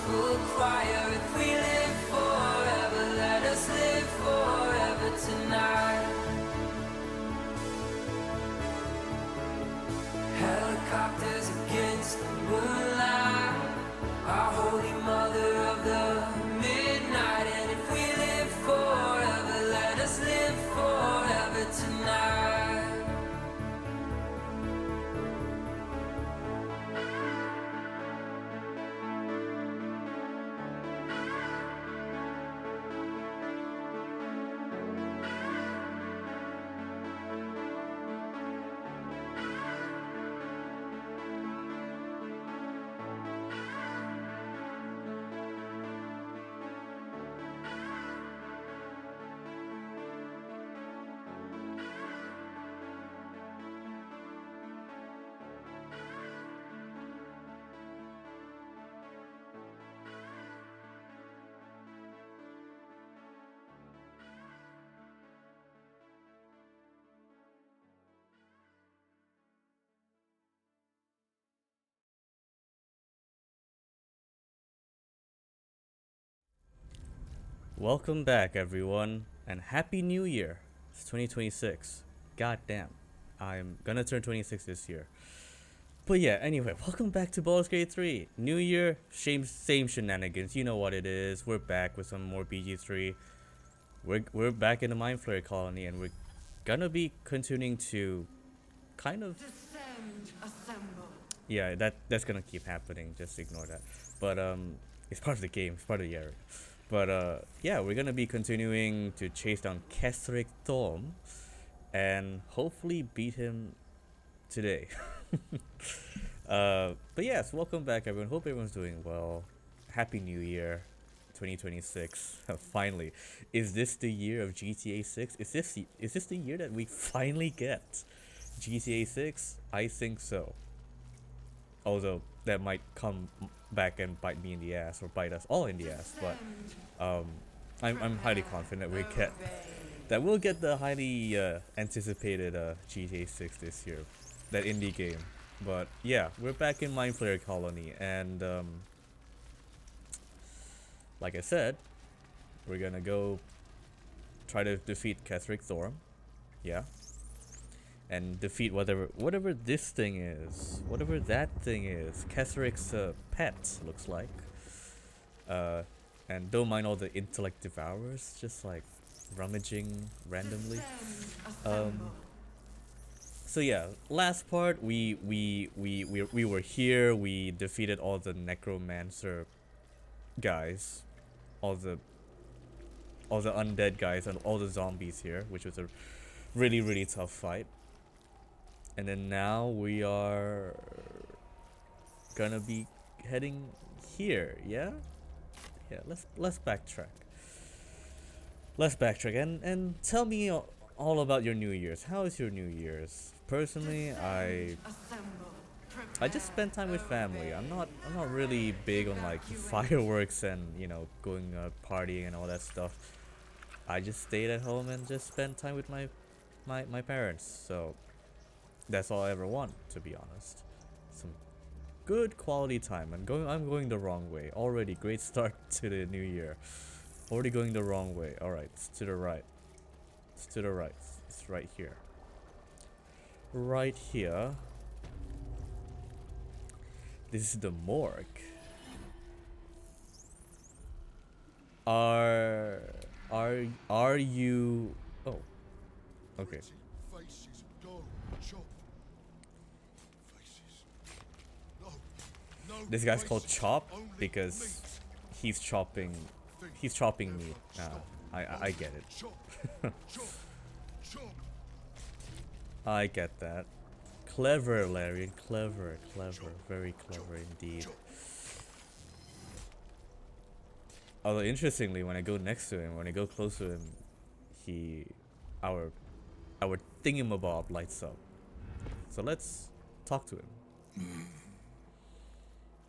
will acquire if we live forever. Let us live forever tonight. Helicopters against the moonlight, our holy mother of the midnight. And if we live forever, let us live forever tonight. Welcome back, everyone, and Happy New Year! It's 2026. God damn, I'm gonna turn 26 this year. But yeah, anyway, welcome back to Baldur's Gate 3. New Year, same shenanigans. You know what it is. We're back with some more BG3. We're back in the Mind Flayer colony, and we're gonna be continuing to kind of Descend, assemble. yeah, that's gonna keep happening. Just ignore that. But it's part of the game. It's part of the area. But yeah, we're gonna be continuing to chase down Ketheric Thorm, and hopefully beat him today. But yes, welcome back, everyone. Hope everyone's doing well. Happy New Year, 2026. Finally, is this the year of GTA 6? Is this the year that we finally get GTA 6? I think so. Although that might come back and bite me in the ass, or bite us all in the ass, but I'm highly confident we'll get the highly anticipated GTA 6 this year, that indie game. But yeah, we're back in Mind Flayer Colony, and like I said, we're gonna go try to defeat Ketheric Thorm. Yeah. And defeat whatever this thing is, whatever that thing is. Ketheric's pet, looks like. And don't mind all the intellect devourers, just like rummaging randomly. So yeah, last part we were here. We defeated all the necromancer guys, all the undead guys, and all the zombies here, which was a really tough fight. And then now we are gonna be heading here, yeah? Yeah, let's backtrack. Let's backtrack and tell me all about your New Year's. How is your New Year's? Personally, I just spend time with family. I'm not really big on like fireworks and, you know, going partying and all that stuff. I just stayed at home and just spent time with my parents. So that's all I ever want, to be honest. Some good quality time. I'm going the wrong way. Already great start to the new year. Already going the wrong way. Alright, it's to the right. It's to the right. It's right here. Right here. This is the morgue. Are you oh. Okay. This guy's called Chop because he's chopping meat. I get it. I get that. Clever, Larian. Clever. Very clever indeed. Although interestingly, when I go next to him, when I go close to him, our thingamabob lights up. So let's talk to him.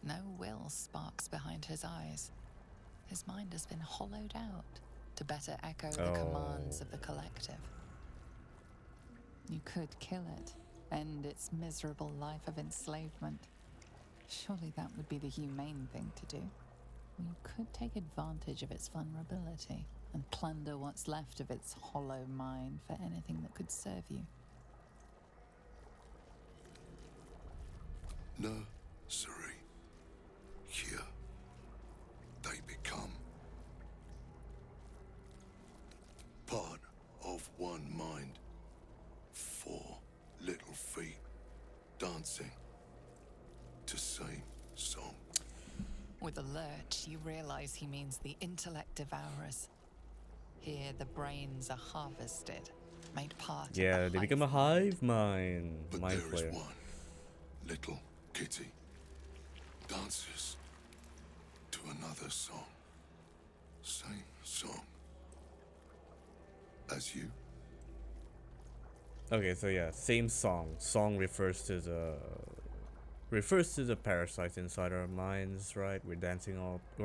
No will sparks behind his eyes. His mind has been hollowed out to better echo the commands of the collective. You could kill it, end its miserable life of enslavement. Surely that would be the humane thing to do. We could take advantage of its vulnerability and plunder what's left of its hollow mind for anything that could serve you. Nursery. Here they become part of one mind. 4 little feet dancing to same song. With a lurch, you realize he means the intellect devourers. Here, the brains are harvested, made part of Yeah, the they become a hive mind. But Mind there is player. one little kitty dances to another song. Same song as you. Okay, so yeah, same song. Song refers to the parasites inside our minds, right? We're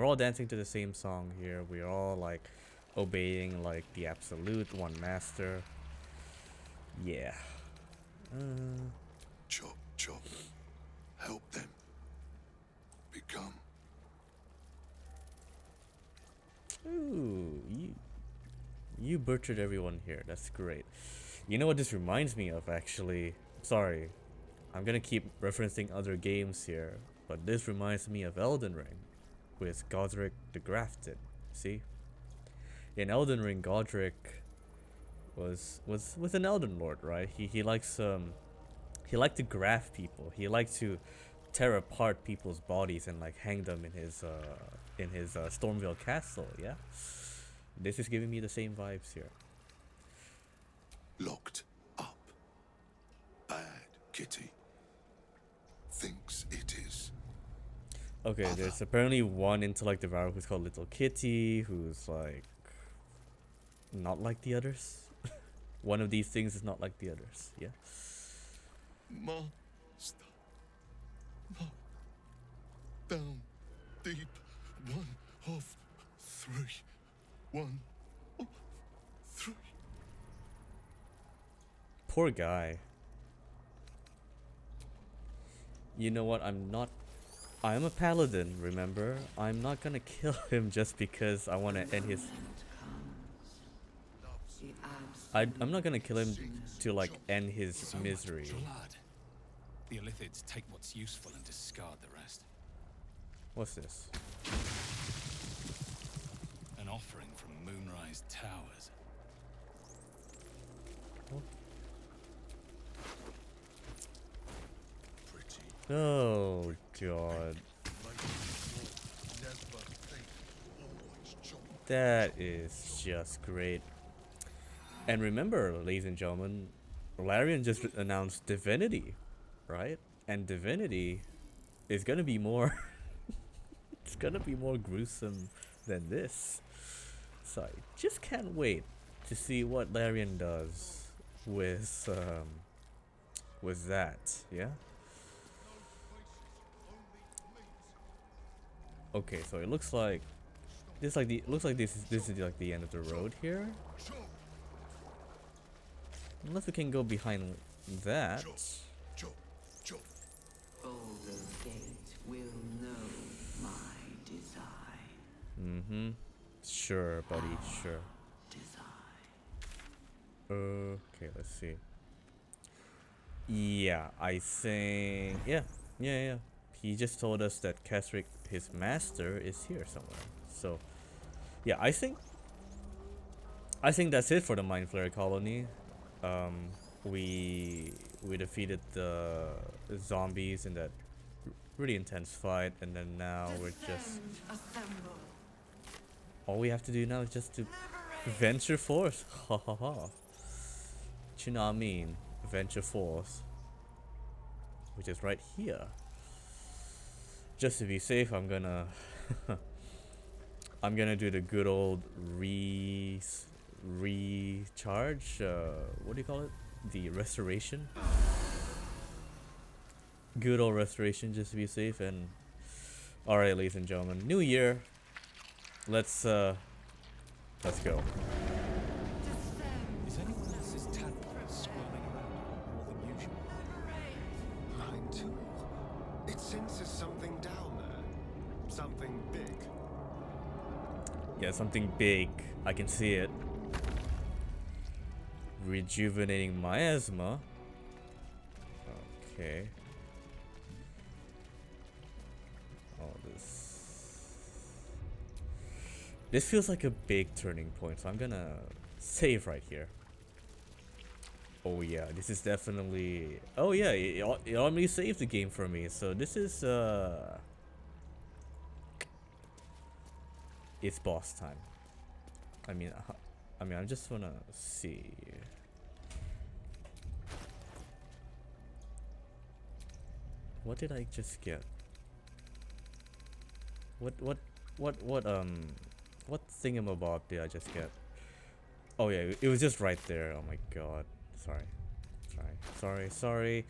all dancing to the same song here. We're all like obeying like the absolute one master. Yeah. Chop, chop. Help them become. Ooh, you butchered everyone here. That's great. You know what this reminds me of, actually? Sorry, I'm gonna keep referencing other games here, but this reminds me of Elden Ring with Godric the Grafted. See? In Elden Ring, Godric was an Elden Lord, right? He liked to graft people. He liked to tear apart people's bodies and like hang them in his Stormvale castle. Yeah, this is giving me the same vibes here. Locked up. Bad kitty. Thinks it is. Okay, there's apparently one intellect devourer who's called Little Kitty, who's like not like the others. One of these things is not like the others. Yeah. Master. Down deep. 1 of 3. 1 of 3. Poor guy. You know what? I'm a paladin, remember? I'm not gonna kill him just because I want to end his... I'm not gonna kill him to like end his misery. Blood. The Illithids take what's useful and discard the rest. What's this? An offering from Moonrise Towers. Pretty. Oh god. That is just great. And remember, ladies and gentlemen, Larian just announced Divinity, right? And Divinity is gonna be more it's gonna be more gruesome than this. So I just can't wait to see what Larian does with that, yeah? Okay, so it looks like this is like the end of the road here. Unless we can go behind that. Baldur's Gate will know my design. Mm-hmm. Sure, buddy, sure. Design. Okay, let's see. Yeah, I think... Yeah. He just told us that Ketheric, his master, is here somewhere. So, yeah, I think that's it for the Mind Flayer colony. We defeated the zombies in that really intense fight, and then now we're just... All we have to do now is just to venture forth. Ha ha ha. You know what I mean? Venture forth. Which is right here. Just to be safe, I'm gonna do the good old recharge. What do you call it? The restoration. Good old restoration, just to be safe. And all right, ladies and gentlemen, new year. Let's go. Is anyone else's tadpole squirming around more than usual? Mine too. It senses something down there. Something big. Yeah, something big. I can see it. Rejuvenating miasma. Okay. Oh, this feels like a big turning point, so I'm gonna save right here. Oh yeah, this is definitely... Oh yeah, it already saved the game for me, so this is it's boss time. I mean, I just wanna see. What did I just get? What thingamabob did I just get? Oh yeah, it was just right there. Oh my god. Sorry.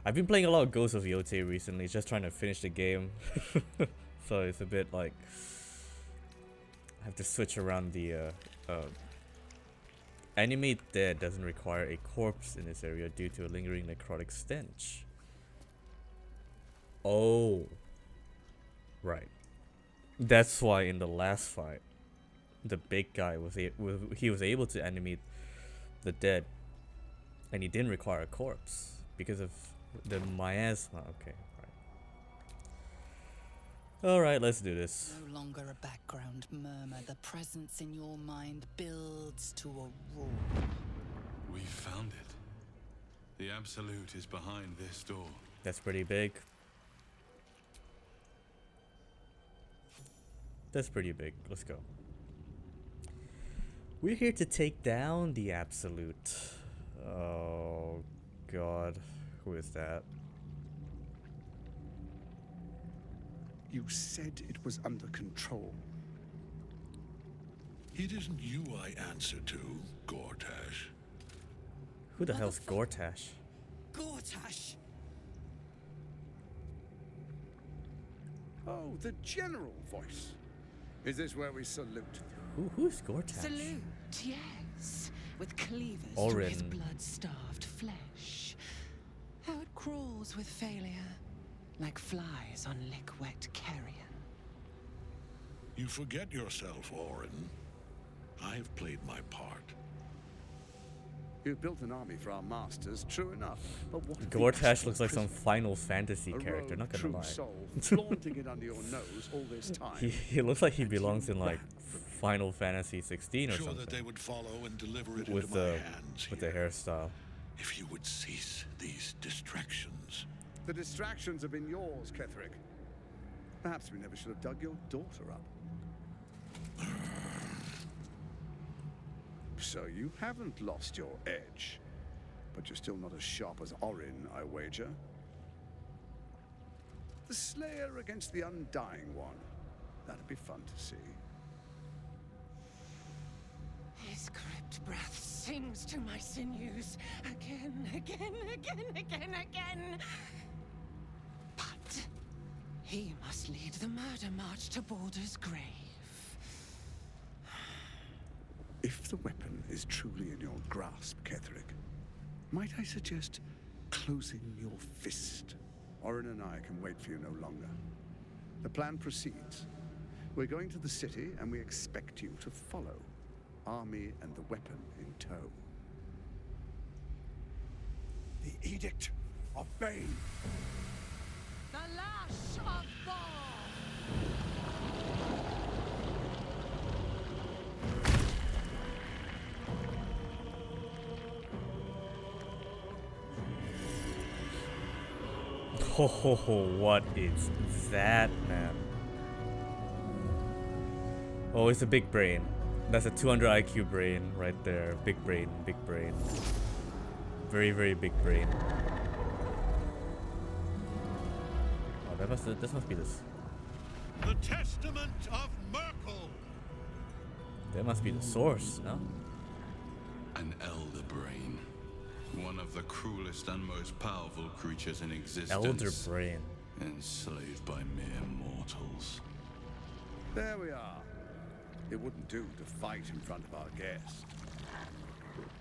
I've been playing a lot of Ghosts of Yotei recently, just trying to finish the game. So it's a bit like I have to switch around the animate dead doesn't require a corpse in this area due to a lingering necrotic stench. Oh. Right. That's why in the last fight the big guy was able to animate the dead, and he didn't require a corpse because of the miasma. Okay, all right, let's do this. No longer a background murmur. The presence in your mind builds to a roar. We found it. The Absolute is behind this door. That's pretty big. That's pretty big. Let's go. We're here to take down the Absolute. Oh god, who is that? You said it was under control. It isn't you I answer to, Gortash. Who the hell's Gortash? Gortash! Oh, the general voice. Is this where we salute? Who's Gortash? Salute, yes, with cleavers through Orin. his blood-starved flesh. How it crawls with failure, like flies on lick-wet carrion. You forget yourself, Orin. I've played my part. You've built an army for our masters, true enough. But what of the Gortash Ashton looks like some prisoner? Final Fantasy A character, rogue not gonna true lie. soul, flaunting it under your nose all this time. He looks like he And belongs you in like ran from me. Final Fantasy 16 or Sure something. that they would follow and deliver it With into my the hands with the here. hairstyle. If you would cease these distractions. The distractions have been yours, Ketheric. Perhaps we never should have dug your daughter up. So you haven't lost your edge, but you're still not as sharp as Orin, I wager. The Slayer against the Undying One. That'd be fun to see. His crypt breath sings to my sinews again. But he must lead the murder march to Baldur's grave. If the weapon is truly in your grasp, Ketheric, might I suggest closing your fist? Orin and I can wait for you no longer. The plan proceeds. We're going to the city, and we expect you to follow. Army and the weapon in tow. The Edict of Bane. The lash of Thorm! Oh, what is that, man? Oh, it's a big brain. That's a 200 IQ brain right there. Big brain, big brain. Very, very big brain. Oh, this must be this. The Testament of Myrkel! That must be the source, no? An elder brain. One of the cruelest and most powerful creatures in existence. Elder brain. Enslaved by mere mortals. There we are. It wouldn't do to fight in front of our guest.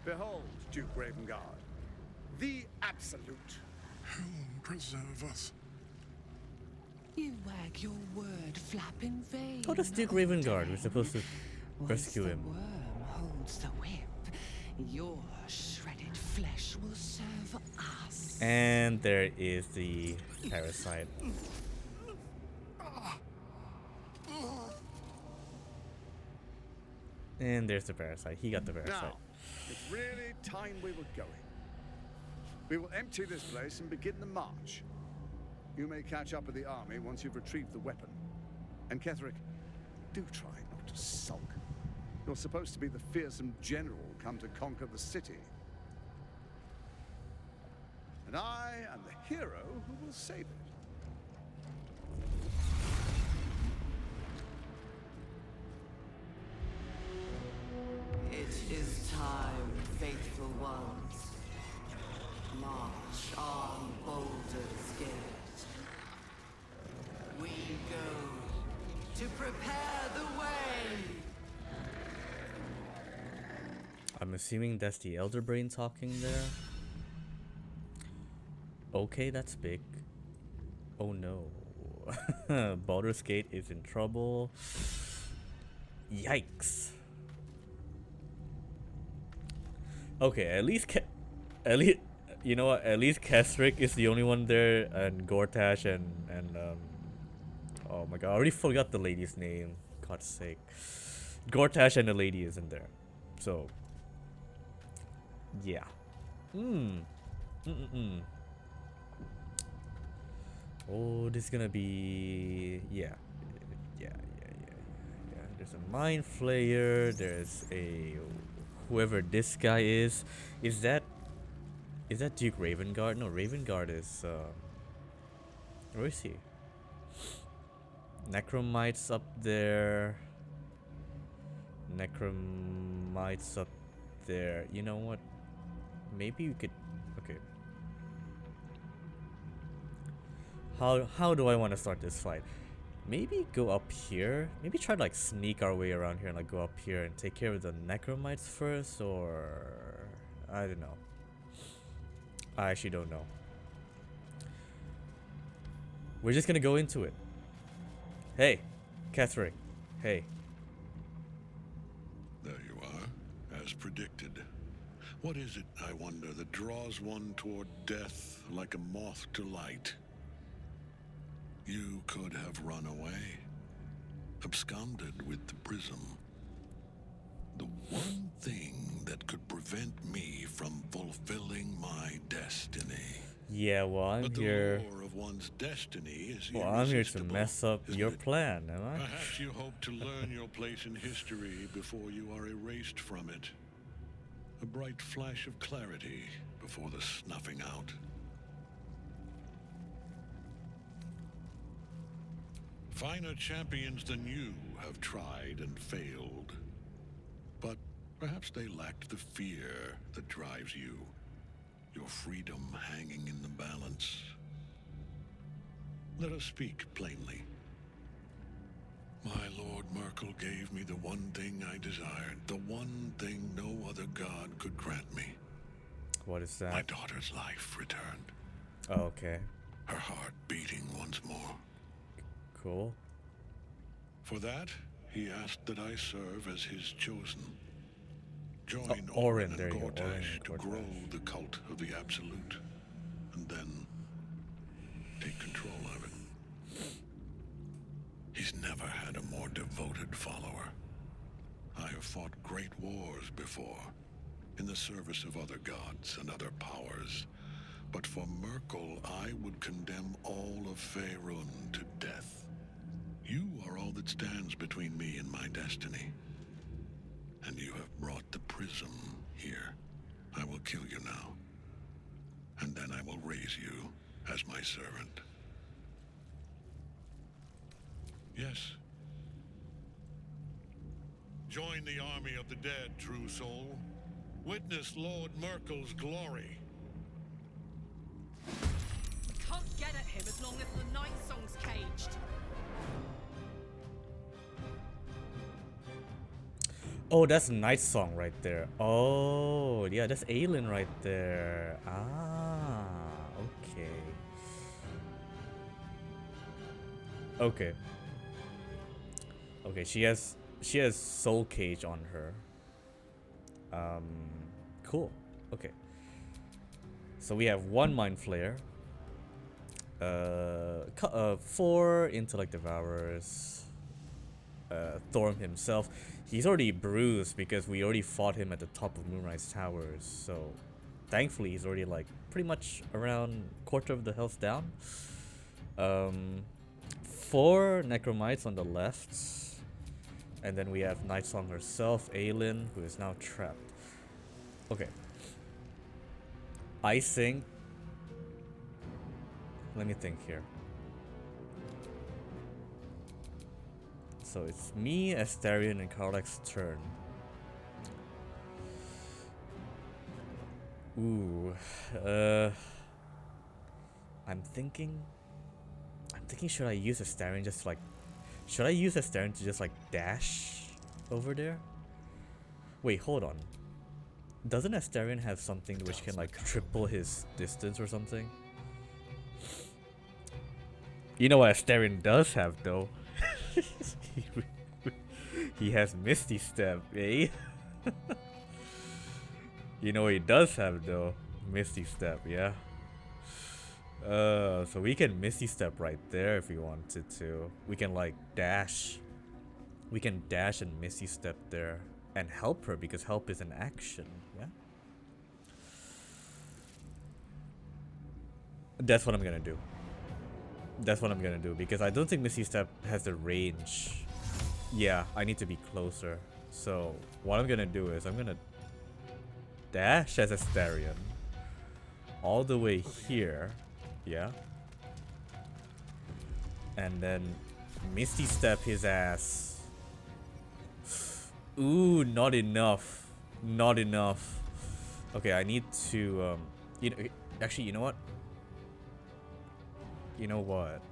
Behold, Duke Ravengard, the Absolute. Heaven preserve us. You wag your word flap in vain. How does Duke Ravengard? We're supposed to Once Rescue the him. worm holds the whip, your shredded flesh will serve us. And there is the parasite. And there's the parasite. He got the parasite. Now, it's really time we were going. We will empty this place and begin the march. You may catch up with the army once you've retrieved the weapon. And Ketheric, do try not to sulk. You're supposed to be the fearsome general come to conquer the city. And I am the hero who will save it. It is time, faithful ones. March on Baldur's Gate. We go to prepare the way. I'm assuming that's the Elder Brain talking there. Okay, that's big. Oh no. Baldur's Gate is in trouble. Yikes. Okay, at least you know what? At least Ketheric is the only one there, and Gortash and oh my god, I already forgot the lady's name. God's sake, Gortash and the lady isn't there, so yeah. Oh, this is gonna be yeah. There's a mind flayer. There's a whoever this guy is. Is that Duke Ravengard? No, Ravengard is where is he? Necromites up there. Necromites up there. You know what? Maybe you could. Okay. How do I want to start this fight? Maybe go up here. Maybe try to like sneak our way around here and like go up here and take care of the Necromites first, or I don't know. I actually don't know. We're just gonna go into it. Hey, Ketheric. Hey. There you are, as predicted. What is it, I wonder, that draws one toward death like a moth to light? You could have run away, absconded with the prism. The one thing that could prevent me from fulfilling my destiny. Yeah, well, I'm But here. the lore of one's destiny is Well, I'm here to irresistible, mess up isn't your it? plan, am I? Perhaps you hope to learn your place in history before you are erased from it. A bright flash of clarity before the snuffing out. Finer champions than you have tried and failed. But perhaps they lacked the fear that drives you. Your freedom hanging in the balance. Let us speak plainly. My Lord Myrkel gave me the one thing I desired, the one thing no other god could grant me. What is My that? daughter's life returned, Oh, okay. her heart beating once more. Cool. For that, he asked that I serve as his chosen. Join Orin, Orin there and you go, Orin Gortash and to Gortash. grow the cult of the Absolute, and then take control of it. He's never had a more devoted follower. I have fought great wars before, in the service of other gods and other powers. But for Myrkel, I would condemn all of Faerun to death. You are all that stands between me and my destiny. And you have brought the prism here. I will kill you now. And then I will raise you as my servant. Yes. Join the army of the dead, true soul. Witness Lord Myrkel's glory. Can't get at him as long as the night song's caged. Oh, that's Night Song right there. Oh, yeah, that's Aelin right there. Ah, okay. Okay. Okay, she has she has soul cage on her. Cool. Okay. So we have 1 mind flare. 4 intellect devourers. Thorm himself. He's already bruised because we already fought him at the top of Moonrise Towers. So thankfully he's already like pretty much around quarter of the health down. 4 Necromites on the left. And then we have Nightsong herself, Aelin, who is now trapped. Okay. I think... Let me think here. So it's me, Astarion, and Karlach's turn. Ooh. I'm thinking, should I use Astarion just like... Should I use Astarion to just like dash over there? Wait, hold on. Doesn't Astarion have something which can like triple his distance or something? You know what Astarion does have though? He has Misty Step, eh? You know what he does have though? Misty Step, yeah. So we can Misty Step right there if we wanted to. We can like dash. We can dash and Misty Step there and help her because help is an action, yeah? That's what I'm gonna do. That's what I'm gonna do because I don't think Misty Step has the range. Yeah, I need to be closer. So what I'm gonna do is I'm gonna dash as Astarion all the way here, yeah, and then Misty Step his ass. Ooh, not enough, not enough. Okay, I need to you know, actually, you know what? You know what?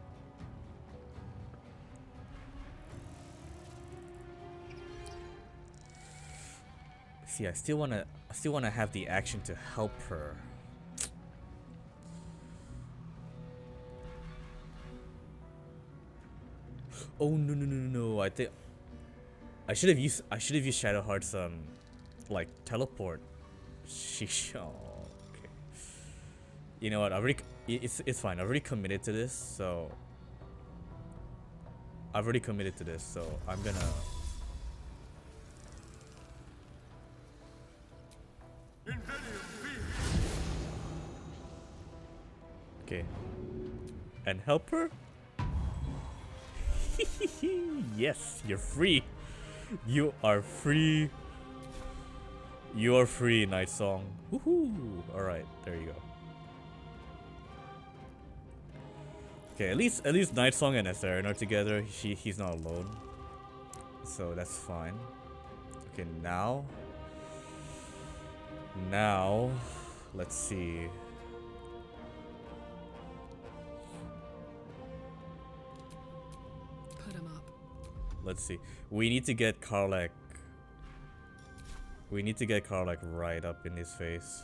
See, I still wanna have the action to help her. Oh no! I think I should have used Shadowheart's like teleport. Sheesh. Oh, okay. You know what? It's fine. I've already committed to this, so I'm gonna. Okay. And help her? Yes, you're free. You are free. You are free, Nightsong. Woohoo! Alright, there you go. Okay, at least Nightsong and Astarion are together. He's not alone. So that's fine. Okay, now let's see. Let's see. We need to get Karlach. We need to get Karlach right up in his face.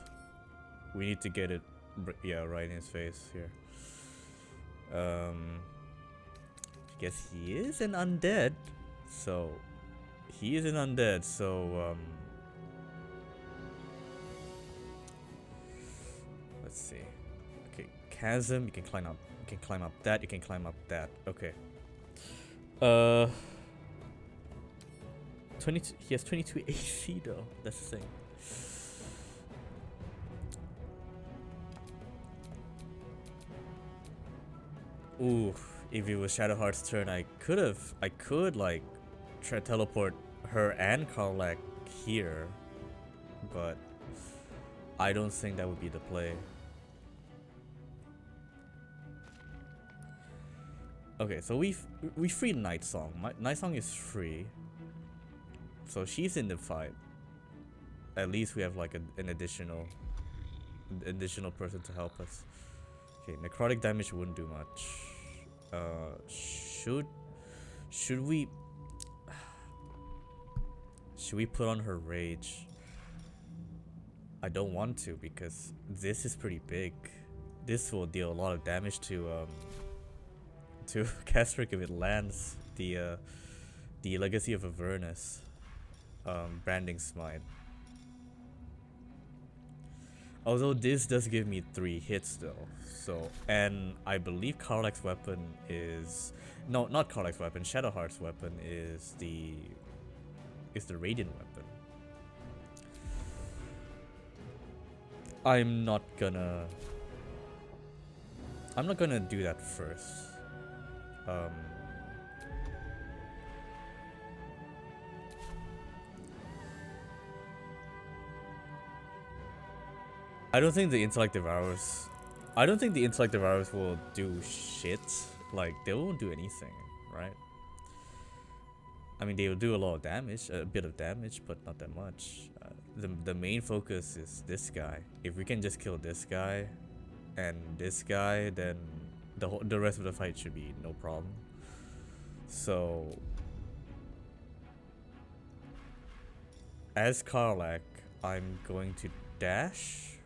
We need to get it, yeah, right in his face here. I guess he is an undead. So, let's see. Okay, chasm. You can climb up. You can climb up that. You can climb up that. Okay. 22. He has 22 AC though. That's the thing. Ooh, if it was Shadowheart's turn, I could like try to teleport her and Karlach here, but I don't think that would be the play. Okay, so we freed Nightsong. Nightsong is free. So she's in the fight. At least we have like an additional person to help us. Okay, necrotic damage wouldn't do much. Should we put on her rage? I don't want to because this is pretty big. This will deal a lot of damage to Ketheric if it lands the the Legacy of Avernus, branding smite. Although this does give me 3 hits though, so, and I believe Karlach's weapon is, no, not Karlach's weapon, Shadowheart's weapon is the Radiant weapon. I'm not gonna do that first. I don't think the Intellect Devourers will do shit. Like, they won't do anything, right? I mean, they will do a lot of damage, a bit of damage, but not that much. The main focus is this guy. If we can just kill this guy and this guy, then the rest of the fight should be no problem. So, as Karlach, I'm going to dash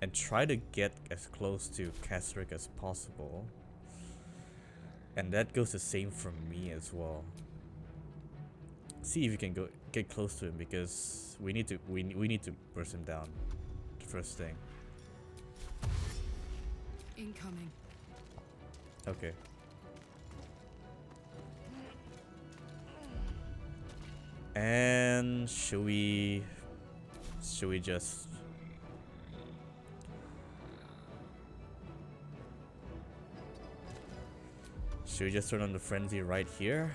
and try to get as close to Ketheric as possible. And that goes the same for me as well. See if you can get close to him, because we need to burst him down. The first thing. Incoming. Okay. And should we just turn on the frenzy right here?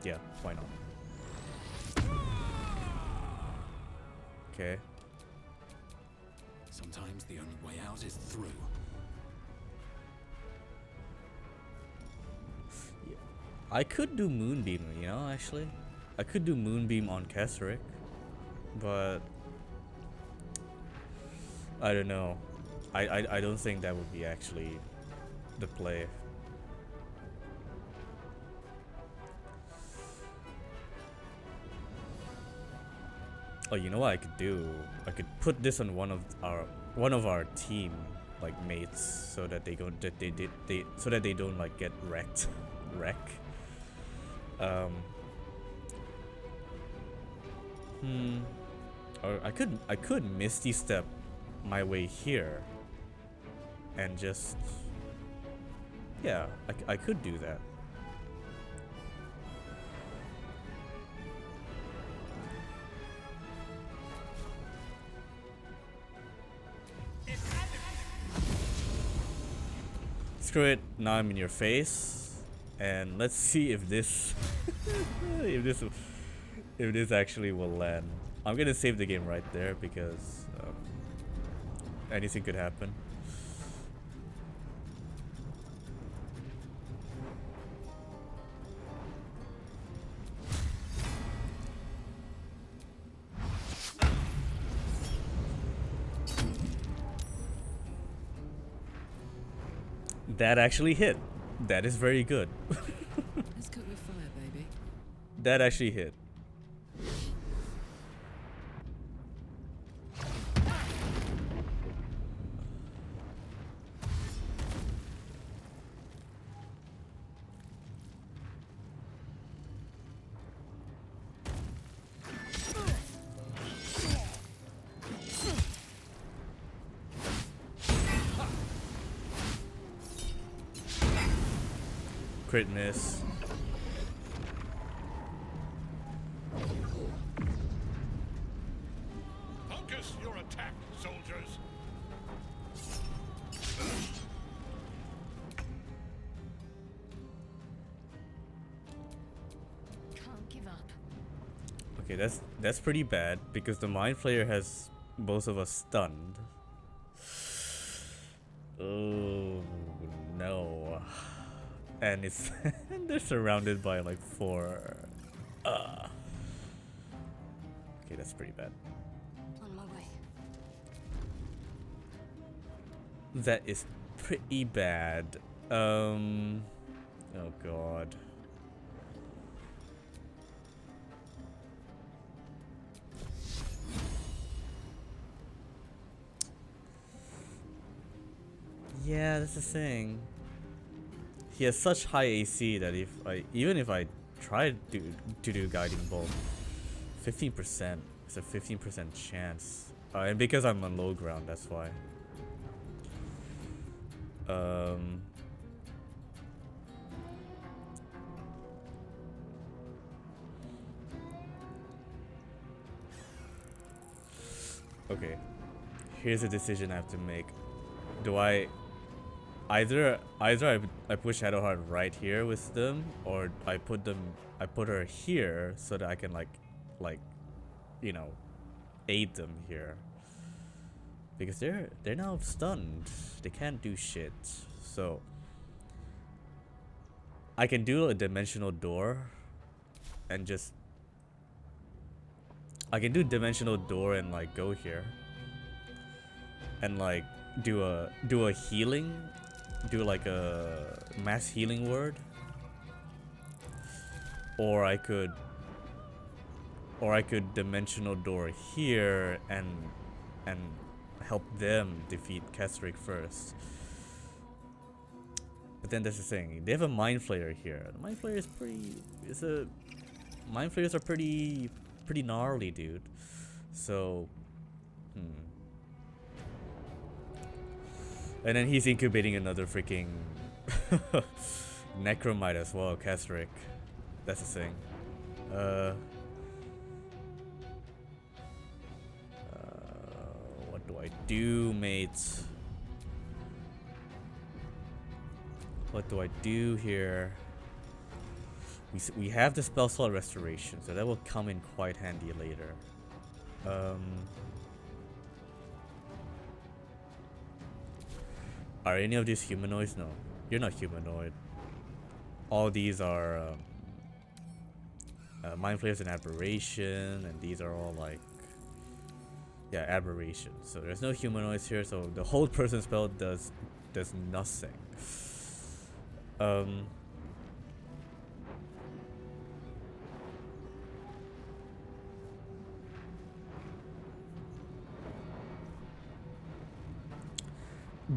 Yeah, why not? Okay. Sometimes the only way out is through. Yeah. I could do Moonbeam, you know, actually. I could do Moonbeam on Ketheric, but I don't know. I don't think that would be actually the play. Oh, you know what I could do? I could put this on one of our team like mates, so that they don't like get wrecked. Or I could Misty Step my way here and just, yeah, I could do that. Screw it, now I'm in your face, and let's see if this if this actually will land. I'm gonna save the game right there, because anything could happen. That actually hit. That is very good. Let's cook with fire, baby. That actually hit. Crit miss. Focus your attack, soldiers. Can't give up. Okay, that's pretty bad, because the Mind Flayer has both of us stunned. Oh no. And it's and they're surrounded by like 4. Okay, that's pretty bad. On my way. That is pretty bad. Oh god. Yeah, that's the thing. He has such high AC that even if I try to do guiding bolt, 15%. It's a 15% chance. And because I'm on low ground, that's why. Okay. Here's a decision I have to make. Do I either I put Shadowheart right here with them, or I put her here so that I can like you know, aid them here, because they're now stunned. They can't do shit. So I can do a dimensional door and just I can do dimensional door and like go here and like do a healing, do like a mass healing word, or I could dimensional door here and help them defeat Ketheric first. But then that's the thing, they have a Mind Flayer here. The Mind Flayer is Mind Flayers are pretty gnarly, dude. So and then he's incubating another freaking Necromite as well, Ketheric. That's the thing. What do I do, mates? What do I do here? We have the spell slot restoration, so that will come in quite handy later. Are any of these humanoids? No, you're not humanoid. All these are Mind Flayers and Aberration, and these are all like, yeah, Aberration. So there's no humanoids here, so the hold person spell does nothing.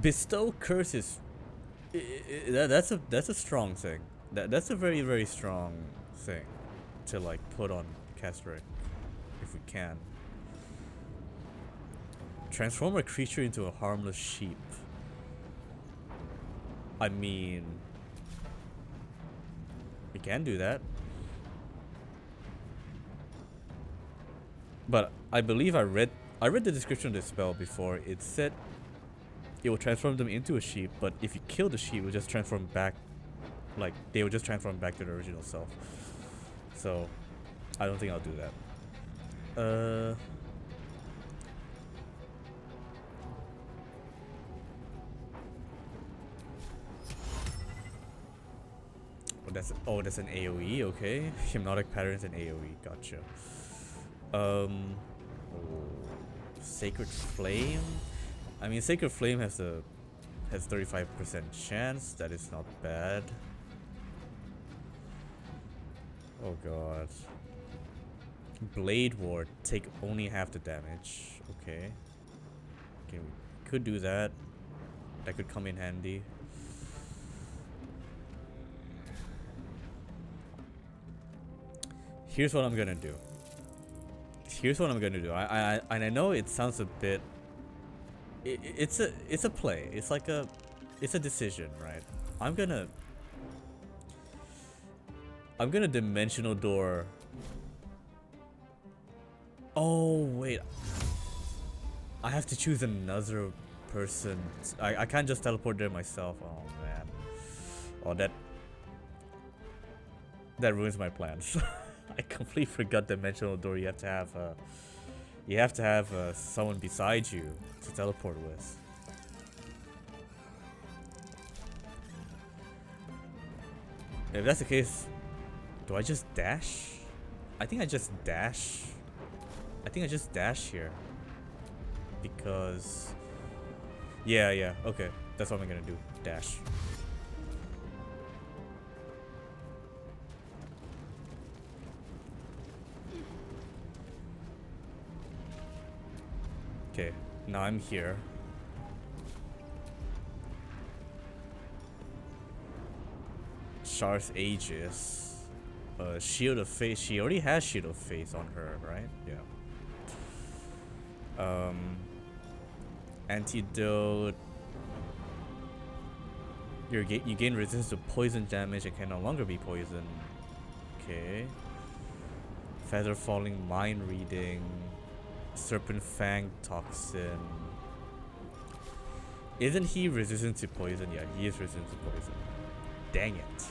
Bestow curses. That's a strong thing. That's a very, very strong thing to like put on Ketheric if we can. Transform a creature into a harmless sheep. I mean, we can do that, but I believe I read the description of this spell before. It said it will transform them into a sheep, but if you kill the sheep, it will just transform back, like they will just transform back to their original self. So I don't think I'll do that. That's an AoE, okay. Hypnotic patterns and AoE, gotcha. Sacred Flame. I mean, Sacred Flame has 35% chance. That is not bad. Oh god. Blade Ward, take only half the damage. Okay. Okay, we could do that. That could come in handy. Here's what I'm gonna do. I know it sounds a bit. It's a play. It's like it's a decision, right? I'm gonna dimensional door. Oh wait, I have to choose another person. I can't just teleport there myself. Oh man. Oh, that ruins my plans. I completely forgot dimensional door. You have to have someone beside you to teleport with. If that's the case, do I just dash? I think I just dash. I think I just dash here. Because yeah, okay. That's what I'm gonna do. Dash. Okay, now I'm here. Shar's Aegis. Shield of Faith. She already has Shield of Faith on her, right? Yeah. Antidote. You gain resistance to poison damage and can no longer be poisoned. Okay. Feather Falling, Mind Reading. Serpent Fang Toxin. Isn't he resistant to poison? Yeah, he is resistant to poison. Dang it.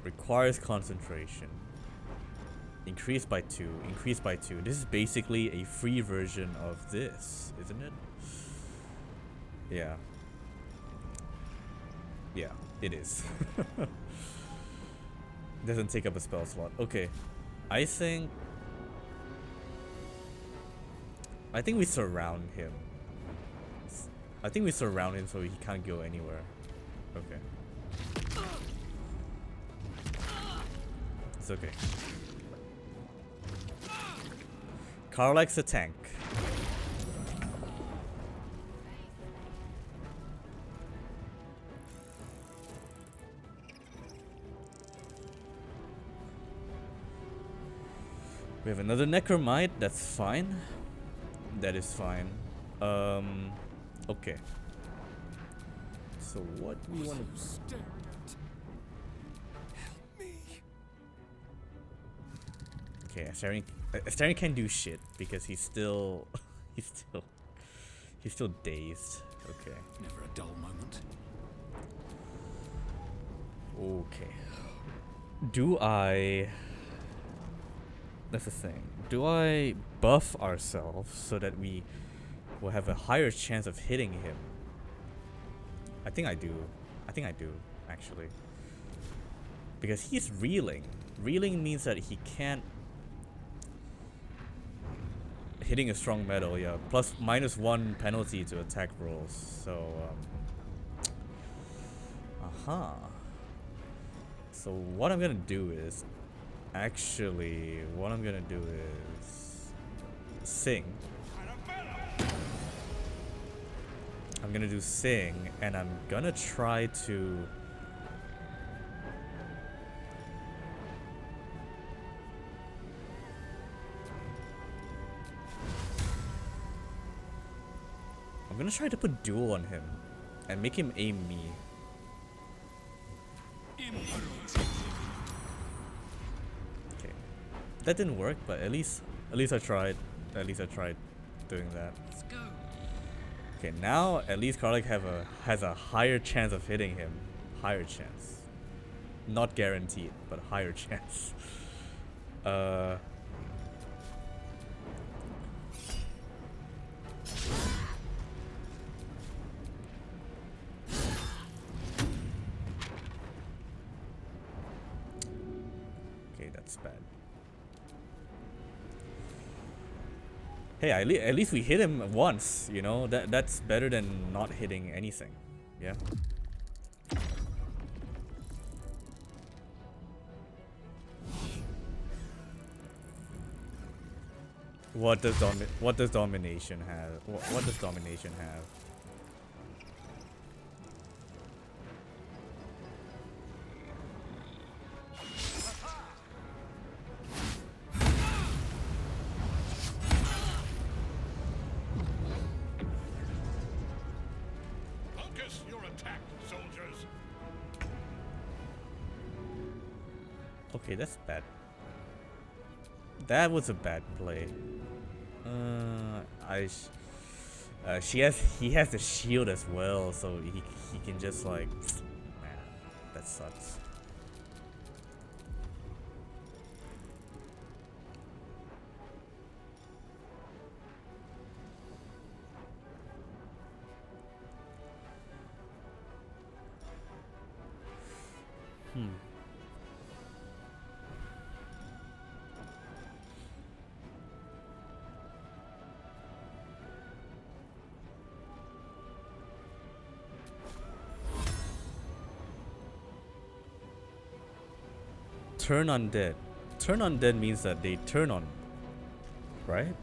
Requires concentration. Increased by 2. Increased by 2. This is basically a free version of this, isn't it? Yeah. Yeah, it is. Doesn't take up a spell slot. Okay. I think we surround him. I think we surround him so he can't go anywhere. Okay. It's okay. Karlach's a tank. We have another Necromite, that's fine. That is fine. Okay. So what do we want to... Okay, Astarion can't do shit because he's still he's still dazed. Okay. Never a dull moment. Okay. Do I... That's the thing. Do I buff ourselves so that we will have a higher chance of hitting him? I think I do. I think I do, actually. Because he's reeling. Reeling means that he can't... Hitting a strong metal, yeah. Plus -1 penalty to attack rolls. So, So what I'm gonna do is... Actually, what I'm gonna do is... Sing. I'm gonna do Sing, and I'm gonna try to... I'm gonna try to put Duel on him, and make him aim me. Okay. That didn't work, but at least I tried. At least I tried doing that. Let's go. Okay, now at least Karlach has a higher chance of hitting him. Higher chance. Not guaranteed, but higher chance. Okay, that's bad. Hey, at least we hit him once, you know? That's better than not hitting anything. Yeah. What does domination have? What does domination have? Focus your attack, soldiers. Okay, that's bad. That was a bad play. He has the shield as well, so he can just like, man, that sucks. Turn undead. Turn undead means that they turn on, right?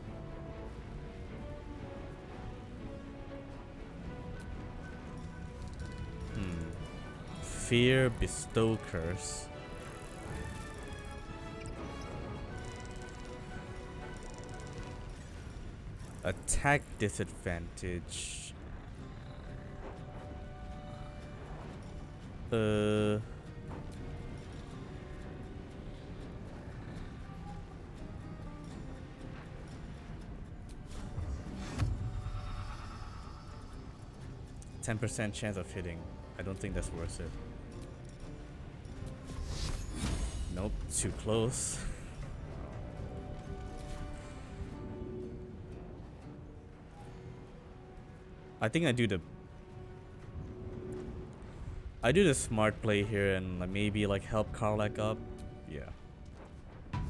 Fear, bestow curse. Attack disadvantage. 10% chance of hitting. I don't think that's worth it. Nope, too close. I think I do the smart play here and maybe like help Karlak up. Yeah. Okay.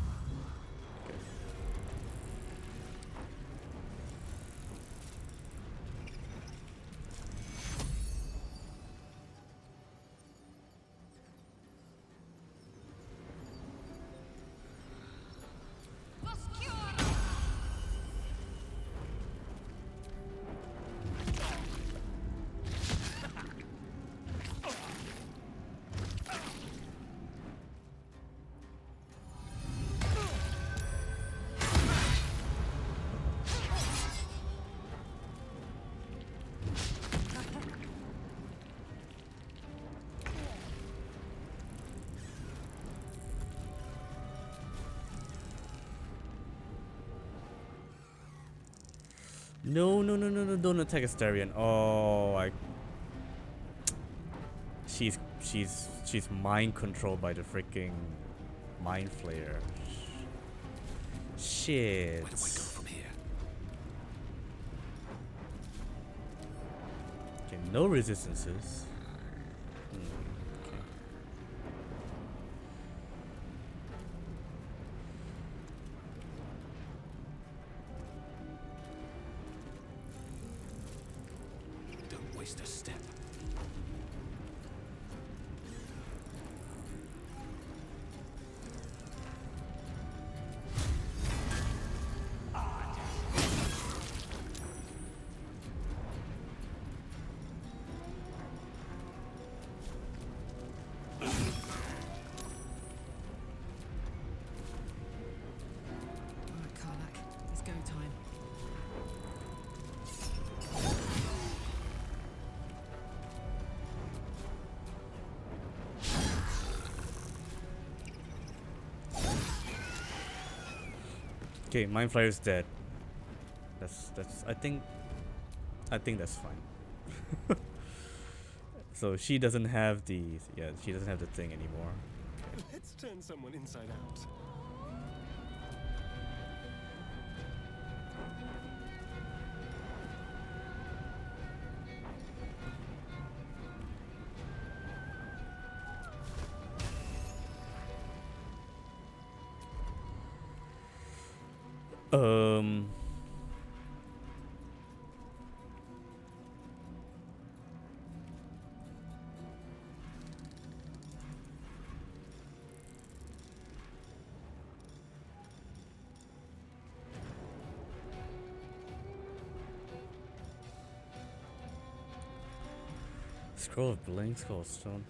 No, don't attack Astarion. Oh, she's mind controlled by the freaking mind flayer. Shit. Where do I go from here? Okay, no resistances. Okay. Don't waste a step. Okay, Mind Flayer's dead. That's I think that's fine. So she doesn't have the she doesn't have the thing anymore. Let's turn someone inside out. Scroll of Bling, Scroll of Stone.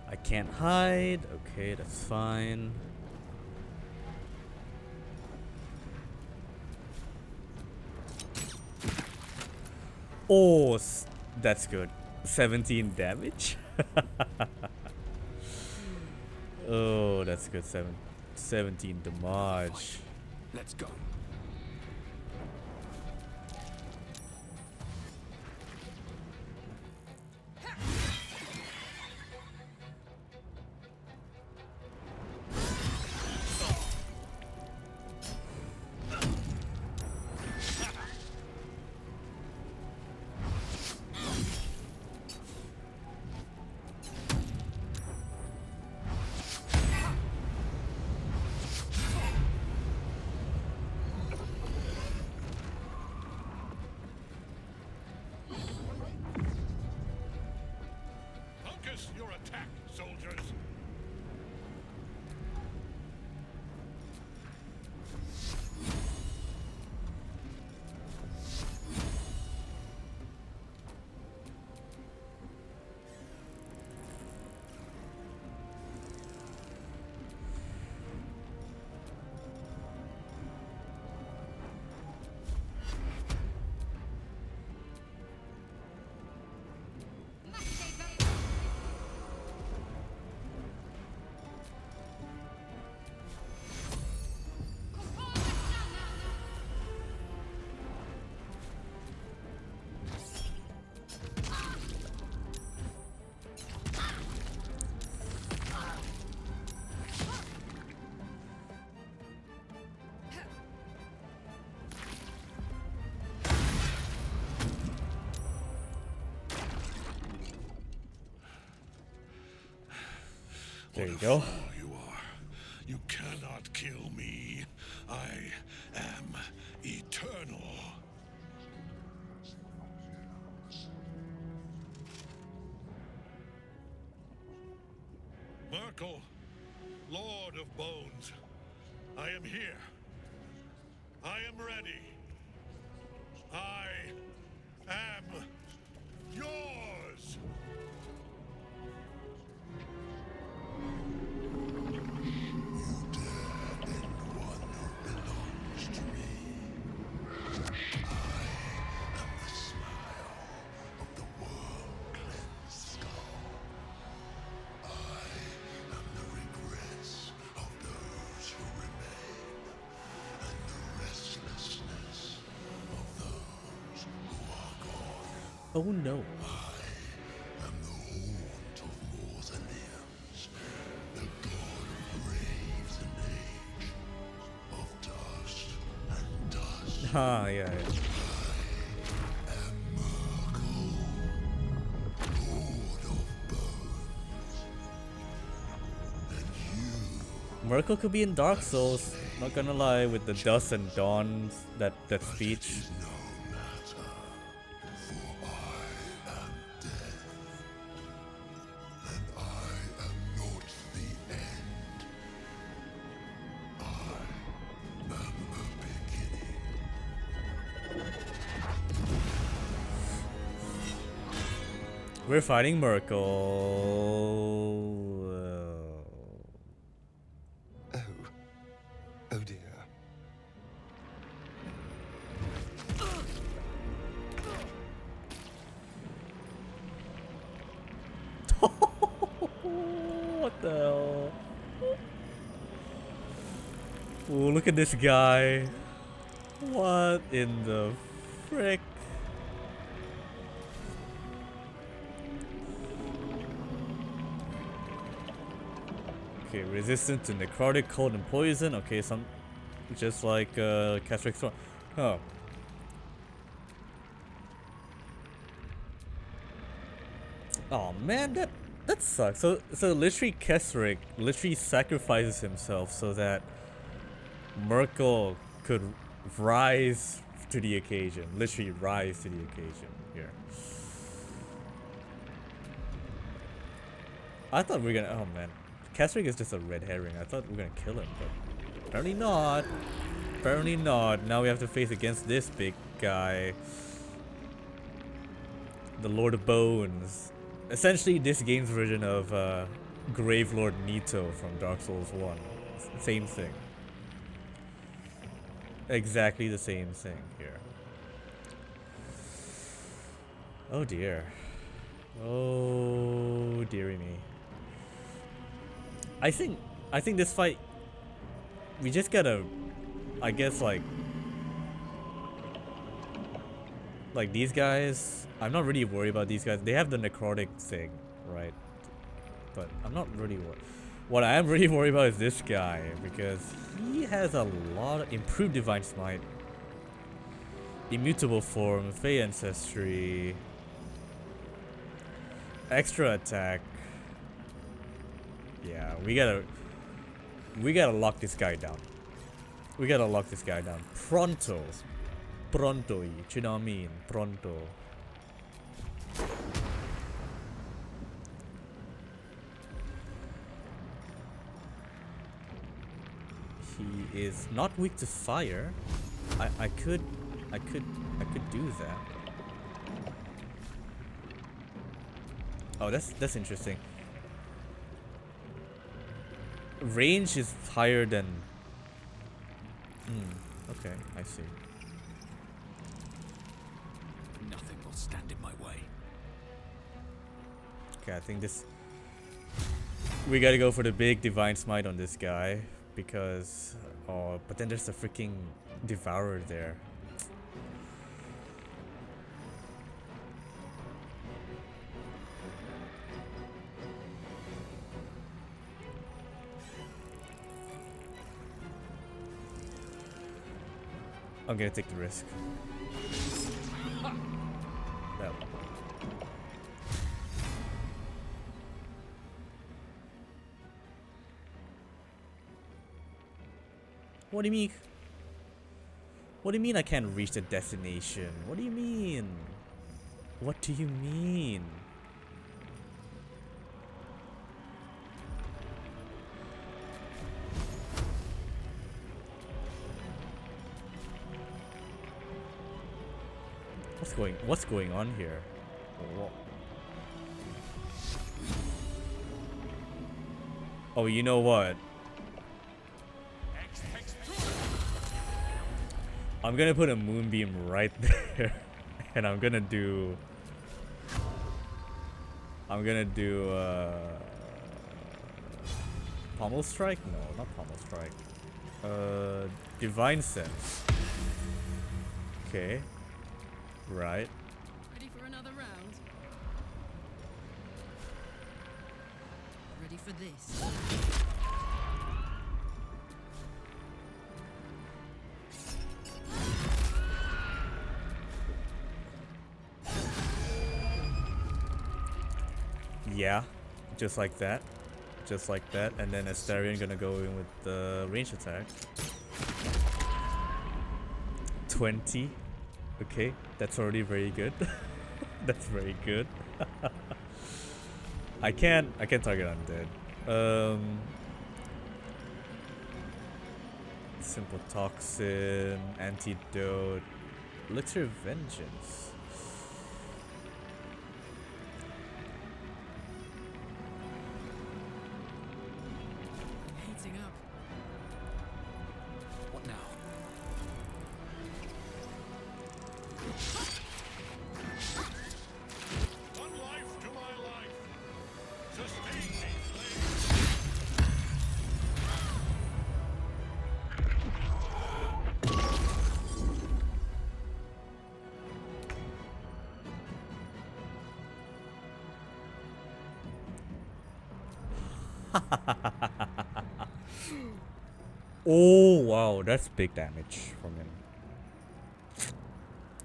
I can't hide. Okay, that's fine. Oh, That's good. 17 damage? Oh, that's good. 17 damage. Let's go. Focus your attack, soldiers. There you go. You are. You cannot kill me. I am eternal. Myrkel, Lord of Bones, I am here. I am ready. I am yours. Oh no. Ah, yeah, yeah. Myrkel could be in Dark Souls, not gonna lie, with the dust and dawn, that speech. We're fighting Myrkel. Oh dear. What the hell? Ooh, look at this guy. What in the frick? Okay, resistant to necrotic, cold, and poison. Okay, some just like Ketheric Thorm. Oh. Oh man, that sucks. So literally Ketheric literally sacrifices himself so that Myrkel could rise to the occasion. Literally rise to the occasion here. I thought we were gonna. Oh man, Ketheric is just a red herring. I thought we were gonna kill him, but apparently not. Apparently not. Now we have to face against this big guy, the Lord of Bones. Essentially, this game's version of Gravelord Nito from Dark Souls 1. Same thing. Exactly the same thing here. Oh dear. Oh dearie me. I think this fight, we just gotta, I guess, like these guys, I'm not really worried about these guys. They have the necrotic thing, right? But I'm not really worried. What I am really worried about is this guy, because he has a lot of improved divine smite, immutable form, fey ancestry, extra attack. Yeah, we gotta lock this guy down. We gotta lock this guy down. Pronto. Pronto, you know what I mean? Pronto. He is not weak to fire. I could do that. Oh, that's interesting. Range is higher than. Okay, I see. Nothing will stand in my way. Okay, I think this. We gotta go for the big divine smite on this guy because. Oh, but then there's a freaking devourer there. I'm gonna take the risk. No. What do you mean? What do you mean I can't reach the destination? What do you mean? What do you mean? What's going on here? Oh, you know what? I'm gonna put a moonbeam right there, and I'm gonna do pommel strike? No, not pommel strike. Divine sense. Okay. Right. Ready for another round? Ready for this? Yeah, just like that. Just like that. And then Astarion gonna go in with the range attack. 20. Okay, that's already very good. That's very good. I can't target undead. Simple toxin, antidote, elixir of vengeance. Heating up. What now? One life to my life. Sustain me, flame. Oh wow, that's big damage from him.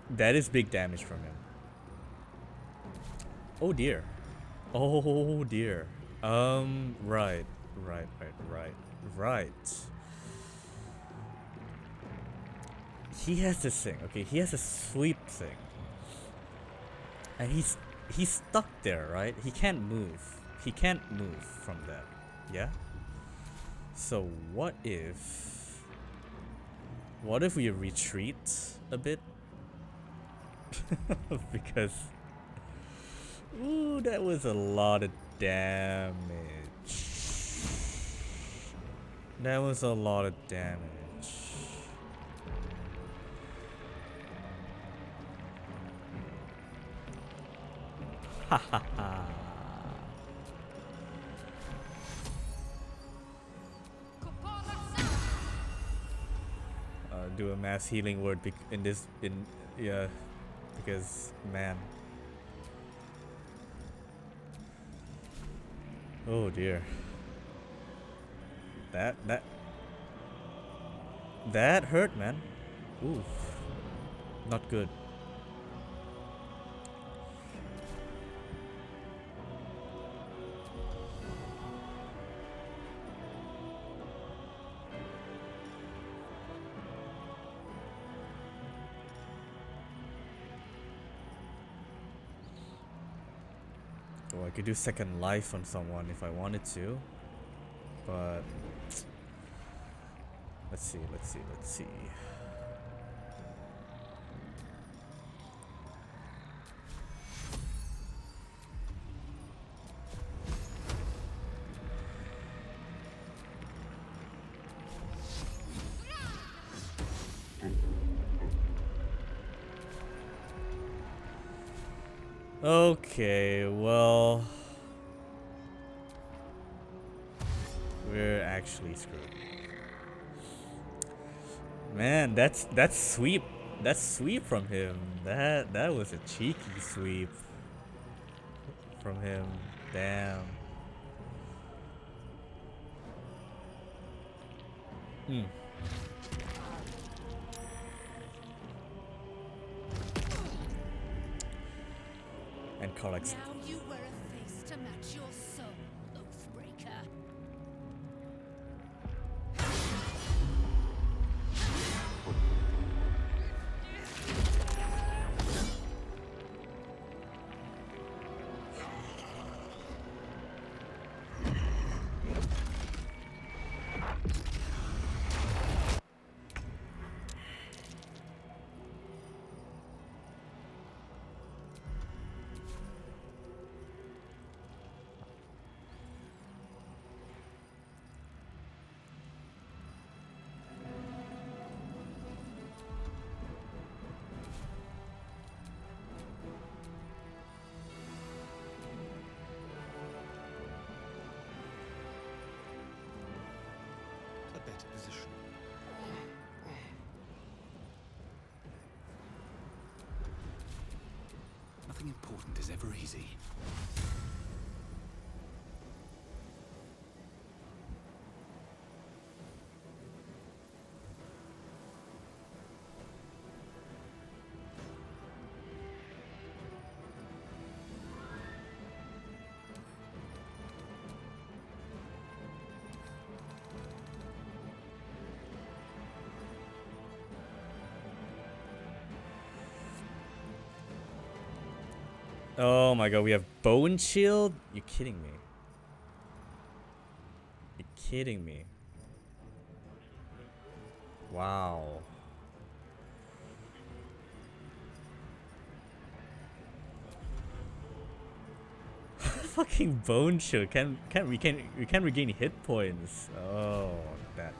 That is big damage from him. Oh dear. Oh dear. Right. He has this thing, okay? He has a sweep thing. And he's stuck there, right? He can't move. He can't move from that. Yeah? So what if we retreat a bit? Because ooh, that was a lot of damage. That was a lot of damage. Ha ha ha. Do a mass healing word in this yeah, because man. Oh dear. That hurt, man. Ooh. Not good. Oh, I could do second life on someone if I wanted to. But let's see. Okay, well, we're actually screwed. Man, that's sweep. That's sweep from him. That was a cheeky sweep from him. Damn. Hmm. And collects. Now you wear a face to match your soul, Oathbreaker. A better position. Nothing important is ever easy. Oh my god, we have bone shield? You kidding me? You kidding me? Wow. Fucking bone shield. We can regain hit points. Oh, that.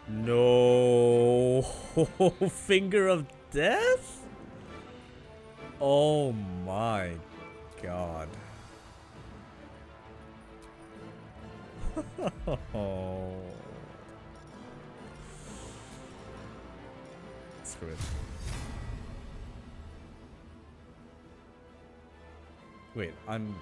No. Finger of death? Oh my god. Screw it. Wait, I'm...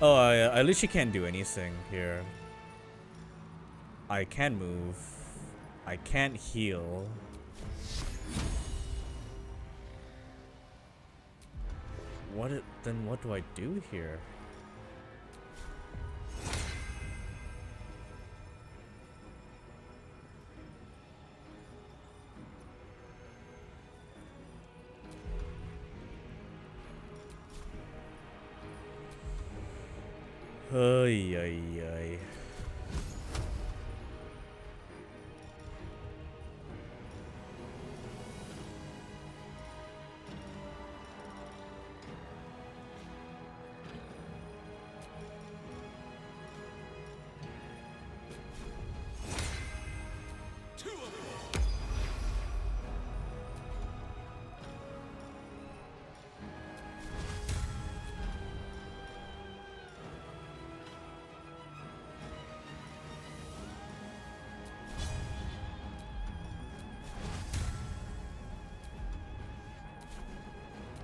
Oh, I literally can't do anything here. I can move. I can't heal. Then what do I do here? Ay, ay, ay.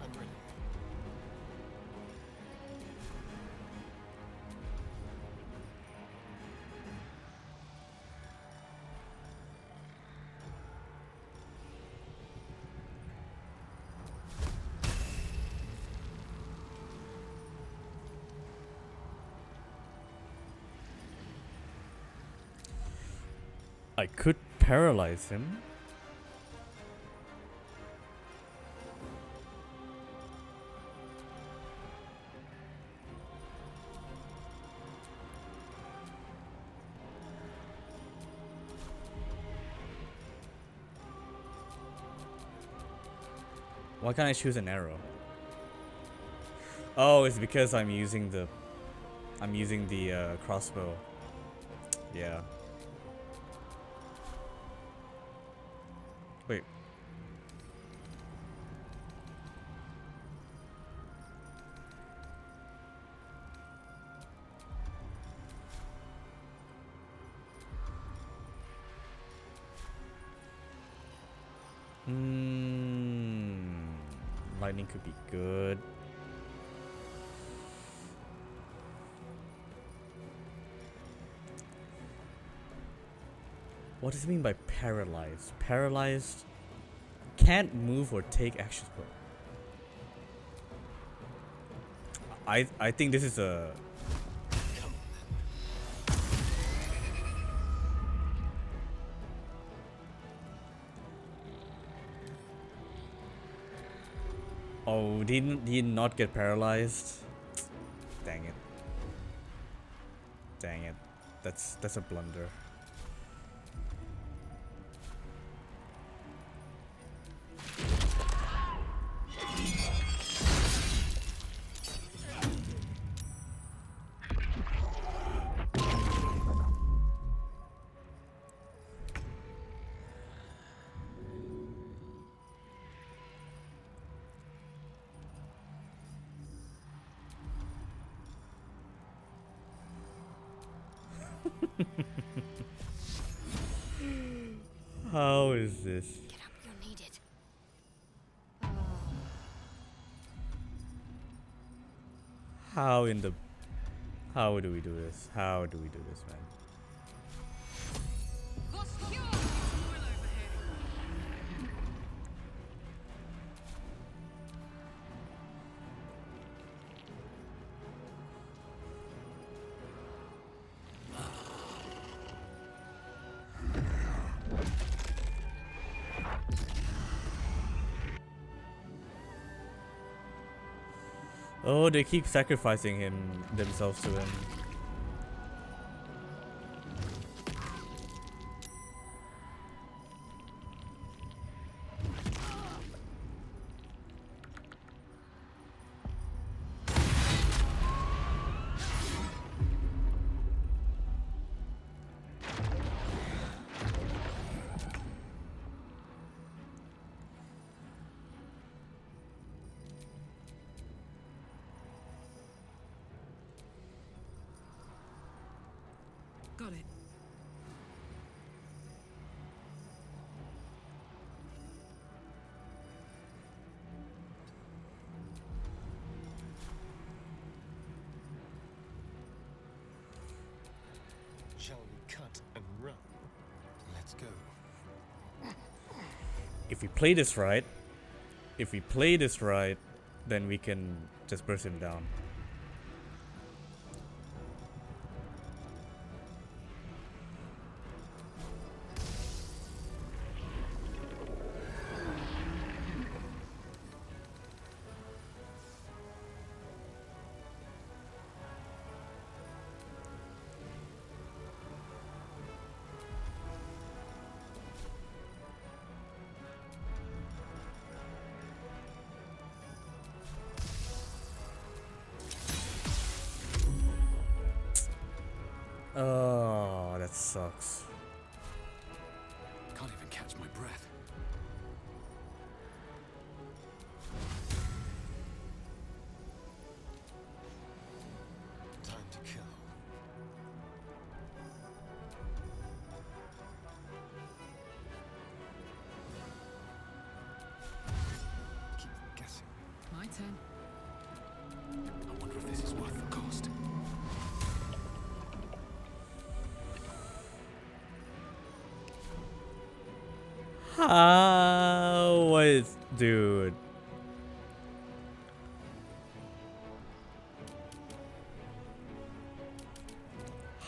I'm ready. I could paralyze him. Why can't I choose an arrow? Oh, it's because I'm using the crossbow. Yeah. Wait. Lightning could be good. What does it mean by paralyzed? Paralyzed can't move or take actions. I think this is a Oh, did he not get paralyzed? Dang it. Dang it. That's a blunder. How is this? Get up, you're needed. How do we do this? How do we do this, man? Oh, they keep sacrificing themselves to him. Got it. Shall we cut and run? Let's go. If we play this right, then we can just burst him down. Oh, that sucks. Can't even catch my breath. Time to kill. Keep them guessing. My turn. I wonder if this is worth the cost. How is, dude?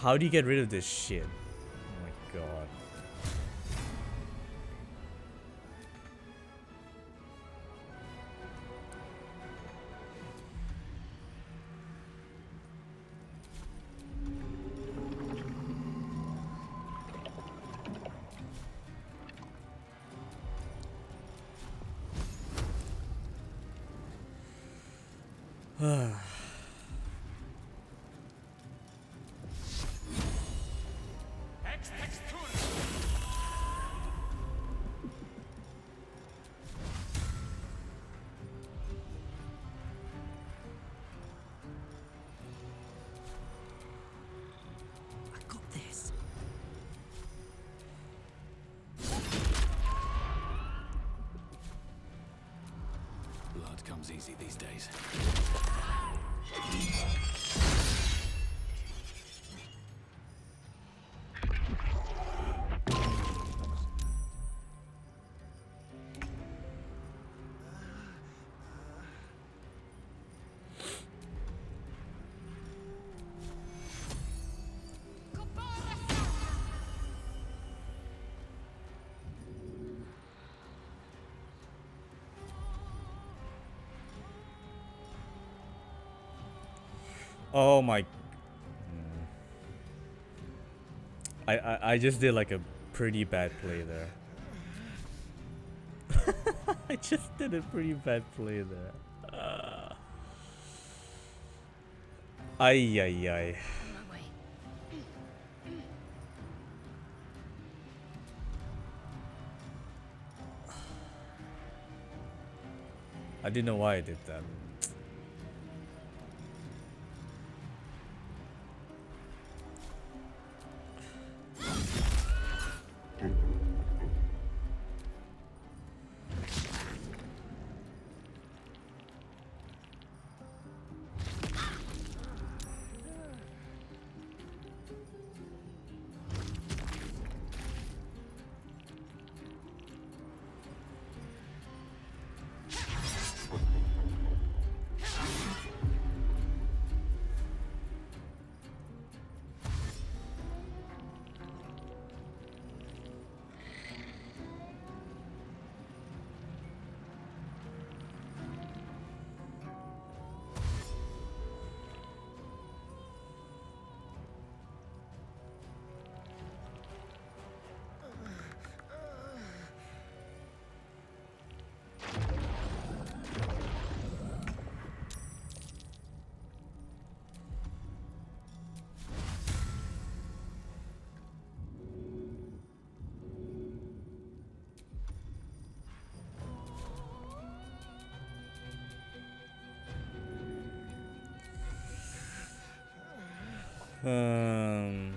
How do you get rid of this shit? Oh my god. I got this. Blood comes easy these days. Oh my. I just did like a pretty bad play there. I just did a pretty bad play there. Ay ay ay. I didn't know why I did that. Um.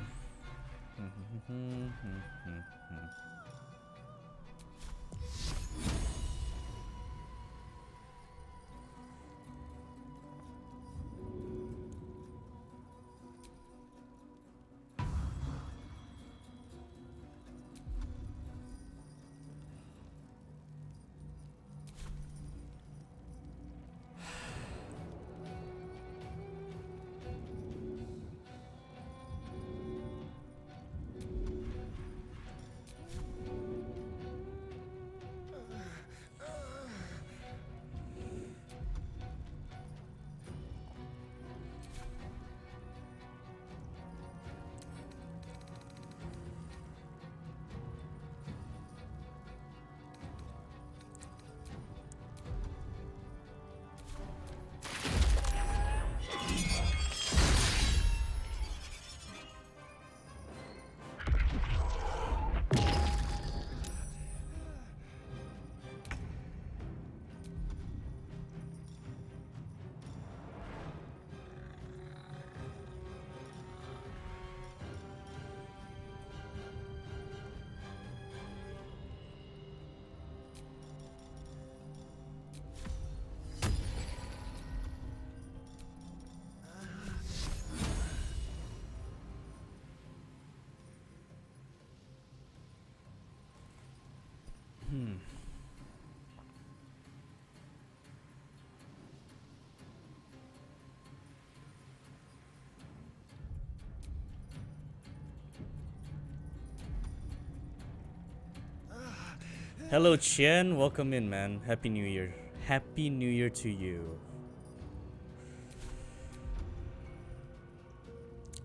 Hello Chen, welcome in man. Happy New Year. Happy New Year to you.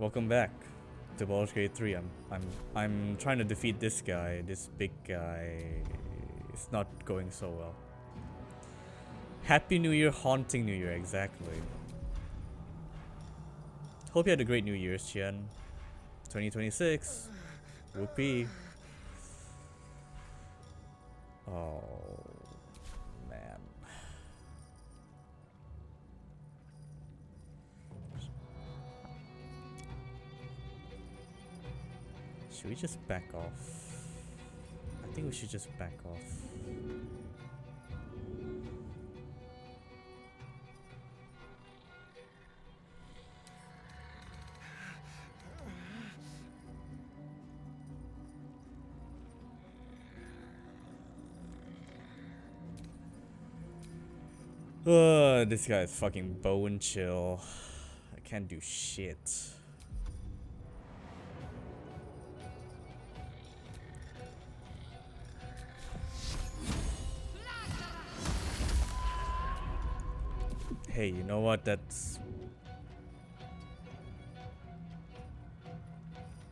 Welcome back to Baldur's Gate 3. I'm trying to defeat this guy, this big guy. It's not going so well. Happy New Year, haunting New Year, exactly. Hope you had a great New Year's, Chen. 2026. Whoopee. Oh, man. Should we just back off? I think we should just back off. This guy is fucking bone chill. I can't do shit. Hey, you know what? That's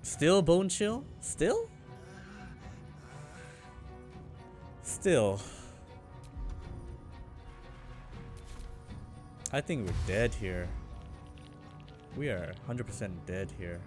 still bone chill? Still? Still. I think we're dead here. We are 100% dead here.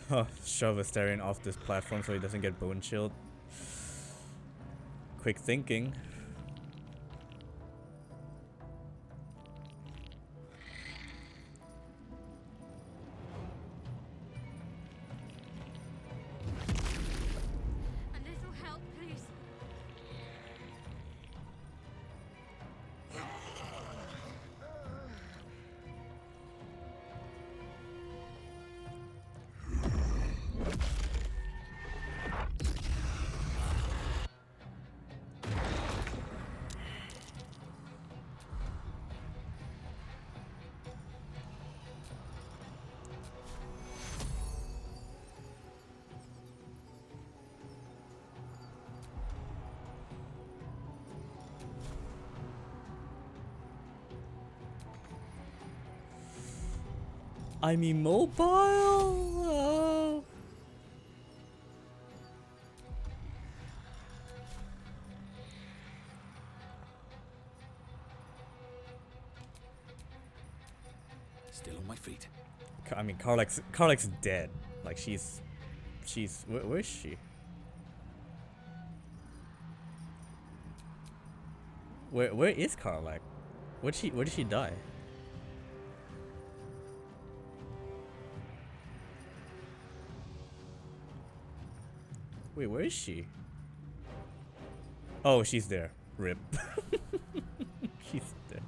Huh, shove Astarion off this platform so he doesn't get bone chilled. Quick thinking. A little help, please. I'm immobile. Oh. Still on my feet. I mean, Karlach's dead. Like she's, where is she? Where is Karlach? Where did she die? Wait, where is she? Oh, she's there. Rip. She's there.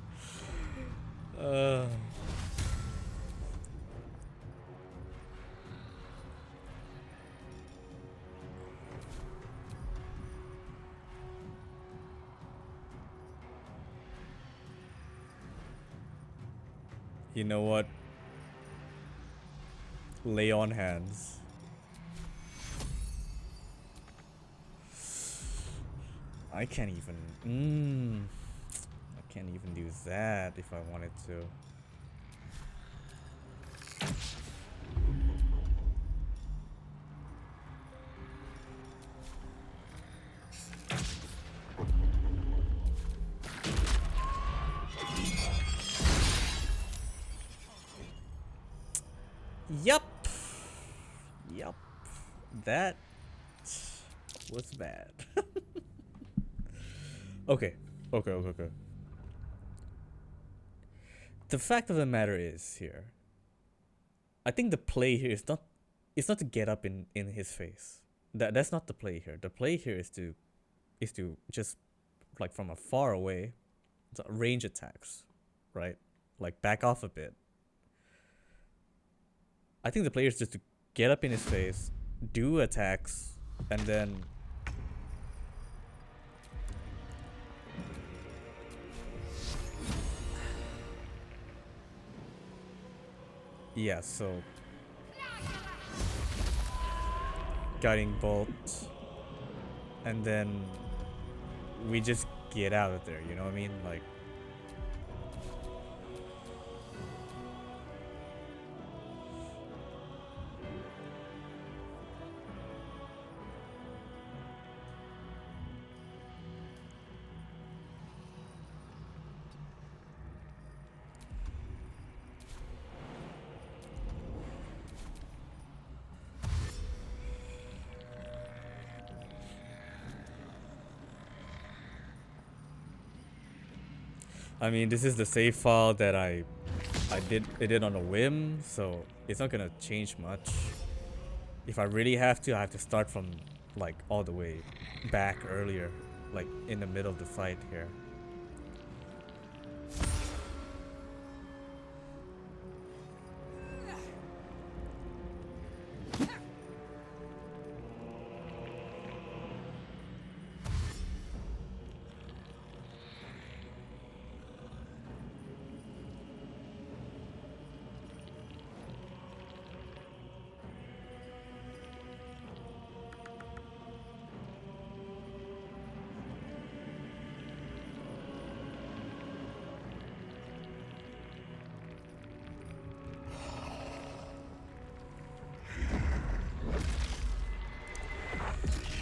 You know what? Lay on hands. I can't even. I can't even do that if I wanted to. Yup. Yup. That was bad. Okay. The fact of the matter is here, I think the play here is not to get up in his face. That's not the play here. The play here is to just like from a far away, range attacks, right? Like back off a bit. I think the player is just to get up in his face, do attacks, and then yeah, so guiding bolt, and then we just get out of there, you know what I mean? Like I mean, this is the save file that I did on a whim, so it's not gonna change much. If I really have to, I have to start from like all the way back earlier, like in the middle of the fight here.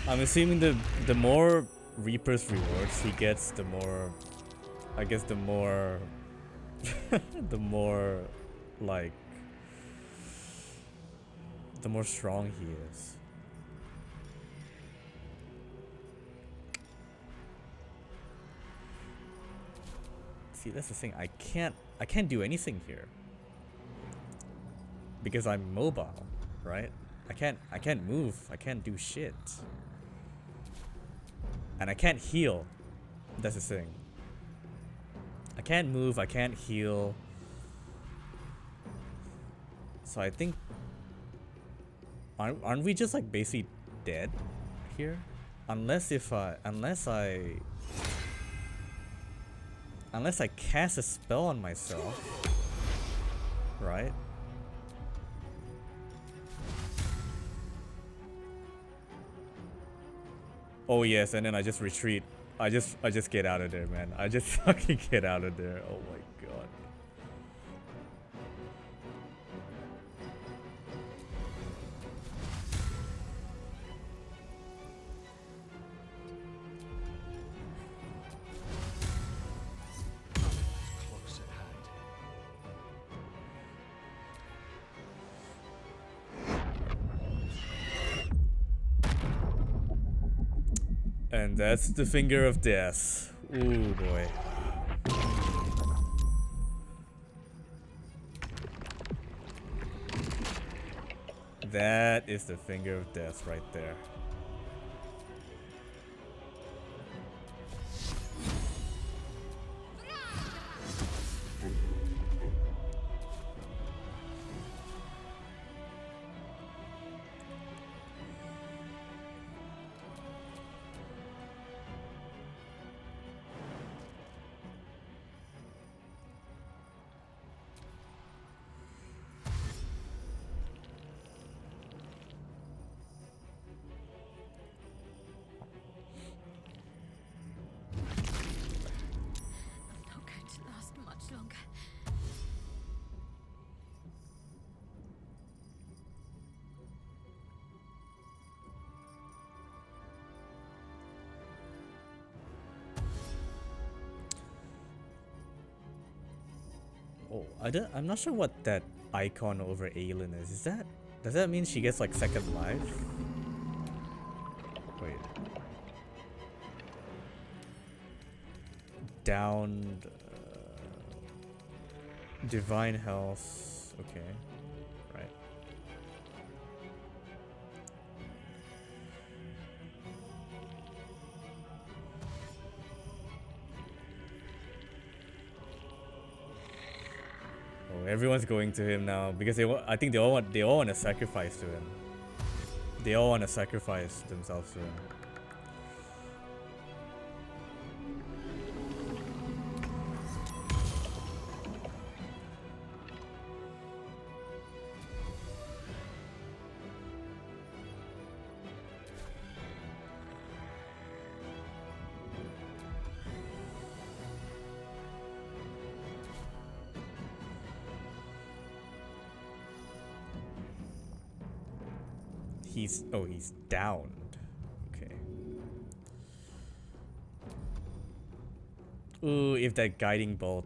I'm assuming the more Reaper's rewards he gets, the more, I guess the more, the more, like, the more strong he is. See, that's the thing. I can't do anything here because I'm mobile, right? I can't move. I can't do shit. And I can't heal. That's the thing. I can't move, I can't heal. So I think aren't we just like basically dead here? Unless I cast a spell on myself, right? Oh yes, and then I just retreat. I just get out of there, man. I just fucking get out of there. Oh my god. Close at hand. And that's the finger of death. Ooh boy. That is the finger of death right there. Not going to last much longer. Oh, I'm not sure what that icon over Aelin is. Does that mean she gets like second life? Wait. Downed divine health. Okay. Right. everyone's going to him now because I think they all want to sacrifice to him. They all want to sacrifice themselves to him. He's downed. Okay. Ooh, if that guiding bolt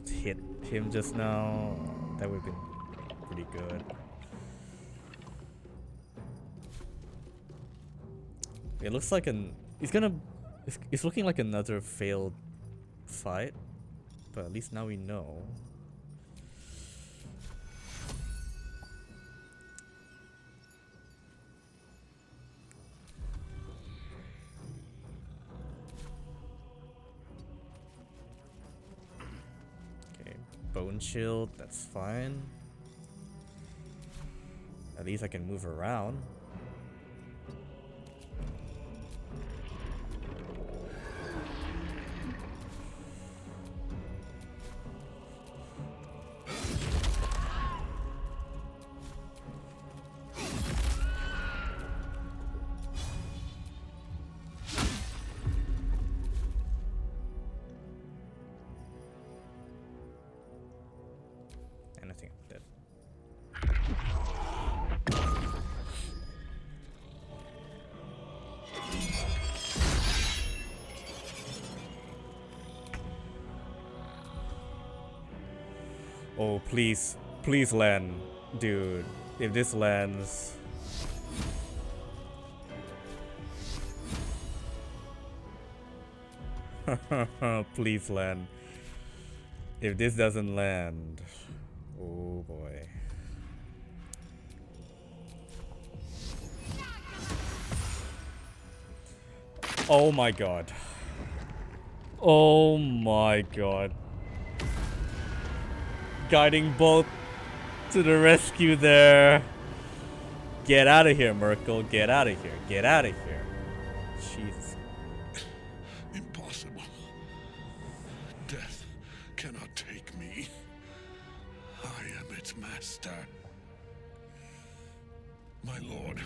hit him just now, that would have been pretty good. It looks like it's looking like another failed fight, but at least now we know. Bone shield, that's fine. At least I can move around. Oh, please land, dude. If this lands, please land. If this doesn't land, oh boy. Oh my god. Oh my god. Guiding bolt to the rescue there. Get out of here, Myrkel. Get out of here. Get out of here. Jesus. Impossible. Death cannot take me. I am its master. My lord,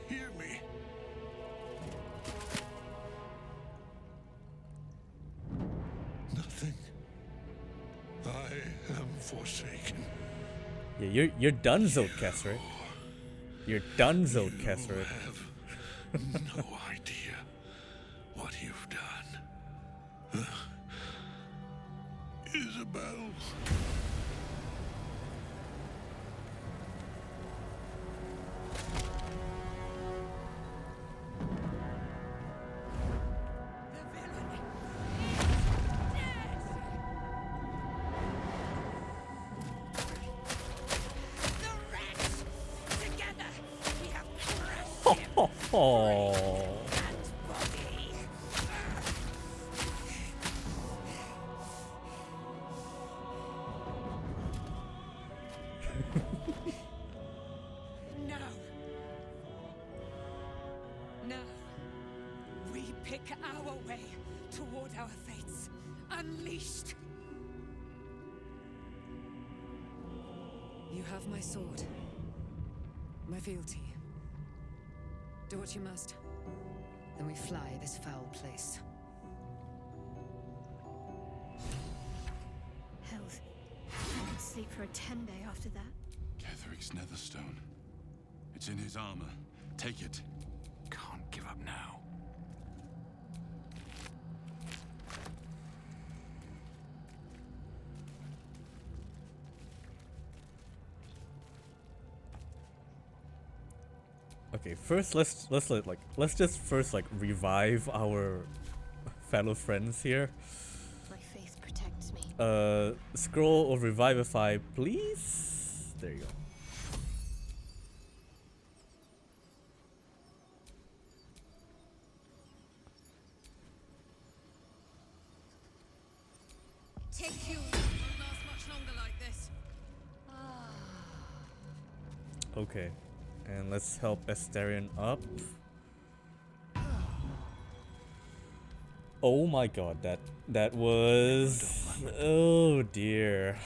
hear me. Nothing. I am forsaken. Yeah, you're donezo, Ketheric. You're donezo, Ketheric. You have no idea what you've done. Isabel. Oh. No. No. We pick our way toward our fates. Unleashed. You have my sword. My fealty. Do what you must. Then we fly this foul place. Hell, I could sleep for a 10-day after that. Ketheric's netherstone. It's in his armor. Take it. Can't give up now. Okay, first let's just first revive our fellow friends here. My faith protects me. Scroll of Revivify, please. There you go. Take you. longer like this. Okay, and let's help Asterion up. Oh my god, that was... Oh dear.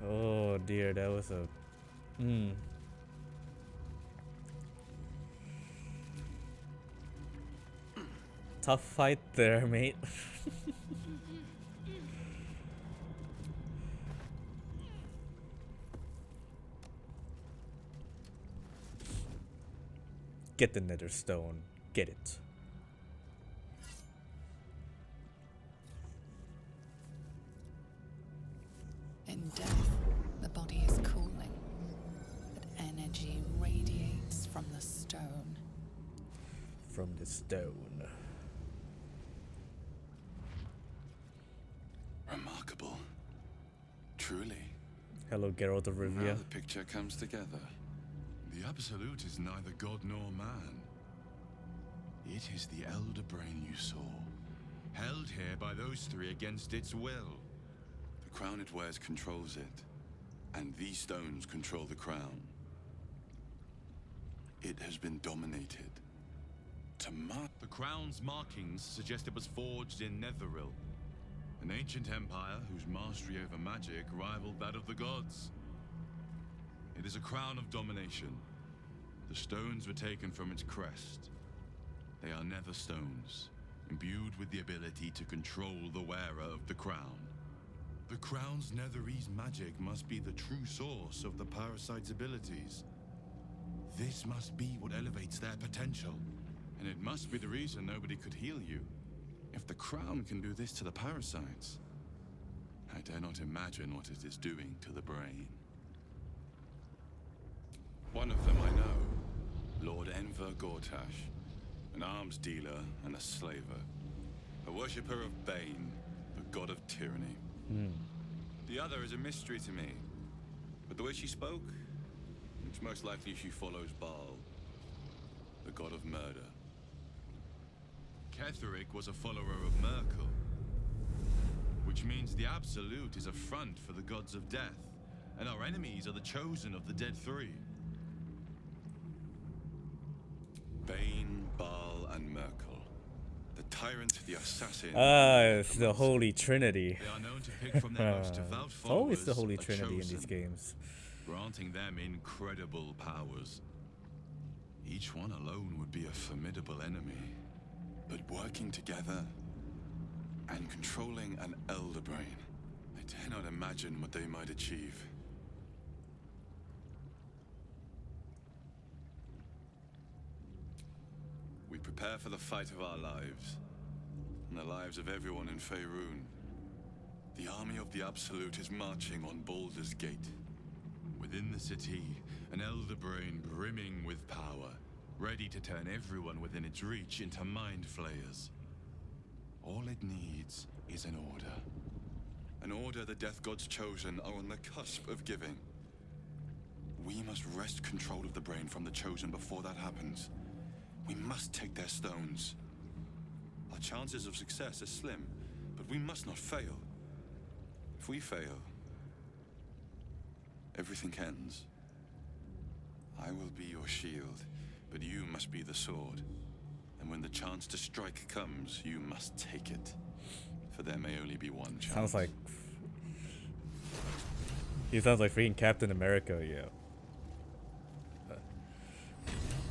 Oh dear, that was a... Tough fight there, mate. Get the nether stone. Get it. In death, the body is cooling, but energy radiates from the stone. From the stone. Remarkable. Truly. Hello, Geralt of Rivia. Now the picture comes together. The Absolute is neither god nor man. It is the Elder Brain you saw, held here by those three against its will. The crown it wears controls it, and these stones control the crown. It has been dominated. The crown's markings suggest it was forged in Netheril, an ancient empire whose mastery over magic rivaled that of the gods. It is a crown of domination. The stones were taken from its crest. They are nether stones, imbued with the ability to control the wearer of the crown. The crown's netherese magic must be the true source of the parasite's abilities. This must be what elevates their potential, and it must be the reason nobody could heal you. If the crown can do this to the parasites, I dare not imagine what it is doing to the brain. One of them I know, Lord Enver Gortash, an arms dealer and a slaver, a worshipper of Bane, the god of tyranny. The other is a mystery to me, but the way she spoke, it's most likely she follows Baal, the god of murder. Ketheric was a follower of Myrkel, which means the Absolute is a front for the gods of death, and our enemies are the chosen of the Dead Three. Bane, Baal, and Myrkel. The tyrant, the assassin. It's the Holy Trinity. They are known to pick from their most devout It's followers. always the Holy a Trinity in these chosen, games. granting them incredible powers. Each one alone would be a formidable enemy. But working together and controlling an Elder Brain, I dare not imagine what they might achieve. We prepare for the fight of our lives, and the lives of everyone in Faerun. The army of the Absolute is marching on Baldur's Gate. Within the city, an Elder Brain brimming with power, ready to turn everyone within its reach into mind flayers. All it needs is an order. An order the Death Gods chosen are on the cusp of giving. We must wrest control of the brain from the chosen before that happens. We must take their stones. Our chances of success are slim, but we must not fail. If we fail, everything ends. I will be your shield, but you must be the sword. And when the chance to strike comes, you must take it. For there may only be one chance. Sounds like... He sounds like freaking Captain America, yeah.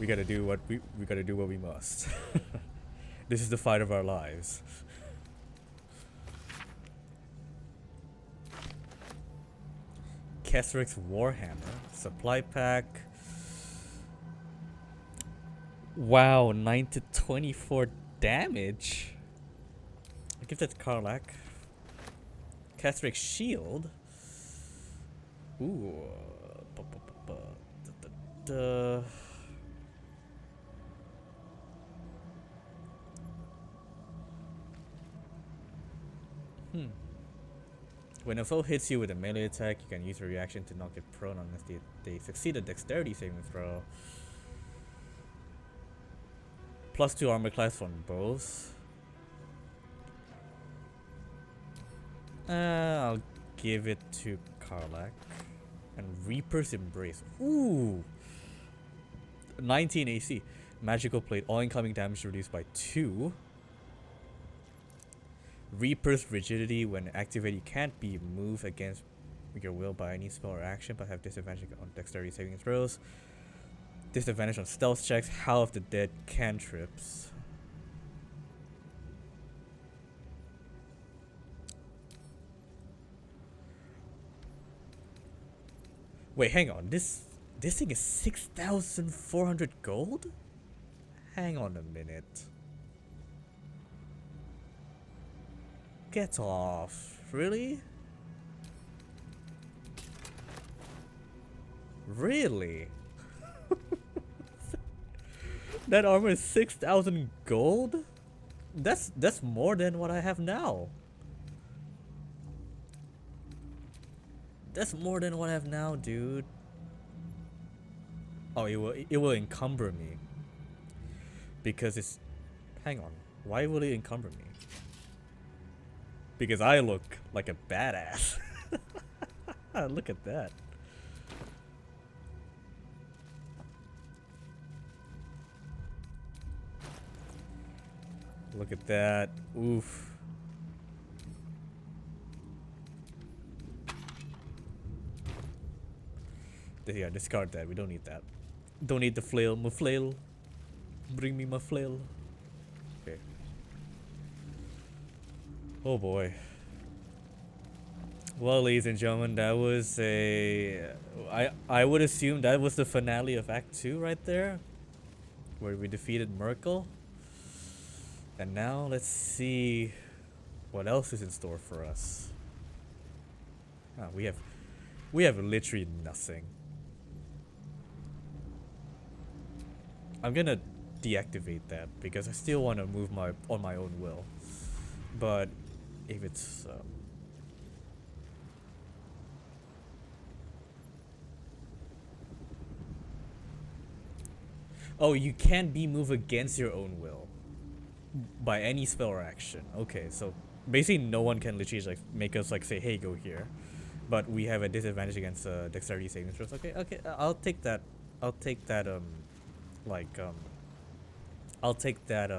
We gotta do what we gotta do what we must. This is the fight of our lives. Ketheric's Warhammer. Supply pack. Wow, 9 to 24 damage. I give that to Karlach. Ketheric's shield. Ooh. When a foe hits you with a melee attack, you can use a reaction to knock it prone unless they succeed a dexterity saving throw. +2 armor class on both. I'll give it to Karlach. And Reaper's Embrace. Ooh! 19 AC. Magical Plate. All incoming damage reduced by 2. Reaper's Rigidity. When activated, you can't be moved against your will by any spell or action, but have disadvantage on dexterity saving throws. Disadvantage on stealth checks. Howl of the Dead cantrips. Wait, hang on. This thing is 6,400 gold? Hang on a minute. Get off. Really? Really? That armor is 6,000 gold? That's more than what I have now. That's more than what I have now, dude. Oh, it will encumber me. Because it's... Hang on. Why will it encumber me? Because I look like a badass. Look at that. Look at that. Oof. Yeah, discard that. We don't need that. Don't need the flail. My flail. Bring me my flail. Okay. Oh boy. Well, ladies and gentlemen, that was a... I would assume that was the finale of Act 2 right there. Where we defeated Myrkel. And now let's see what else is in store for us. Ah, we have literally nothing. I'm gonna deactivate that because I still want to move on my own will. But if it's oh, you can't be moved against your own will by any spell or action. Okay, so basically no one can literally like make us like say, hey, go here. But we have a disadvantage against dexterity saving throws. Okay, I'll take that. I'll take that I'll take that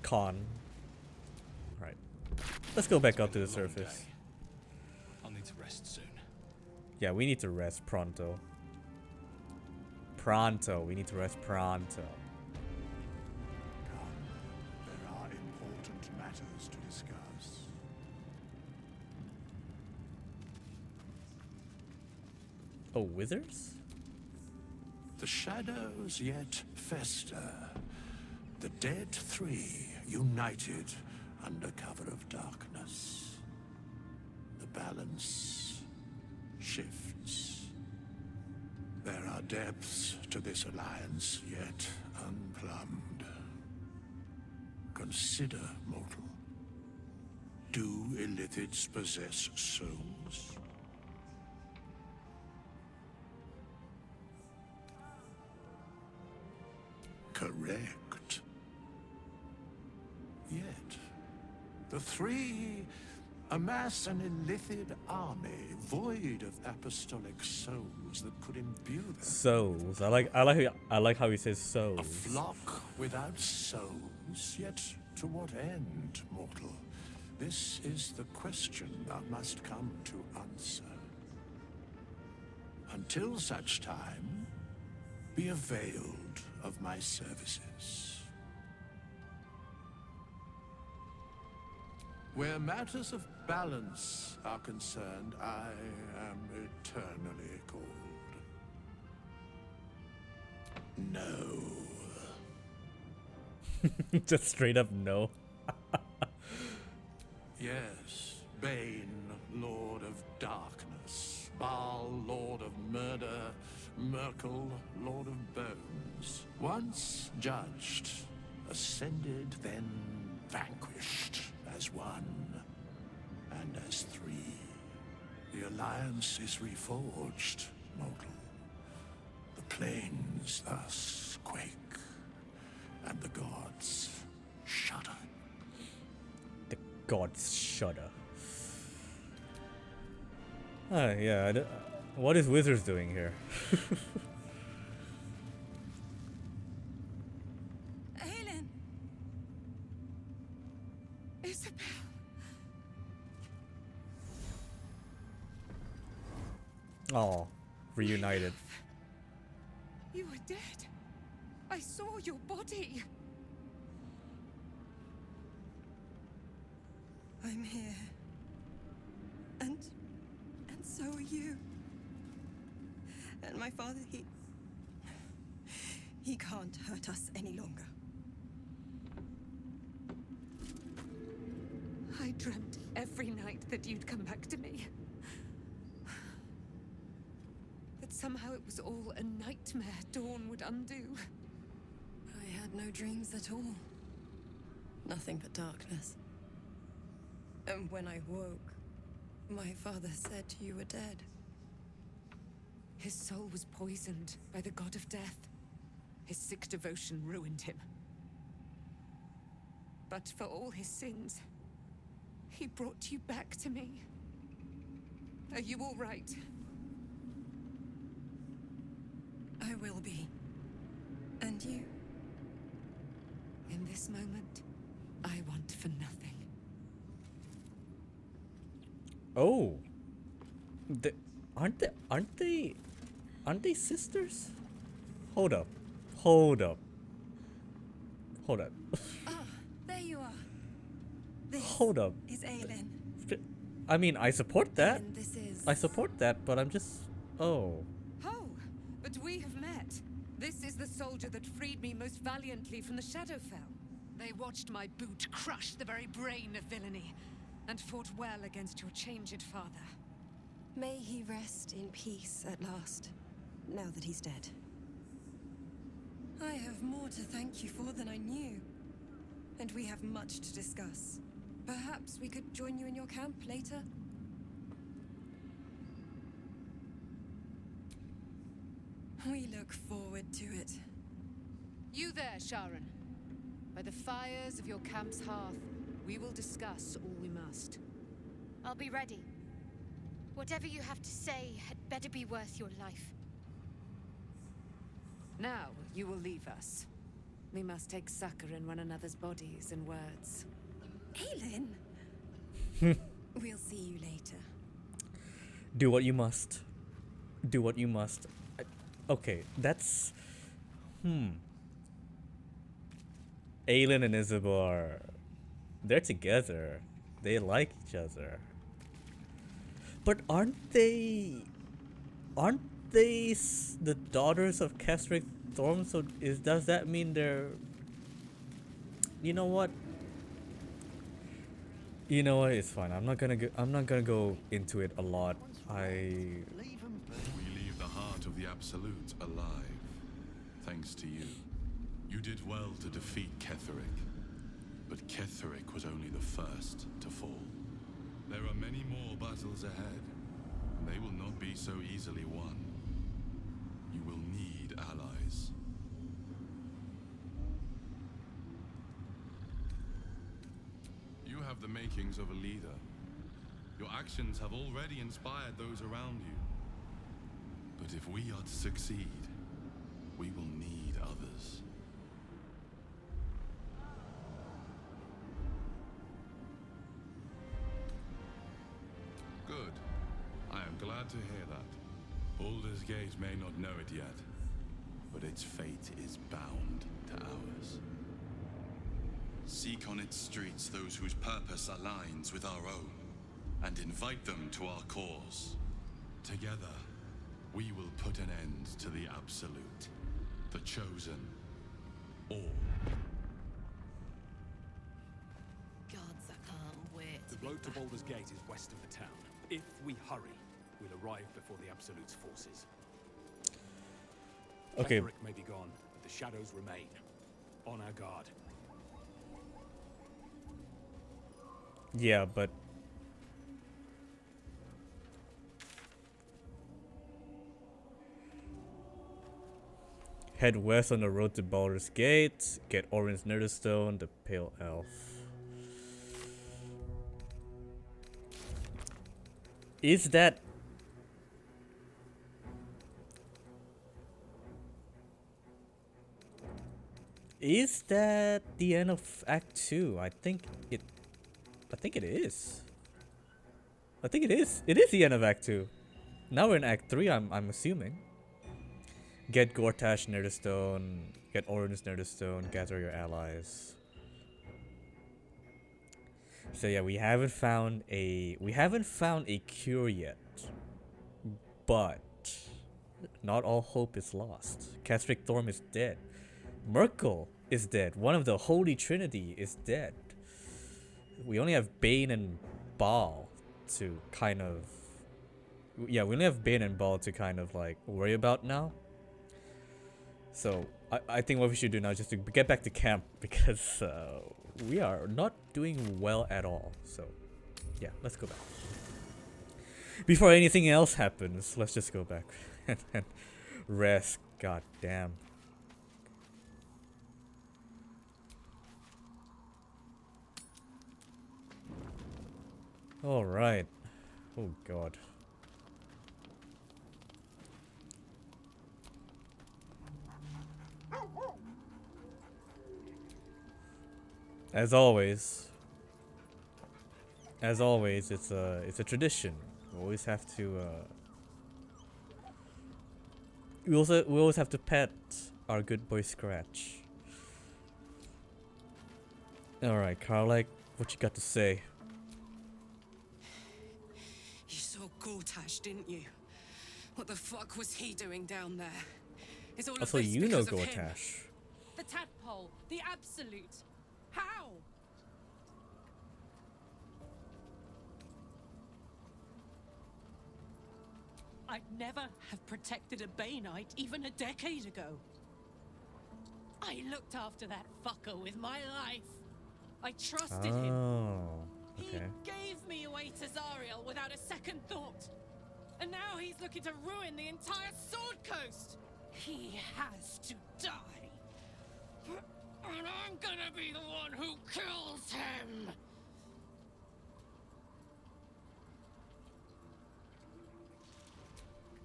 con. Alright. Let's go back up to the surface. I'll need to rest soon. Yeah, we need to rest pronto. Pronto. We need to rest pronto. Come, there are important matters to discuss. Oh, wizards? The shadows yet fester. The dead three united under cover of darkness. The balance shifts. There are depths to this alliance yet unplumbed. Consider, mortal. Do illithids possess souls? Correct. Yet, the three amass an illithid army void of apostolic souls that could imbue them. Souls. I like how he says souls. A flock without souls, yet to what end, mortal? This is the question thou must come to answer. Until such time, be availed of my services. Where matters of balance are concerned, I am eternally cold. No. Just straight up no. Yes, Bane, Lord of Darkness, Baal, Lord of Murder, Myrkel, Lord of Bones. Once judged, ascended, then vanquished as one and as three. The alliance is reforged, mortal. The plains thus quake, and the gods shudder. The gods shudder. Yeah. What is Wizards doing here? Aelin! Isabel! Oh, reunited. You were dead. I saw your body. I'm here. And so are you. And my father, he can't hurt us any longer. I dreamt every night that you'd come back to me. That somehow it was all a nightmare Dawn would undo. I had no dreams at all. Nothing but darkness. And when I woke, my father said you were dead. His soul was poisoned by the god of death. His sick devotion ruined him. But for all his sins, he brought you back to me. Are you all right? I will be. And you? In this moment, I want for nothing. Oh, aren't they sisters? Hold up. Ah, there you are. This Hold up. is Aelin. I mean, I support that. Aelin, this is... I support that, but I'm just... Oh. Oh, but we have met. This is the soldier that freed me most valiantly from the Shadowfell. They watched my boot crush the very brain of villainy, and fought well against your changed father. May he rest in peace at last, now that he's dead. I have more to thank you for than I knew. And we have much to discuss. Perhaps we could join you in your camp later? We look forward to it. You there, Sharon. By the fires of your camp's hearth, we will discuss all we must. I'll be ready. Whatever you have to say had better be worth your life. Now you will leave us. We must take succor in one another's bodies and words. Aelin! We'll see you later. Do what you must. Do what you must. Okay, that's... Aelin and Isabel are... They're together. They like each other. But aren't they... the daughters of Ketheric Thorm? So does that mean they're... You know what? You know what? It's fine. I'm not gonna go into it a lot. We leave the heart of the Absolute alive, thanks to you. You did well to defeat Ketheric, but Ketheric was only the first to fall. There are many more battles ahead, and they will not be so easily won. You will need allies. You have the makings of a leader. Your actions have already inspired those around you. But if we are to succeed, we will need others. Good. I am glad to hear that. Baldur's Gate may not know it yet, but its fate is bound to ours. Seek on its streets those whose purpose aligns with our own, and invite them to our cause. Together, we will put an end to the Absolute, the Chosen, all. Gods, I can't wait. The road to Baldur's Gate is west of the town. If we hurry, we'll arrive before the Absolute's forces. Okay. Ketheric may be gone, but the shadows remain. On our guard. Yeah, but... Head west on the road to Baldur's Gate. Get Orin's Netherstone, the Pale Elf. Is that Is that the end of Act 2? I think it is. I think it is. It is the end of Act 2. Now we're in Act 3, I'm assuming. Get Gortash near the stone, get Orin's near the stone, gather your allies. So yeah, we haven't found a cure yet. But not all hope is lost. Ketheric Thorm is dead. Myrkel is dead. One of the Holy Trinity is dead. We only have Bane and Baal to kind of... Yeah, we only have Bane and Baal to kind of like worry about now. So I think what we should do now is just to get back to camp because we are not doing well at all. So yeah, let's go back. Before anything else happens, let's just go back and rest. God damn. All right. Oh God. As always, it's a tradition. We always have to. We always have to pet our good boy Scratch. All right, Karlach, what you got to say? You saw Gortash, didn't you? What the fuck was he doing down there? Is all of Also, this you know because of him? Gortash. The tadpole, the absolute. How? I'd never have protected a Baneite even a decade ago. I looked after that fucker with my life. I trusted him. Oh, okay. He gave me away to Zariel without a second thought. And now he's looking to ruin the entire Sword Coast. He has to die. And I'm gonna be the one who kills him.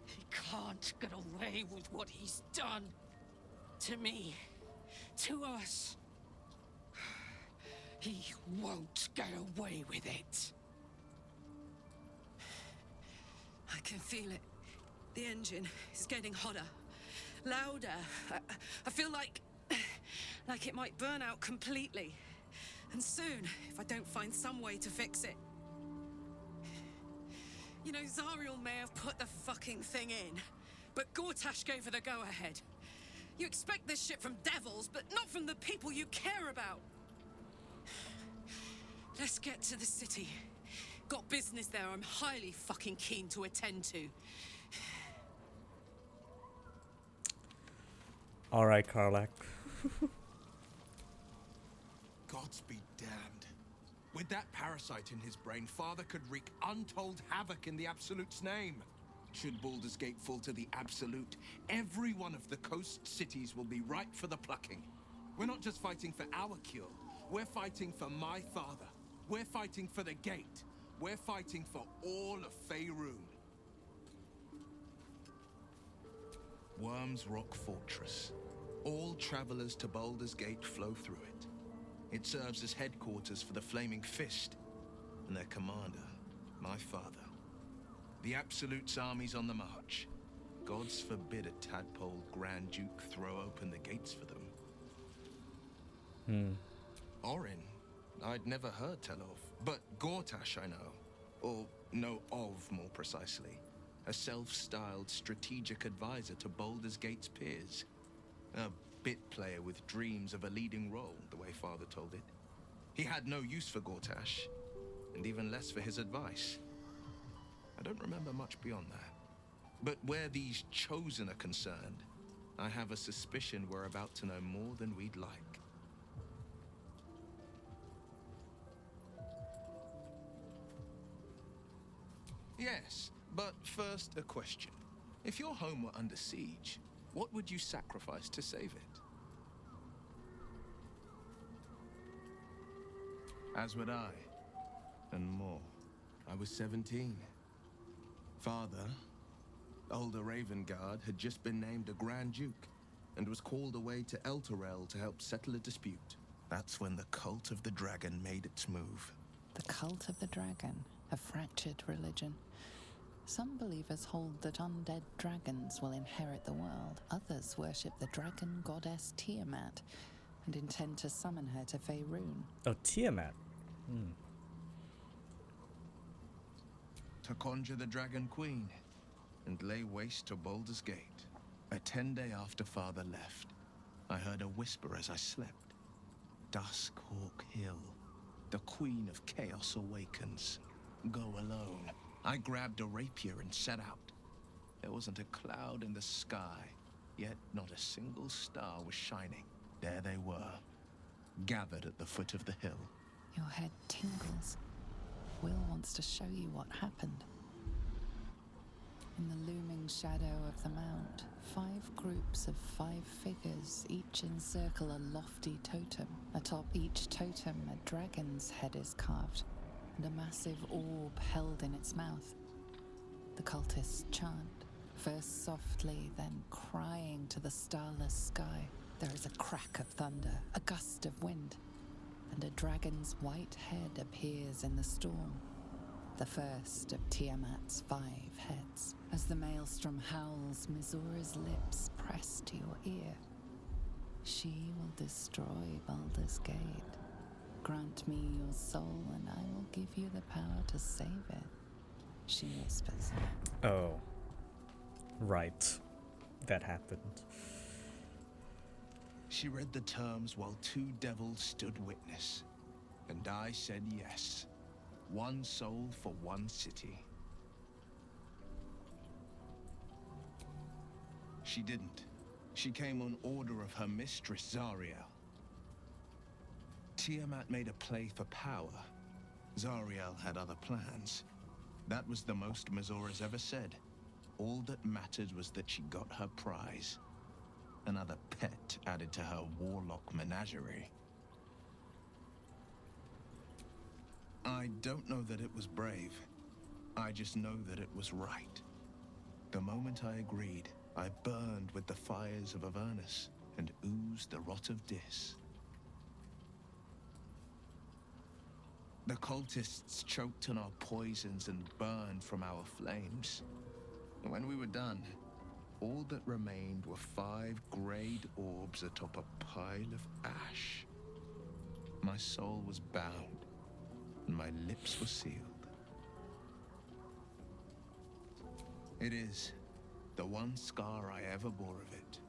He can't get away with what he's done. To me. To us. He won't get away with it. I can feel it. The engine is getting hotter. Louder. I feel like it might burn out completely. And soon, if I don't find some way to fix it. You know, Zariel may have put the fucking thing in, but Gortash gave her the go-ahead. You expect this shit from devils, but not from the people you care about. Let's get to the city. Got business there I'm highly fucking keen to attend to. Alright, Karlach. Gods be damned. With that parasite in his brain, Father could wreak untold havoc in the Absolute's name. Should Baldur's Gate fall to the Absolute, every one of the coast cities will be ripe for the plucking. We're not just fighting for our cure. We're fighting for my father. We're fighting for the Gate. We're fighting for all of Faerun. Worm's Rock Fortress. All travelers to Baldur's Gate flow through it. It serves as headquarters for the Flaming Fist and their commander, my father. The Absolute's army's on the march. Gods forbid a tadpole Grand Duke throw open the gates for them. Orin, I'd never heard tell of, but Gortash I know. Or know of, more precisely. A self-styled strategic advisor to Baldur's Gate's peers. A bit player with dreams of a leading role, the way Father told it. He had no use for Gortash, and even less for his advice. I don't remember much beyond that. But where these chosen are concerned, I have a suspicion we're about to know more than we'd like. Yes, but first a question. If your home were under siege, what would you sacrifice to save it? As would I, and more. I was 17. Father, older Ravengard, had just been named a Grand Duke. and was called away to Elturel to help settle a dispute. That's when the Cult of the Dragon made its move. The Cult of the Dragon, a fractured religion. Some believers hold that undead dragons will inherit the world. Others worship the dragon goddess Tiamat and intend to summon her to Faerun. Oh, Tiamat. To conjure the Dragon Queen and lay waste to Baldur's Gate. A 10-day after Father left, I heard a whisper as I slept. Duskhawk Hill. The Queen of Chaos awakens. Go alone. I grabbed a rapier and set out. There wasn't a cloud in the sky, yet not a single star was shining. There they were, gathered at the foot of the hill. Your head tingles. Will wants to show you what happened. In the looming shadow of the mount, 5 groups of 5 figures each encircle a lofty totem. Atop each totem, a dragon's head is carved, and a massive orb held in its mouth. The cultists chant, first softly, then crying to the starless sky. There is a crack of thunder, a gust of wind, and a dragon's white head appears in the storm. The first of Tiamat's 5 heads. As the maelstrom howls, Mizora's lips press to your ear. She will destroy Baldur's Gate. Grant me your soul, and I will give you the power to save it, she whispers. Oh. Right. That happened. She read the terms while 2 devils stood witness, and I said yes. 1 soul for 1 city. She didn't. She came on order of her mistress, Zariel. Tiamat made a play for power. Zariel had other plans. That was the most Mizora's ever said. All that mattered was that she got her prize. Another pet added to her warlock menagerie. I don't know that it was brave. I just know that it was right. The moment I agreed, I burned with the fires of Avernus and oozed the rot of Dis. The cultists choked on our poisons and burned from our flames. When we were done, all that remained were 5 grayed orbs atop a pile of ash. My soul was bound, and my lips were sealed. It is the one scar I ever bore of it.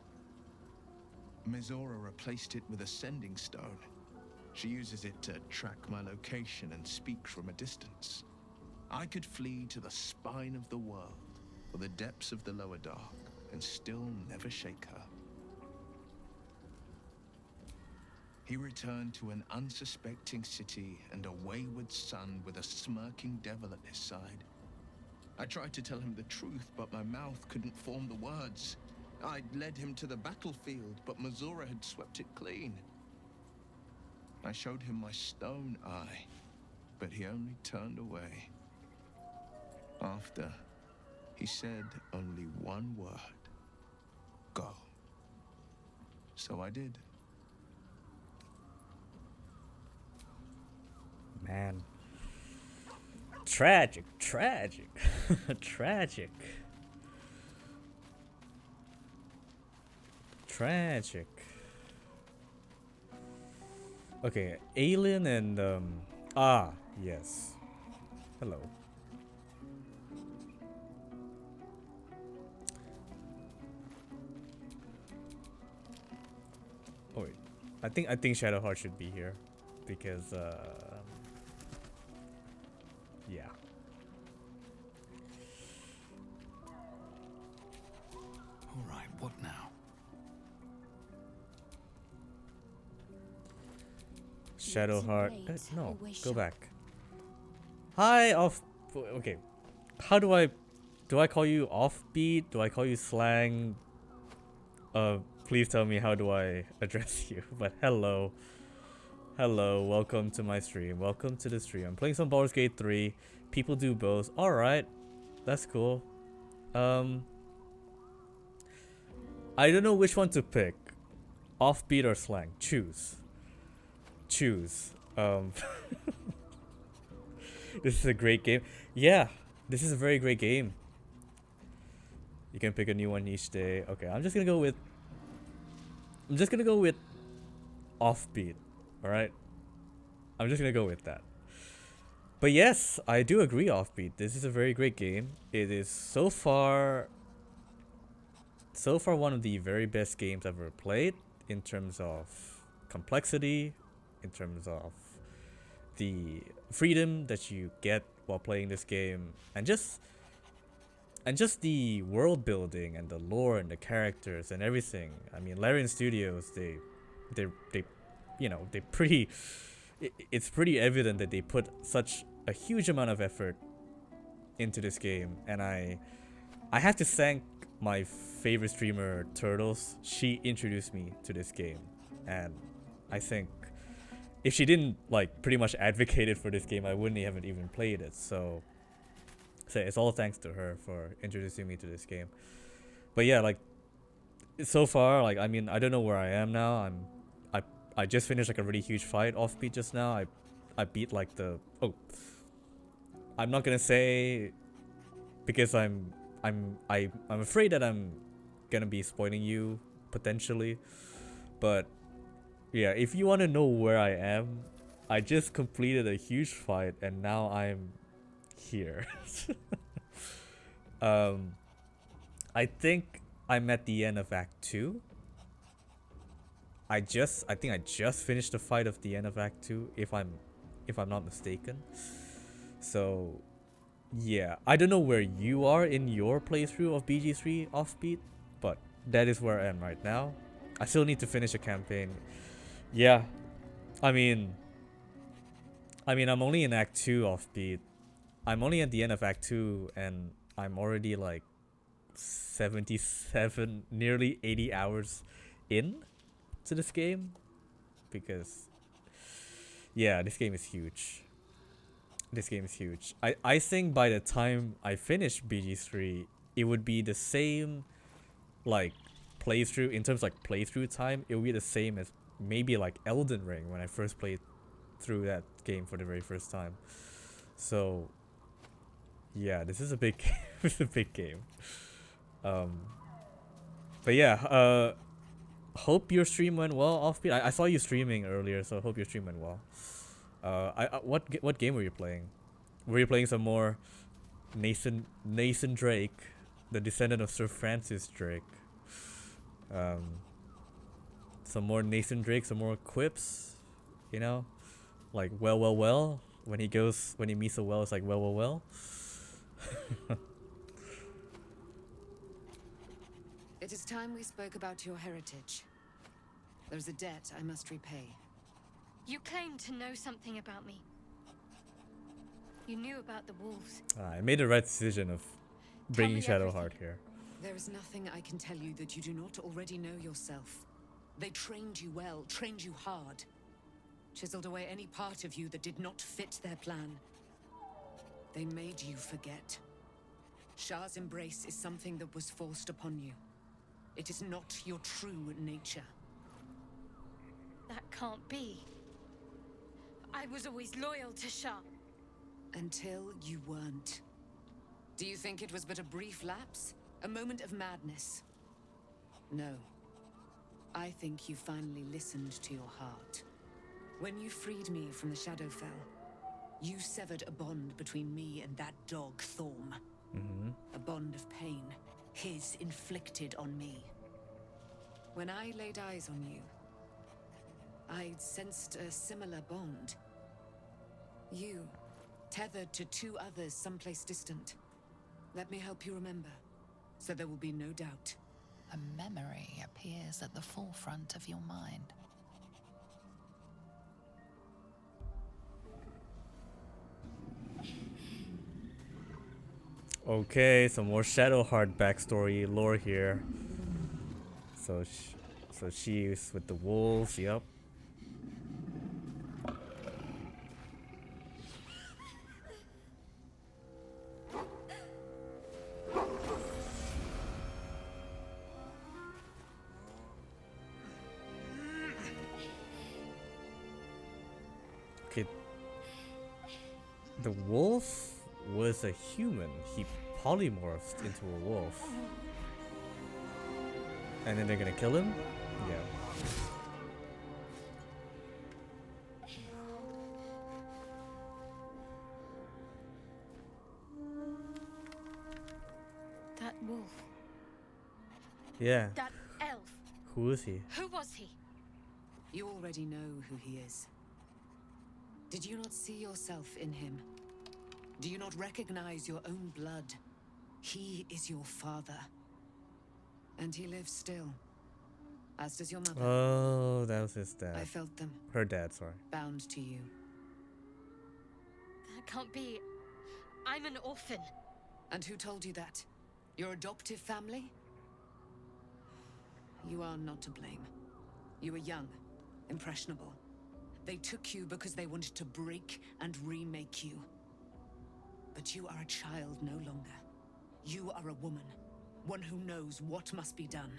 Mizora replaced it with a sending stone. She uses it to track my location and speak from a distance. I could flee to the spine of the world, or the depths of the lower dark, and still never shake her. He returned to an unsuspecting city and a wayward son with a smirking devil at his side. I tried to tell him the truth, but my mouth couldn't form the words. I'd led him to the battlefield, but Mizora had swept it clean. I showed him my stone eye, but he only turned away. After, he said only one word. Go. So I did. Man. Tragic, tragic, tragic. Tragic. Okay, Alien and yes. Hello. Oh wait. I think Shadowheart should be here because yeah. All right, what now? Shadowheart. No, go back. Hi, off. Okay, how do I call you offbeat? Do I call you slang? Please tell me how do I address you. But hello, welcome to my stream. Welcome to the stream. I'm playing some Baldur's Gate 3. People do both. All right, that's cool. I don't know which one to pick. Offbeat or slang? Choose. Choose. This is a great game. Yeah, this is a very great game. You can pick a new one each day. Okay, I'm just gonna go with Offbeat. Alright? I'm just gonna go with that. But yes, I do agree, Offbeat. This is a very great game. It is so far one of the very best games I've ever played in terms of complexity, in terms of the freedom that you get while playing this game, and just the world building and the lore and the characters and everything. I mean, Larian Studios, they you know, it's pretty evident that they put such a huge amount of effort into this game, and I have to thank my favorite streamer, Turtles. She introduced me to this game, and I think if she didn't like pretty much advocated for this game, I wouldn't have even played it. So it's all thanks to her for introducing me to this game. But yeah, like so far, like I mean, I don't know where I am now. I just finished like a really huge fight Offbeat just now. I beat like I'm not gonna say because I'm afraid that I'm gonna be spoiling you potentially. But yeah, if you want to know where I am, I just completed a huge fight and now I'm here. I think I'm at the end of Act 2. I think I just finished the fight of the end of Act 2 if I'm not mistaken. So yeah, I don't know where you are in your playthrough of BG3 Offbeat, but that is where I am right now. I still need to finish a campaign. Yeah, I mean I'm only in Act 2 Offbeat. I'm only at the end of Act 2 and I'm already like 77, nearly 80 hours in to this game, because yeah, this game is huge. I think by the time I finish BG3, it would be the same like playthrough in terms of like playthrough time. It would be the same as maybe like Elden Ring when I first played through that game for the very first time. So yeah, this is a big game. This is a big game. But yeah, hope your stream went well, Offbeat. I saw you streaming earlier, so I hope your stream went well. What game were you playing? Were you playing some more Nathan Drake, the descendant of Sir Francis Drake? Some more Nathan Drake, some more quips, you know, like well. When he meets a well, it's like well. It is time we spoke about your heritage. There's a debt I must repay. You claim to know something about me. You knew about the wolves. I made the right decision of bringing Shadowheart here. There is nothing I can tell you that you do not already know yourself. They trained you well, trained you hard. Chiseled away any part of you that did not fit their plan. They made you forget. Shah's embrace is something that was forced upon you. It is not your true nature. That can't be. I was always loyal to Shah. Until you weren't. Do you think it was but a brief lapse? A moment of madness? No. I think you finally listened to your heart. When you freed me from the Shadowfell, you severed a bond between me and that dog, Thorm. A bond of pain, his inflicted on me. When I laid eyes on you, I sensed a similar bond. You, tethered to two others someplace distant. Let me help you remember, so there will be no doubt. A memory appears at the forefront of your mind. Okay, some more Shadowheart backstory lore here. So she's with the wolves. Yep. The wolf was a human. He polymorphed into a wolf. And then they're gonna kill him? Yeah. That wolf. Yeah. That elf. Who is he? Who was he? You already know who he is. Did you not see yourself in him? Do you not recognize your own blood? He is your father. And he lives still. As does your mother. Oh, that was his dad. I felt them. Her dad, sorry. Bound to you. That can't be. I'm an orphan. And who told you that? Your adoptive family? You are not to blame. You were young, impressionable. They took you because they wanted to break and remake you. But you are a child no longer. You are a woman. One who knows what must be done.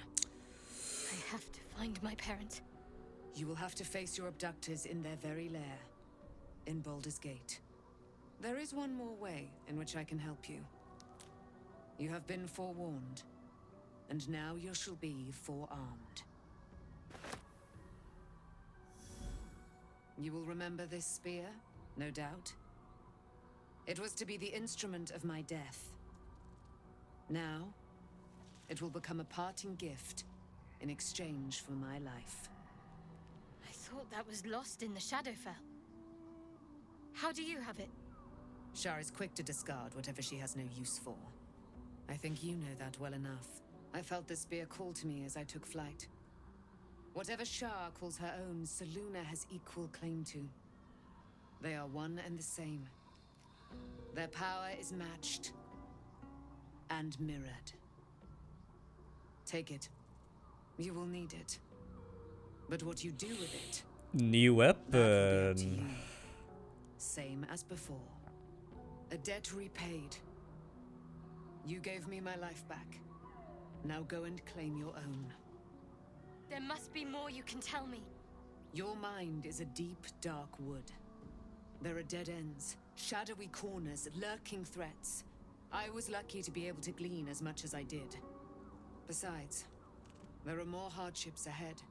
I have to find my parents. You will have to face your abductors in their very lair. In Baldur's Gate. There is one more way in which I can help you. You have been forewarned. And now you shall be forearmed. You will remember this spear, no doubt. It was to be the instrument of my death. Now, it will become a parting gift in exchange for my life. I thought that was lost in the Shadowfell. How do you have it? Shar is quick to discard whatever she has no use for. I think you know that well enough. I felt the spear call to me as I took flight. Whatever Shar calls her own, Selûne has equal claim to. They are one and the same. Their power is matched and mirrored. Take it. You will need it. But what you do with it... New that will be up to you. weapon. Same as before. A debt repaid. You gave me my life back. Now go and claim your own. There must be more you can tell me. Your mind is a deep, dark wood. There are dead ends, shadowy corners, lurking threats. I was lucky to be able to glean as much as I did. Besides, there are more hardships ahead.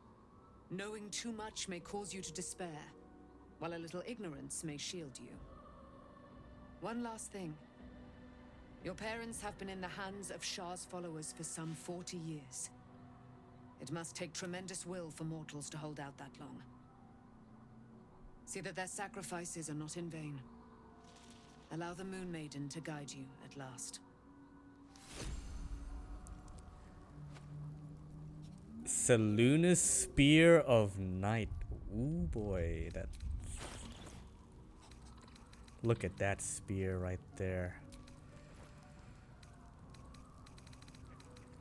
Knowing too much may cause you to despair, while a little ignorance may shield you. One last thing. Your parents have been in the hands of Shar's followers for some 40 years. It must take tremendous will for mortals to hold out that long. See that their sacrifices are not in vain. Allow the Moon Maiden to guide you at last. Selûne's Spear of Night. Ooh boy, that. Look at that spear right there.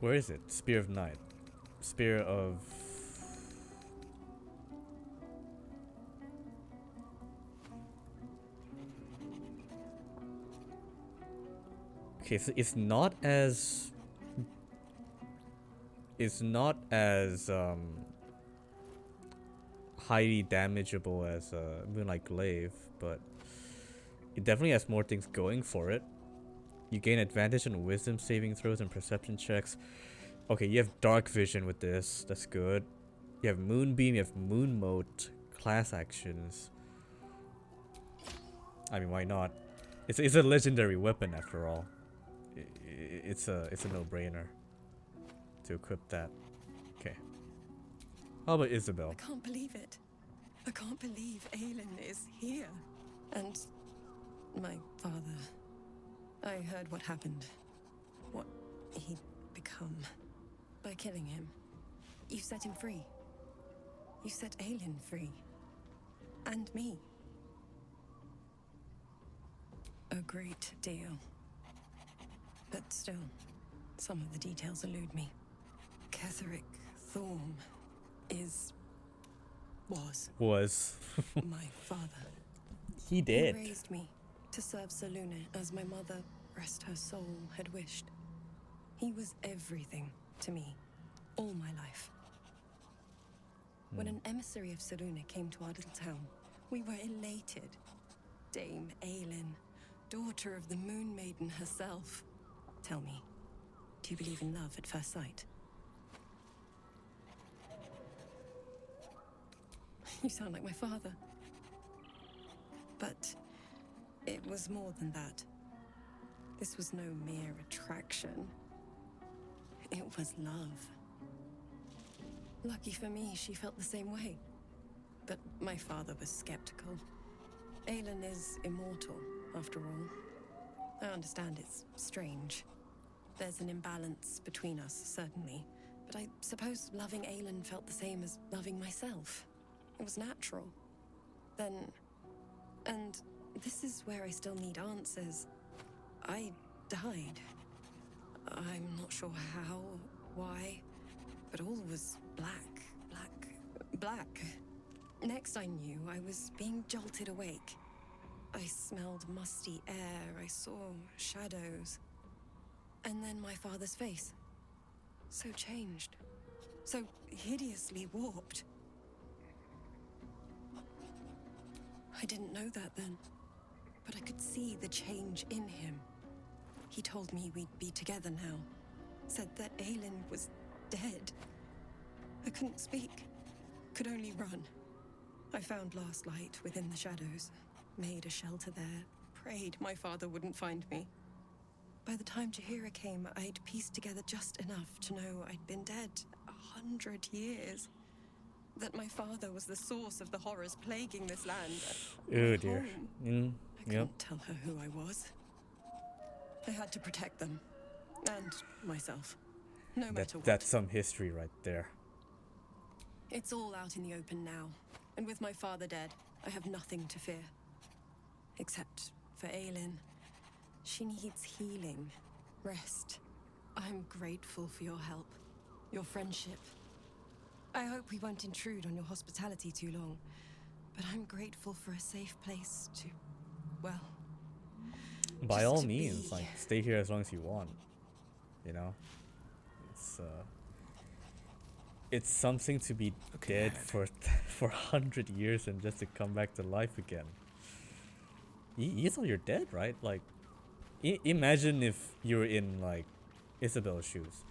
Where is it? Spear of Night. Spear of... Okay, so it's not as... It's not as highly damageable as Moonlight Glaive, but it definitely has more things going for it. You gain advantage on wisdom saving throws and perception checks. Okay, you have dark vision with this. That's good. You have moonbeam, you have moon mote, class actions. I mean, why not? It's a legendary weapon after all. It's a no-brainer to equip that. Okay. How about Isabel? I can't believe it. I can't believe Aelin is here. And my father. I heard what happened. What he'd become. By killing him. You set him free. You set Aelin free. And me. A great deal. But still, some of the details elude me. Ketheric Thorm was my father. He did. He raised me to serve Selûne as my mother, rest her soul, had wished. He was everything to me, all my life. When an emissary of Selûne came to our little town, we were elated. Dame Aelin, daughter of the Moon Maiden herself. Tell me, do you believe in love at first sight? You sound like my father. But it was more than that. This was no mere attraction. It was love. Lucky for me, she felt the same way. But my father was skeptical. Aelin is immortal, after all. I understand it's strange. There's an imbalance between us, certainly. But I suppose loving Aelin felt the same as loving myself. It was natural. Then... And this is where I still need answers. I died. I'm not sure how, why, but all was black. Next I knew, I was being jolted awake. I smelled musty air, I saw shadows. And then my father's face. So changed. So hideously warped. I didn't know that then, but I could see the change in him. He told me we'd be together now. Said that Aelin was dead. I couldn't speak. Could only run. I found last light within the shadows. Made a shelter there. Prayed my father wouldn't find me. By the time Jahira came, I'd pieced together just enough to know I'd been dead 100 years. That my father was the source of the horrors plaguing this land. Oh dear. I couldn't tell her who I was. I had to protect them. And myself. No matter what. That's some history right there. It's all out in the open now. And with my father dead, I have nothing to fear. Except for Aelin. She needs healing. Rest. I'm grateful for your help. Your friendship. I hope we won't intrude on your hospitality too long. But I'm grateful for a safe place to... well... By all means, like, stay here as long as you want. You know? It's something to be dead for 100 years and just to come back to life again. You thought you're dead, right? Like, imagine if you're in, like, Isabel's shoes.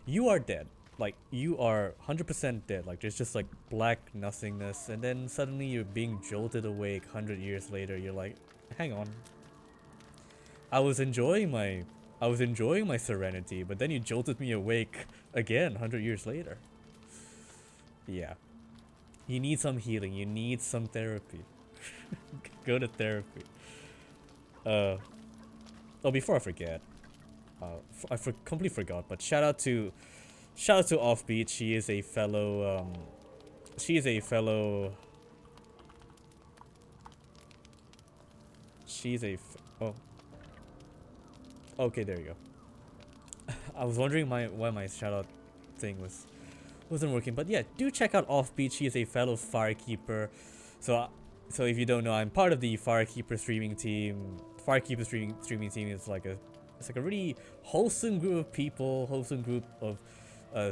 You are dead. Like, you are 100% dead. Like, there's just, like, black nothingness. And then suddenly you're being jolted awake 100 years later. You're like, hang on. I was enjoying my serenity, but then you jolted me awake again 100 years later. Yeah. You need some healing. You need some therapy. Go to therapy. Oh, before I forget, I completely forgot. But shout out to Offbeat. She is a fellow. Oh. Okay, there you go. I was wondering why my shout out thing wasn't working, but yeah, do check out Offbeat. She is a fellow Firekeeper. So if you don't know, I'm part of the Firekeeper streaming team. Firekeeper streaming team is like a really wholesome group of people, wholesome group of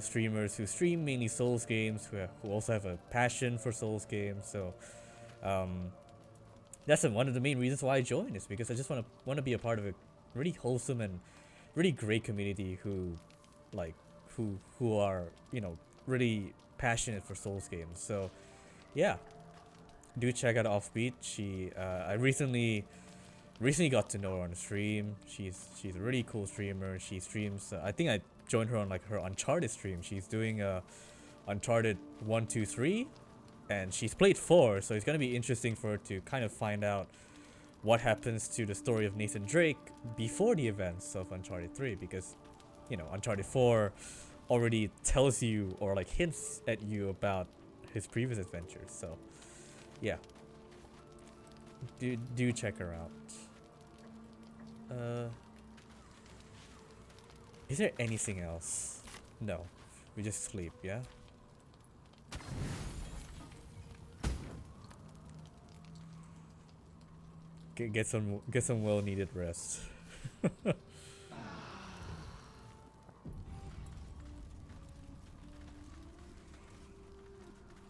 streamers who stream mainly Souls games, who also have a passion for Souls games. So that's one of the main reasons why I joined, is because I just want to be a part of a really wholesome and really great community who are, you know, really passionate for Souls games. So yeah, do check out Offbeat. I recently got to know her on stream. She's a really cool streamer. She streams. I think I joined her on like her Uncharted stream. She's doing Uncharted 1, 2, 3, and she's played 4. So it's gonna be interesting for her to kind of find out what happens to the story of Nathan Drake before the events of Uncharted 3, because, you know, Uncharted 4 already tells you or like hints at you about his previous adventures. So yeah, do check her out. Is there anything else? No, we just sleep. Yeah. Get some well needed rest.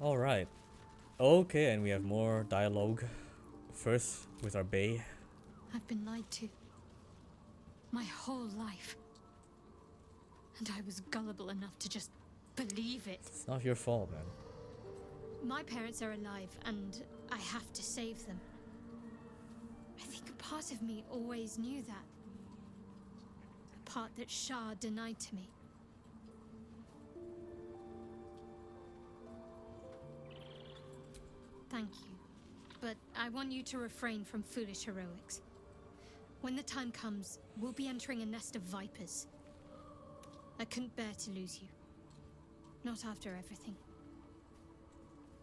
All right. Okay, and we have more dialogue. First with our Bay. I've been lied to. My whole life. And I was gullible enough to just believe it. It's not your fault, man. My parents are alive, and I have to save them. I think a part of me always knew that. A part that Shah denied to me. Thank you. But I want you to refrain from foolish heroics. When the time comes, we'll be entering a nest of vipers. I couldn't bear to lose you. Not after everything.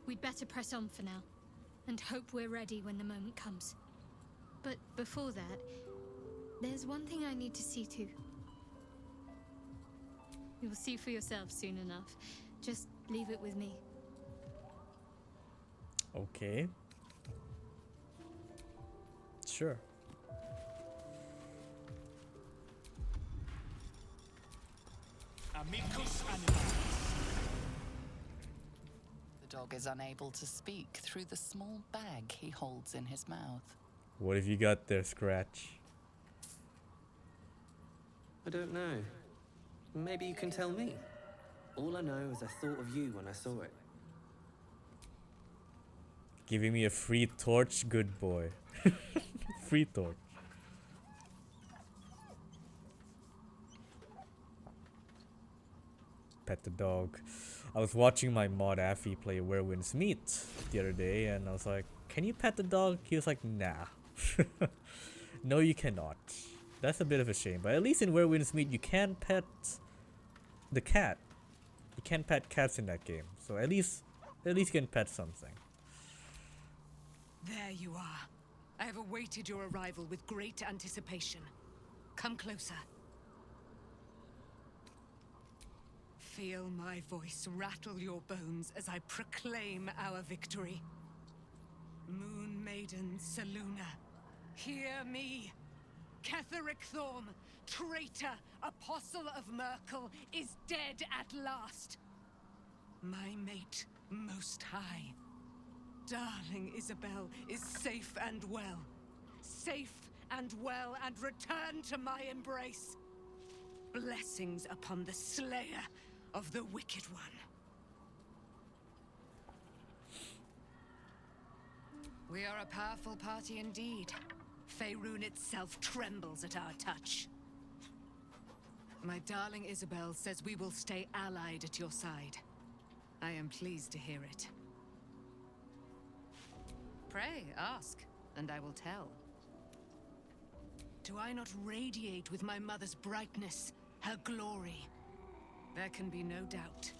We'd better press on for now, and hope we're ready when the moment comes. But before that, there's one thing I need to see to. You'll see for yourself soon enough. Just leave it with me. Okay. Sure. Amicus animalis. The dog is unable to speak through the small bag he holds in his mouth. What have you got there, Scratch? I don't know. Maybe you can tell me. All I know is I thought of you when I saw it. Giving me a free torch, good boy. Free torch. Pet the dog. I was watching my mod Affy play Where Winds Meet the other day, and I was like, can you pet the dog? He was like, nah. No, you cannot. That's a bit of a shame, but at least in Where Winds Meet, you can pet the cat. You can pet cats in that game, so at least you can pet something. There you are. I have awaited your arrival with great anticipation. Come closer. Feel my voice rattle your bones as I proclaim our victory. Moon Maiden Selûne, hear me. Ketheric Thorm, traitor, apostle of Myrkel, is dead at last. My mate, Most High. Darling Isabel is safe and well. Safe and well, and return to my embrace. Blessings upon the slayer of the Wicked One. We are a powerful party indeed. Faerun itself trembles at our touch. My darling Isabel says we will stay allied at your side. I am pleased to hear it. Pray, ask, and I will tell. Do I not radiate with my mother's brightness, her glory? There can be no doubt.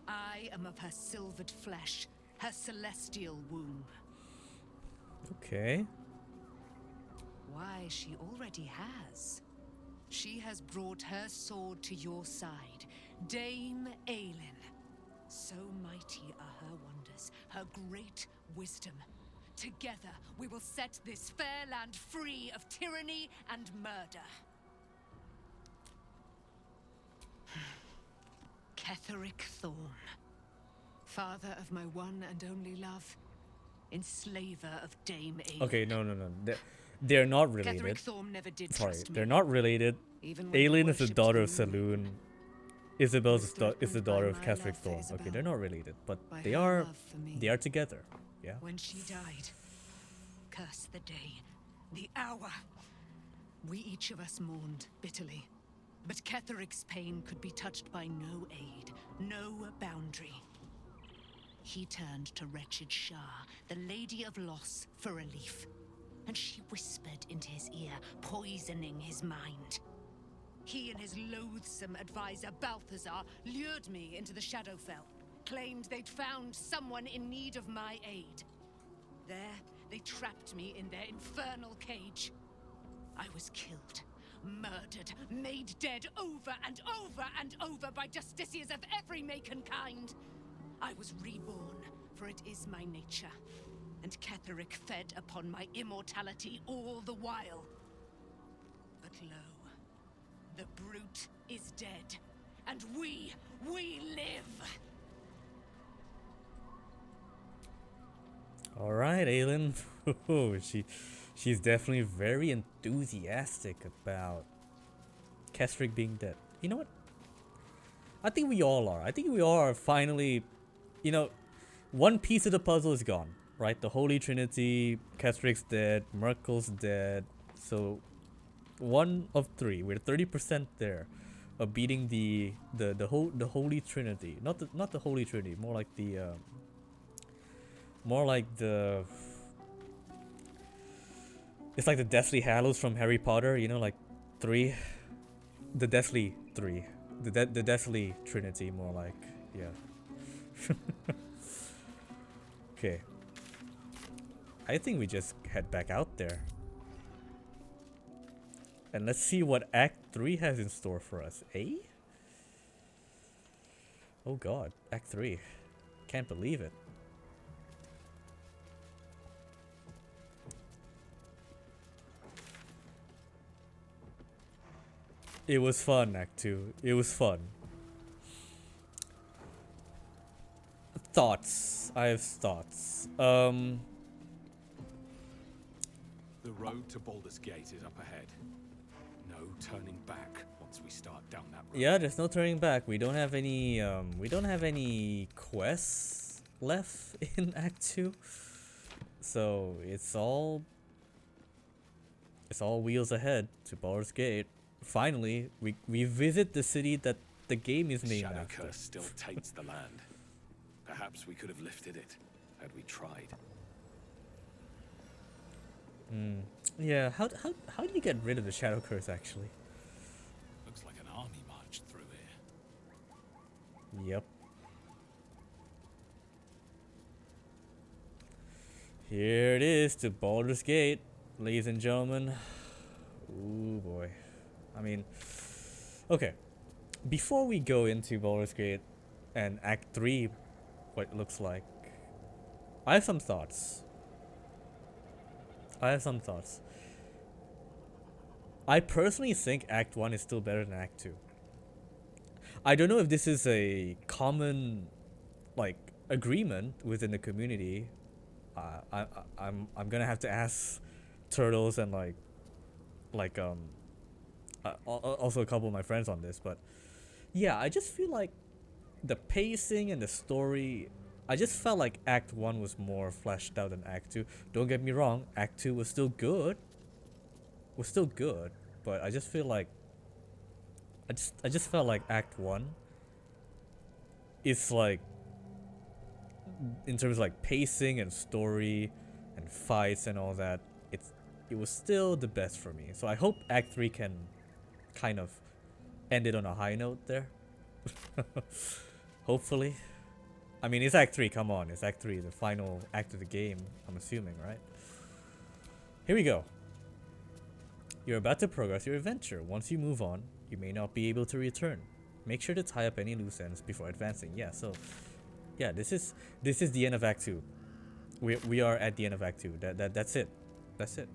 I am of her silvered flesh, her celestial womb. Okay. Why, she already has. She has brought her sword to your side, Dame Aelin. So mighty are her wonders, her great wisdom. Together, we will set this fair land free of tyranny and murder. Ketheric Thorm, father of my one and only love, enslaver of Dame Aelin. Okay, no. They're not related. Ketheric Thorm never did Sorry, trust me. they're not related. Even when he Aelin is the worshipped daughter the of moon. Selûne. Isabel is Stood the by daughter of my Ketheric love for Thorm. Isabel. Okay, they're not related, but By they her are. love for me. They are together. Yeah. When she died, curse the day, the hour. We each of us mourned bitterly. But Ketheric's pain could be touched by no aid, no boundary. He turned to wretched Shah, the Lady of Loss, for relief. And she whispered into his ear, poisoning his mind. He and his loathsome advisor, Balthazar, lured me into the Shadowfell, claimed they'd found someone in need of my aid. There, they trapped me in their infernal cage. I was killed, murdered, made dead over and over and over by justiciars of every make and kind. I was reborn, for it is my nature. And Ketheric fed upon my immortality all the while. But lo, the brute is dead, and we live! All right, Aelin. She's definitely very enthusiastic about Ketheric being dead. You know what? I think we all are. I think we all are finally, you know, one piece of the puzzle is gone, right? The Holy Trinity, Ketheric's dead, Myrkel's dead. So, one of three. We're 30% there, of beating the Holy Trinity. Not the Holy Trinity. More like the. It's like the Deathly Hallows from Harry Potter. You know, like 3. The Deathly 3. The Deathly Trinity, more like, yeah. Okay. I think we just head back out there. And let's see what Act 3 has in store for us, eh? Oh god, Act 3. Can't believe it. It was fun, Act 2. It was fun. Thoughts. I have thoughts. The road to Baldur's Gate is up ahead. No turning back once we start down that road. Yeah, there's no turning back. We don't have any quests left in Act 2. So it's all wheels ahead to Baldur's Gate. Finally, we visit the city that the game is named Shadow after. Curse still taints the land. Perhaps we could have lifted it had we tried. Yeah, how do you get rid of the Shadow Curse actually? Looks like an army marched through here. Yep. Here it is to Baldur's Gate, ladies and gentlemen. Ooh boy. I mean, okay. Before we go into Baldur's Gate and Act 3, what it looks like, I have some thoughts. I personally think Act 1 is still better than Act 2. I don't know if this is a common, like, agreement within the community. I'm gonna have to ask Turtles and also a couple of my friends on this, but yeah, I just feel like the pacing and the story, I just felt like Act 1 was more fleshed out than Act 2. Don't get me wrong, Act 2 was still good. But I just feel like I just felt like Act 1 is like, in terms of like pacing and story and fights and all that, it was still the best for me. So I hope Act 3 can kind of end it on a high note there. Hopefully. I mean, it's Act 3, come on. It's Act 3, the final act of the game, I'm assuming, right? Here we go. You're about to progress your adventure. Once you move on, you may not be able to return. Make sure to tie up any loose ends before advancing. Yeah, so yeah, this is the end of Act 2. We are at the end of Act 2. That's it. That's it.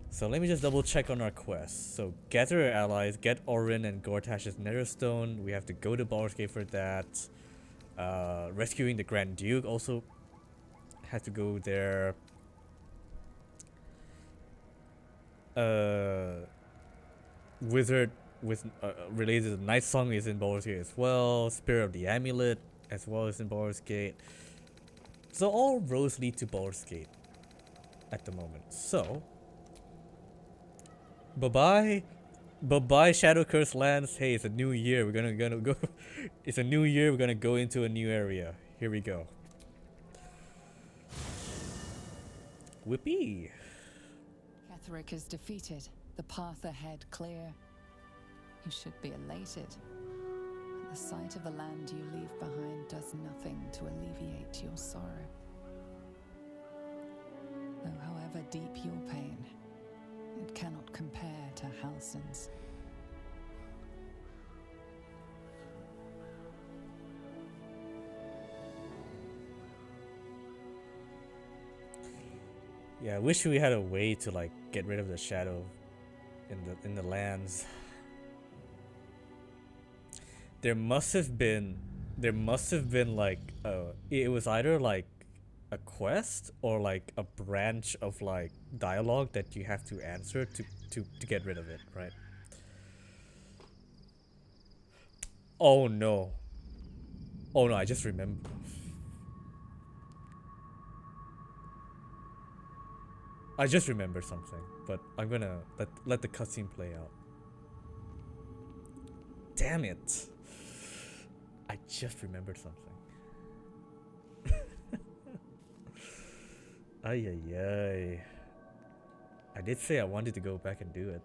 So let me just double check on our quests. So gather your allies, get Orin and Gortash's Netherstone. We have to go to Baldur's Gate for that. Rescuing the Grand Duke also had to go there. Wizard with related to the Night Song is in Baldur's Gate as well. Spirit of the Amulet as well as in Baldur's Gate. So all roads lead to Baldur's Gate at the moment. So bye-bye Shadow Curse lands. Hey, it's a new year. We're gonna go. It's a new year. We're gonna go into a new area. Here we go. Whippy. Ketheric is defeated. The path ahead clear. You should be elated. But the sight of the land you leave behind does nothing to alleviate your sorrow. Though however deep your pain, it cannot compare to Halsin's. Yeah, I wish we had a way to like get rid of the shadow in the lands. There must have been like it was either like a quest or like a branch of like dialogue that you have to answer to get rid of it, right? Oh no. Oh no, I just remember. I just remembered something, but I'm gonna let the cutscene play out. Damn it. I just remembered something. Ay ay ay. I did say I wanted to go back and do it.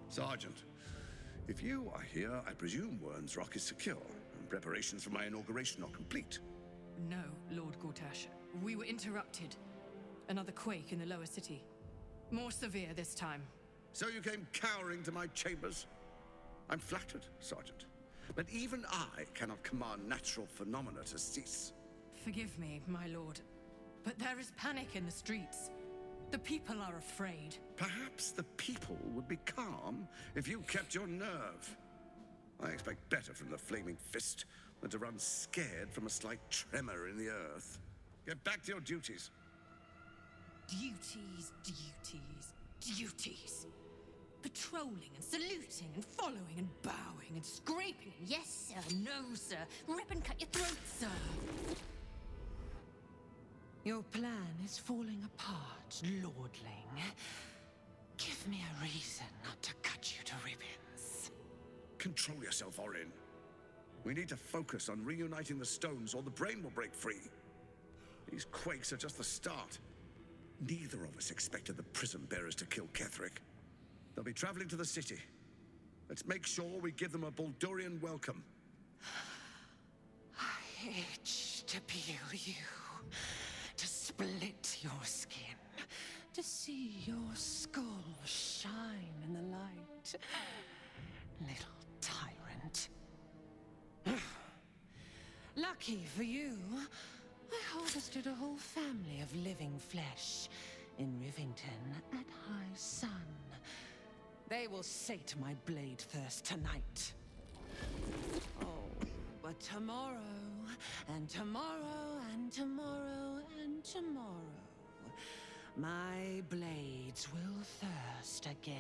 Sergeant, if you are here, I presume Wern's Rock is secure, and preparations for my inauguration are complete. No, Lord Gortash. We were interrupted. Another quake in the lower city. More severe this time. So you came cowering to my chambers? I'm flattered, Sergeant. But even I cannot command natural phenomena to cease. Forgive me, my lord, but there is panic in the streets. The people are afraid. Perhaps the people would be calm if you kept your nerve. I expect better from the Flaming Fist than to run scared from a slight tremor in the earth. Get back to your duties. Duties, duties, duties. Patrolling and saluting and following and bowing and scraping. Yes, sir. No, sir. Rip and cut your throat, sir. Your plan is falling apart, lordling. Give me a reason not to cut you to ribbons. Control yourself, Orin. We need to focus on reuniting the stones or the brain will break free. These quakes are just the start. Neither of us expected the prison bearers to kill Ketheric. They'll be traveling to the city. Let's make sure we give them a Baldurian welcome. I itch to peel you, to split your skin, to see your skull shine in the light. Little tyrant. Lucky for you, I harvested a whole family of living flesh in Rivington at high sun. They will sate my blade thirst tonight. Oh, but tomorrow, and tomorrow, and tomorrow, and tomorrow, my blades will thirst again.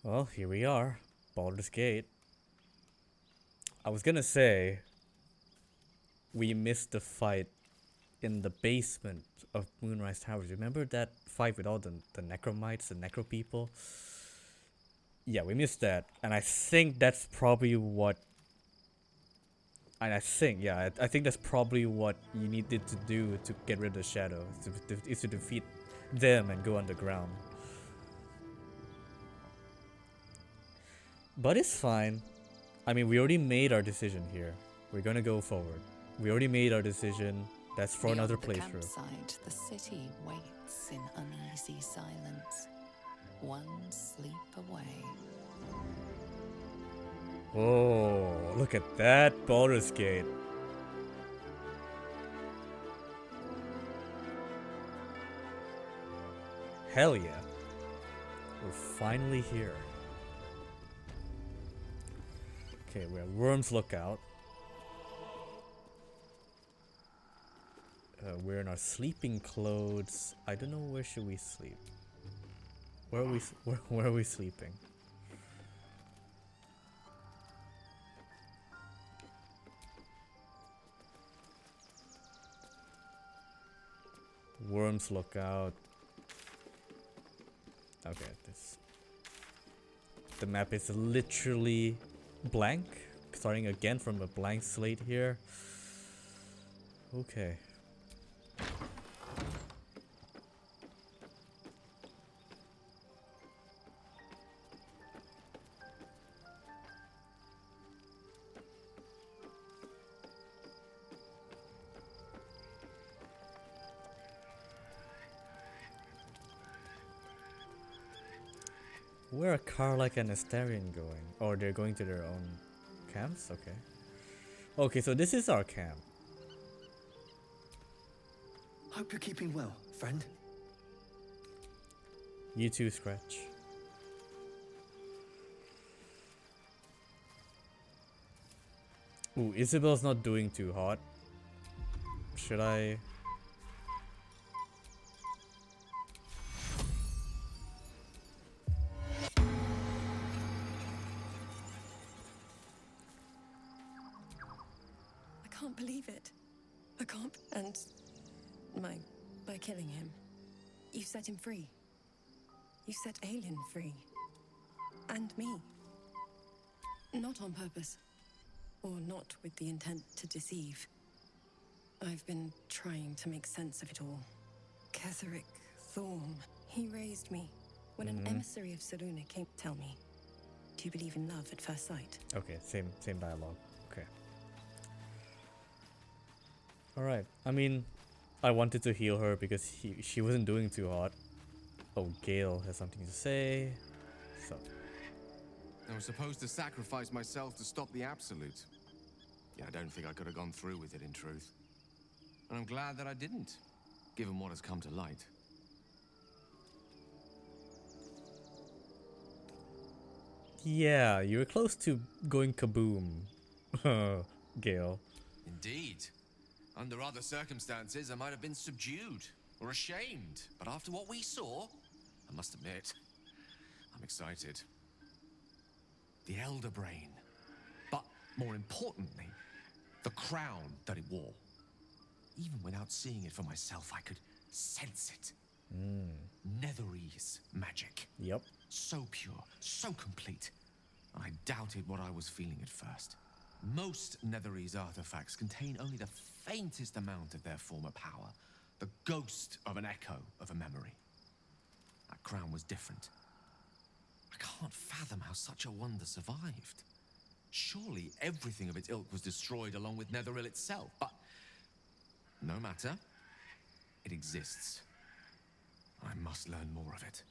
Well, here we are. Baldur's Gate. I was gonna say we missed the fight in the basement of Moonrise Towers. Remember that fight with all the necromites, the necro people? Yeah, we missed that. And I think that's probably what... And I think that's probably what you needed to do to get rid of the shadow. Is to defeat them and go underground. But it's fine. I mean, we already made our decision here. We're gonna go forward. We already made our decision. That's for another Beyond the playthrough. campsite, the city waits in uneasy silence. One sleep away. Oh, look at that Baldur's Gate. Hell yeah. We're finally here. Okay, we're at Worm's Lookout. We're in our sleeping clothes. I don't know, where should we sleep? Where are we sleeping? Worm's Lookout. Okay, the map is literally blank. Starting again from a blank slate here. Okay. Where are Karlach and Astarion going? Oh, they're going to their own camps? Okay. Okay, so this is our camp. Hope you're keeping well. friend. You too, Scratch. Ooh, Isabel's not doing too hot. Should I? I can't believe it. I can't. And by killing him, you set him free. You set Aelin free. And me. Not on purpose. Or not with the intent to deceive. I've been trying to make sense of it all. Ketheric Thorm, he raised me. When an emissary of Saruna came, tell me, do you believe in love at first sight? Okay, same dialogue. Okay. Alright, I mean, I wanted to heal her because she wasn't doing too hot. Oh, Gale has something to say. So. I was supposed to sacrifice myself to stop the Absolute. Yeah, I don't think I could have gone through with it in truth. And I'm glad that I didn't, given what has come to light. Yeah, you were close to going kaboom, Gale. Indeed. Under other circumstances, I might have been subdued or ashamed. But after what we saw, I must admit, I'm excited. The Elder Brain. But more importantly, the crown that it wore. Even without seeing it for myself, I could sense it. Netherese magic. Yep. So pure, so complete. I doubted what I was feeling at first. Most Netherese artifacts contain only the faintest amount of their former power. The ghost of an echo of a memory. That crown was different. I can't fathom how such a wonder survived. Surely everything of its ilk was destroyed along with Netheril itself, but no matter. It exists. I must learn more of it.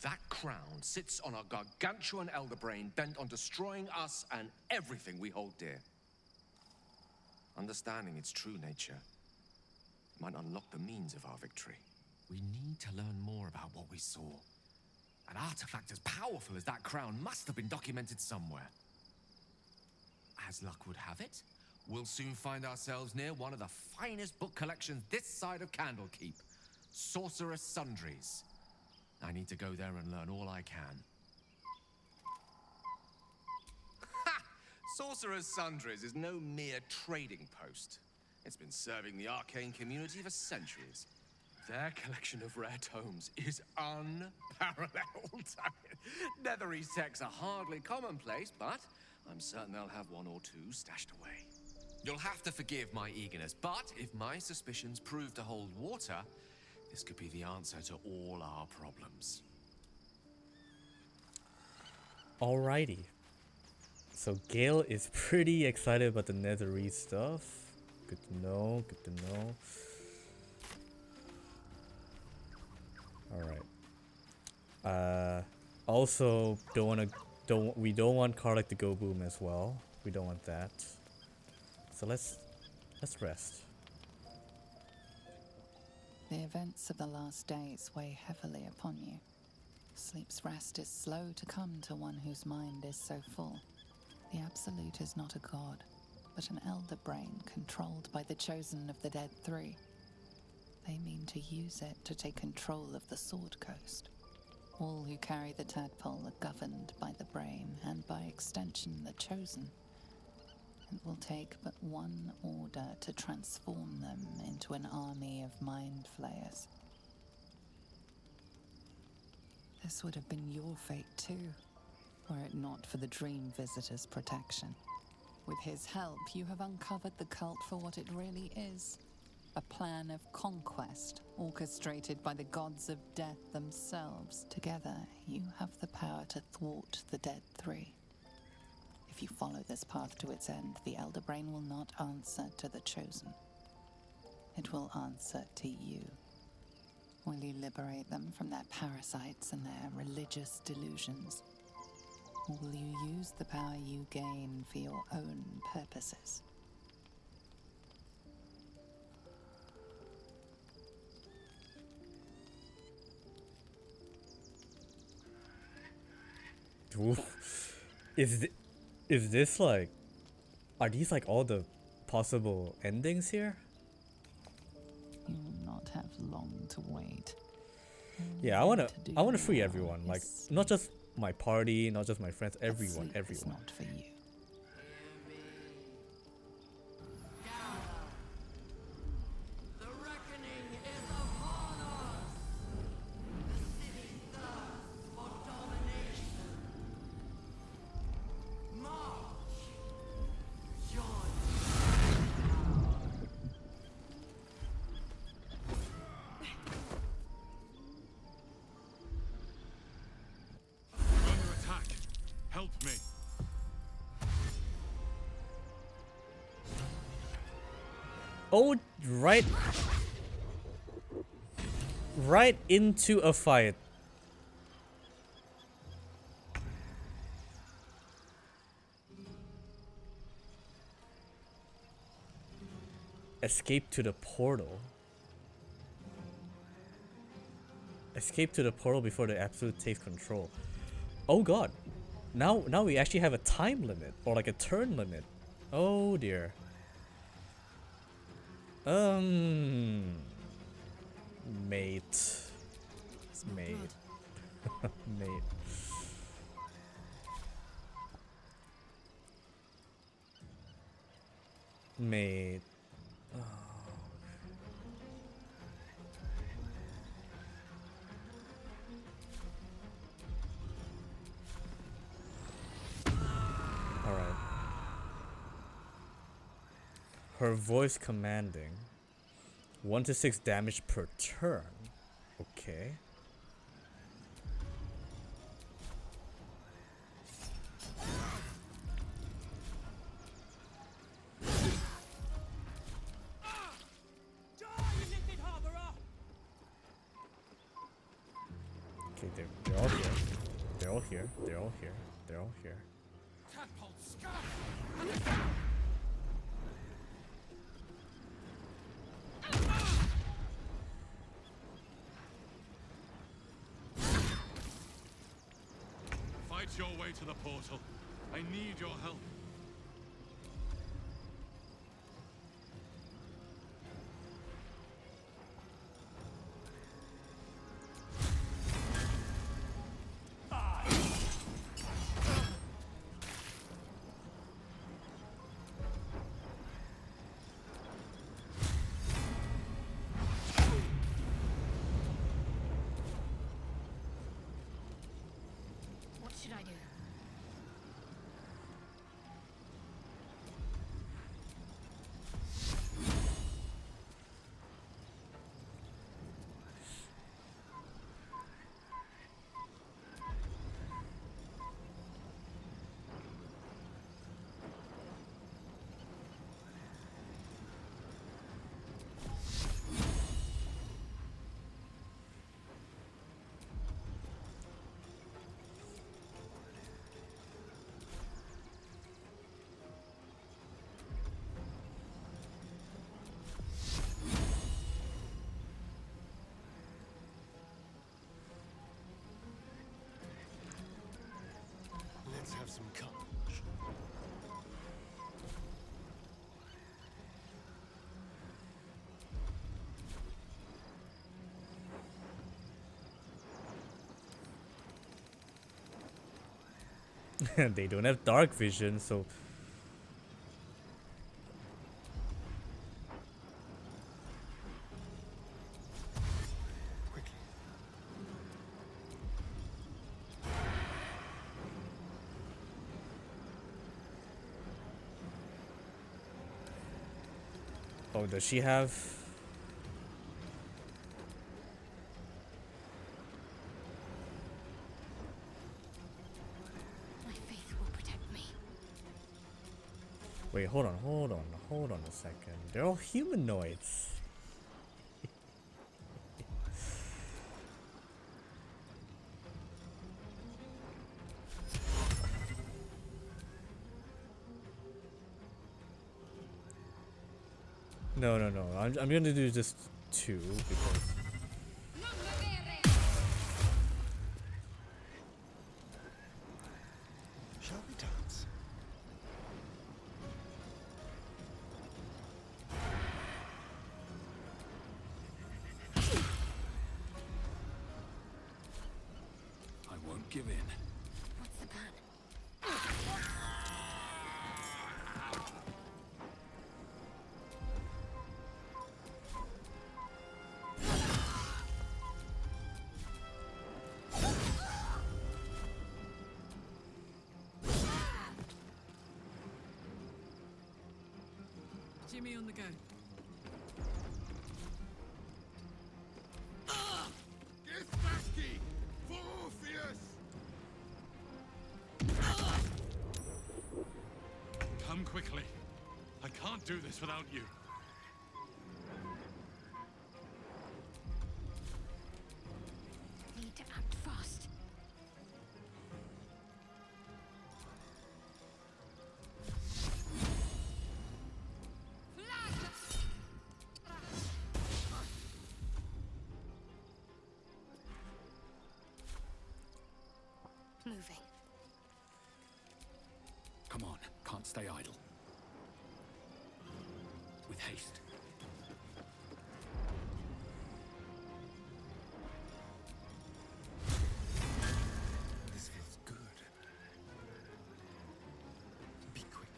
That crown sits on a gargantuan elder brain bent on destroying us and everything we hold dear. Understanding its true nature might unlock the means of our victory. We need to learn more about what we saw. An artifact as powerful as that crown must have been documented somewhere. As luck would have it, we'll soon find ourselves near one of the finest book collections this side of Candlekeep. Sorcerer's Sundries. I need to go there and learn all I can. Ha! Sorcerer's Sundries is no mere trading post. It's been serving the arcane community for centuries. Their collection of rare tomes is unparalleled. Netherese texts are hardly commonplace, but I'm certain they'll have one or two stashed away. You'll have to forgive my eagerness, but if my suspicions prove to hold water, this could be the answer to all our problems. Alrighty. So Gale is pretty excited about the Netherese stuff. Good to know, good to know. Alright. Also we don't want Karlach to go boom as well. We don't want that. So let's rest. The events of the last days weigh heavily upon you. Sleep's rest is slow to come to one whose mind is so full. The Absolute is not a god, but an elder brain controlled by the chosen of the Dead Three. They mean to use it to take control of the Sword Coast. All who carry the tadpole are governed by the brain, and by extension the chosen. It will take but one order to transform them into an army of mind flayers. This would have been your fate too, were it not for the Dream Visitor's protection. With his help, you have uncovered the cult for what it really is. A plan of conquest, orchestrated by the gods of death themselves. Together, you have the power to thwart the Dead Three. If you follow this path to its end, the Elder Brain will not answer to the Chosen. It will answer to you. Will you liberate them from their parasites and their religious delusions? Or will you use the power you gain for your own purposes? Is this like, are these like all the possible endings here? You will not have long to wait. Yeah, I wanna free everyone, like not just my party, not just my friends, everyone. It's not for you. Under attack. Help me. Oh, right into a fight. Escape to the portal. Escape to the portal before the absolute takes control. Oh god. Now we actually have a time limit, or like a turn limit. Oh dear. Mate. Mate. Mate. Mate. Oh. Alright. Her voice commanding. 1 to 6 damage per turn. Okay. Okay, they're all here. They're all here. They're all here. They're all here. Fight your way to the portal. I need your help. What should I do? Let's have some courage. They don't have dark vision, so oh, does she have? My faith will protect me. Wait, hold on a second. They're all humanoids. No. I'm gonna do just 2 because. Shall we dance? I won't give in. What's the plan? Jimmy on the go. Githbaki! For Orpheus! Come quickly. I can't do this without you. Need to act fast. Moving. Come on, can't stay idle. With haste. This feels good. Be quick.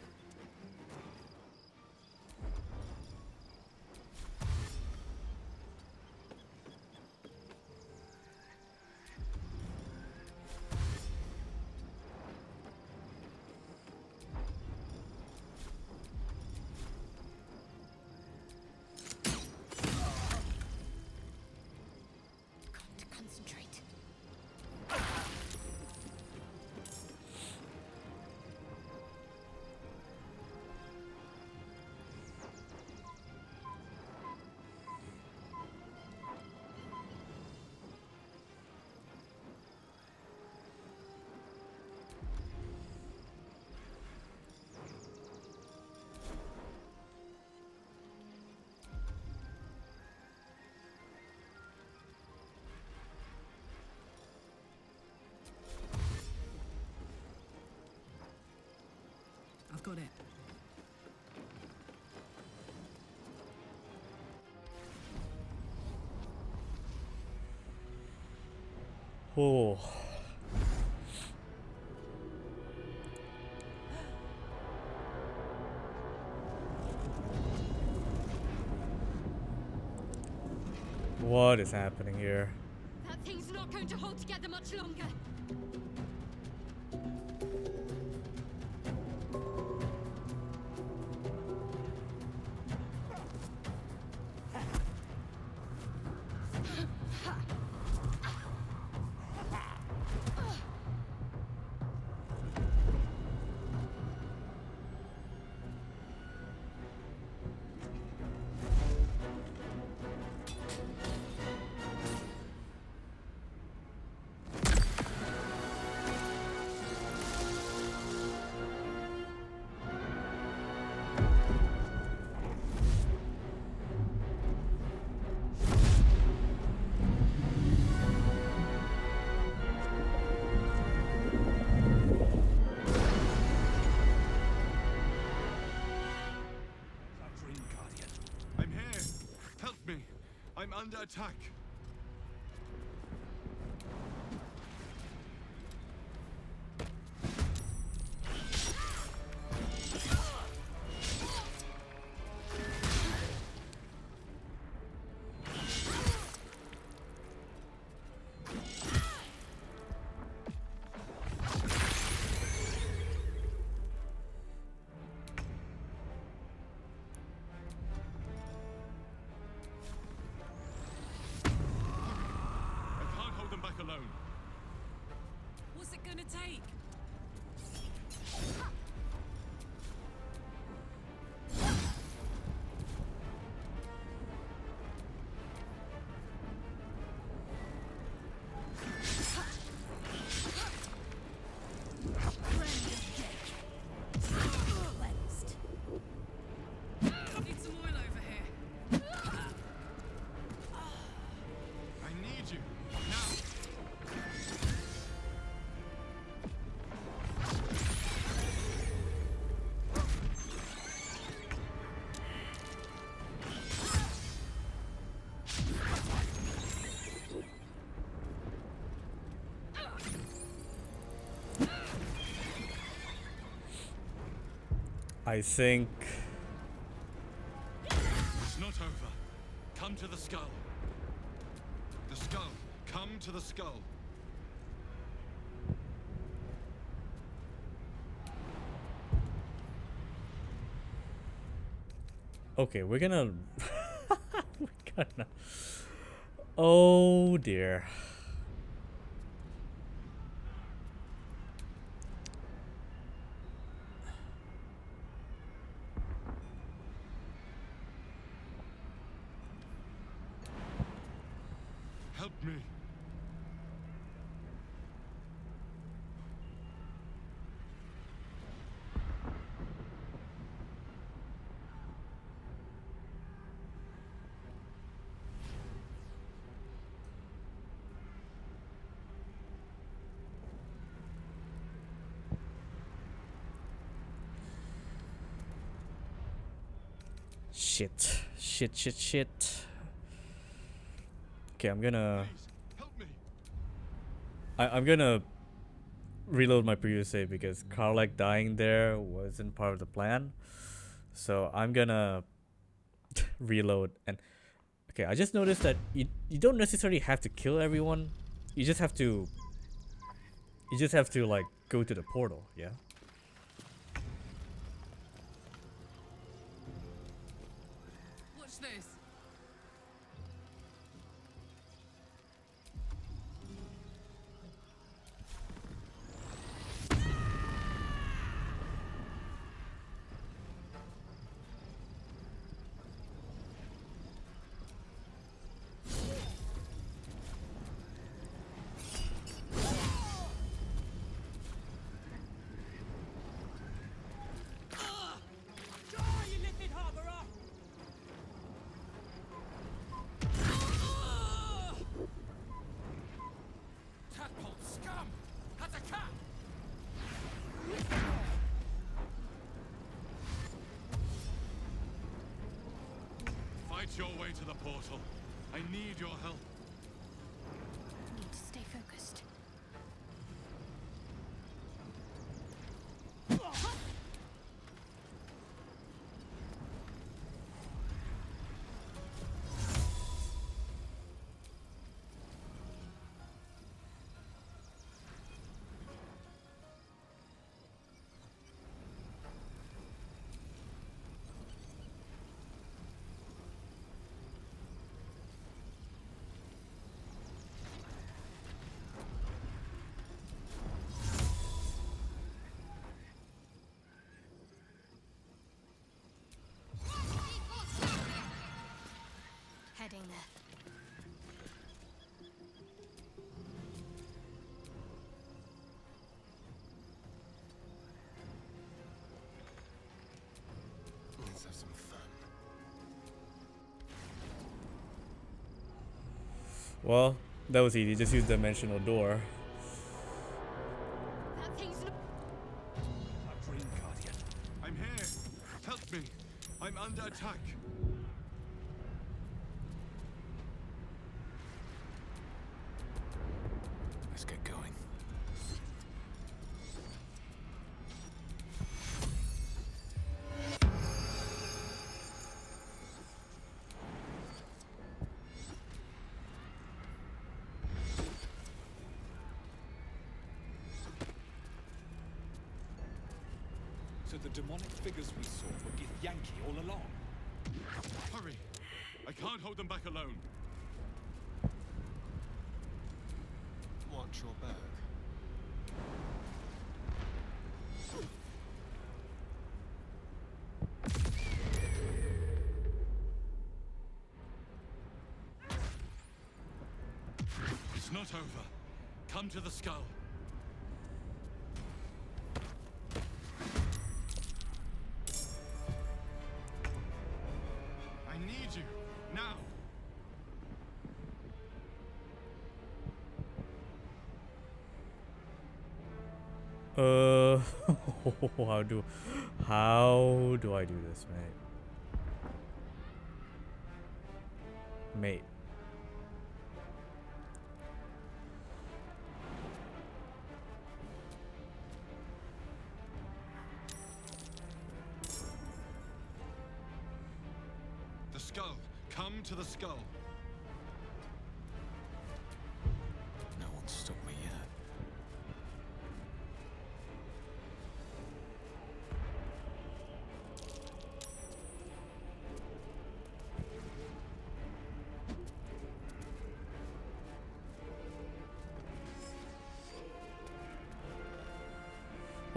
Got to concentrate. I've got it. Oh. What is happening here? That thing's not going to hold together much longer. I'm here. Help me. I'm under attack. Alone. What's it gonna take? Need some oil over here. I need you now. I think... It's not over. Come to the skull. The skull. Come to the skull. Okay, we're gonna... we're gonna... Oh dear. Help me. Shit. Shit. Okay, I'm gonna... I'm gonna reload my previous save because Karlach dying there wasn't part of the plan. So I'm gonna reload and... Okay, I just noticed that you don't necessarily have to kill everyone. You just have to... like, go to the portal, yeah? Watch this. Fight your way to the portal. I need your help. Need to stay focused. Heading there. Let's have some fun. Well, that was easy. Just use dimensional door. That thing's A dream guardian. I'm here. Help me. I'm under attack. Let's get going. So the demonic figures we saw were Githyanki all along. Hurry. I can't hold them back alone. Watch your back. It's not over. Come to the skull. I need you. Now. How do I do this, mate? skull. Come to the skull. No one's stopped me yet.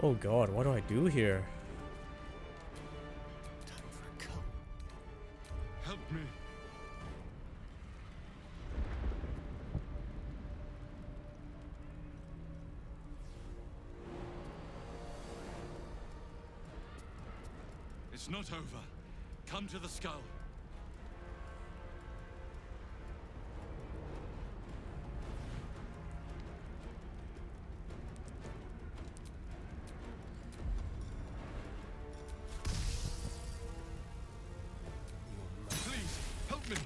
Oh god, what do I do here? Help me. It's not over. Come to the skull. Please, help me.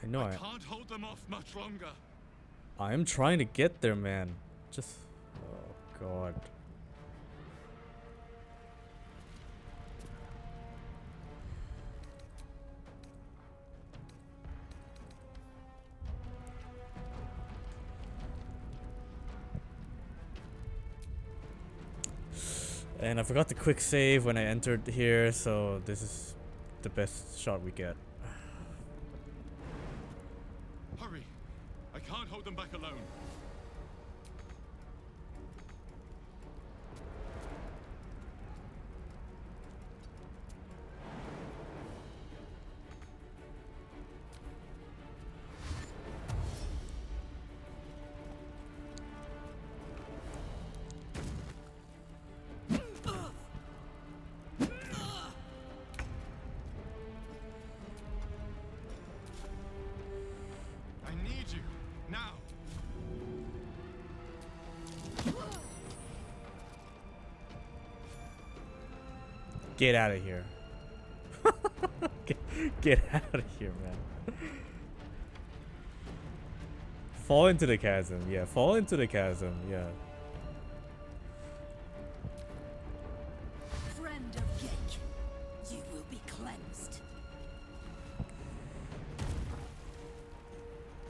I know I can't hold them off much longer. I'm trying to get there, man. Just oh god. And I forgot to quick save when I entered here, so this is the best shot we get. Hurry. I can't hold them back alone. I need you now. Get out of here. Get out of here, man. Fall into the chasm. Yeah, fall into the chasm. Yeah. Friend of Gek, you will be cleansed.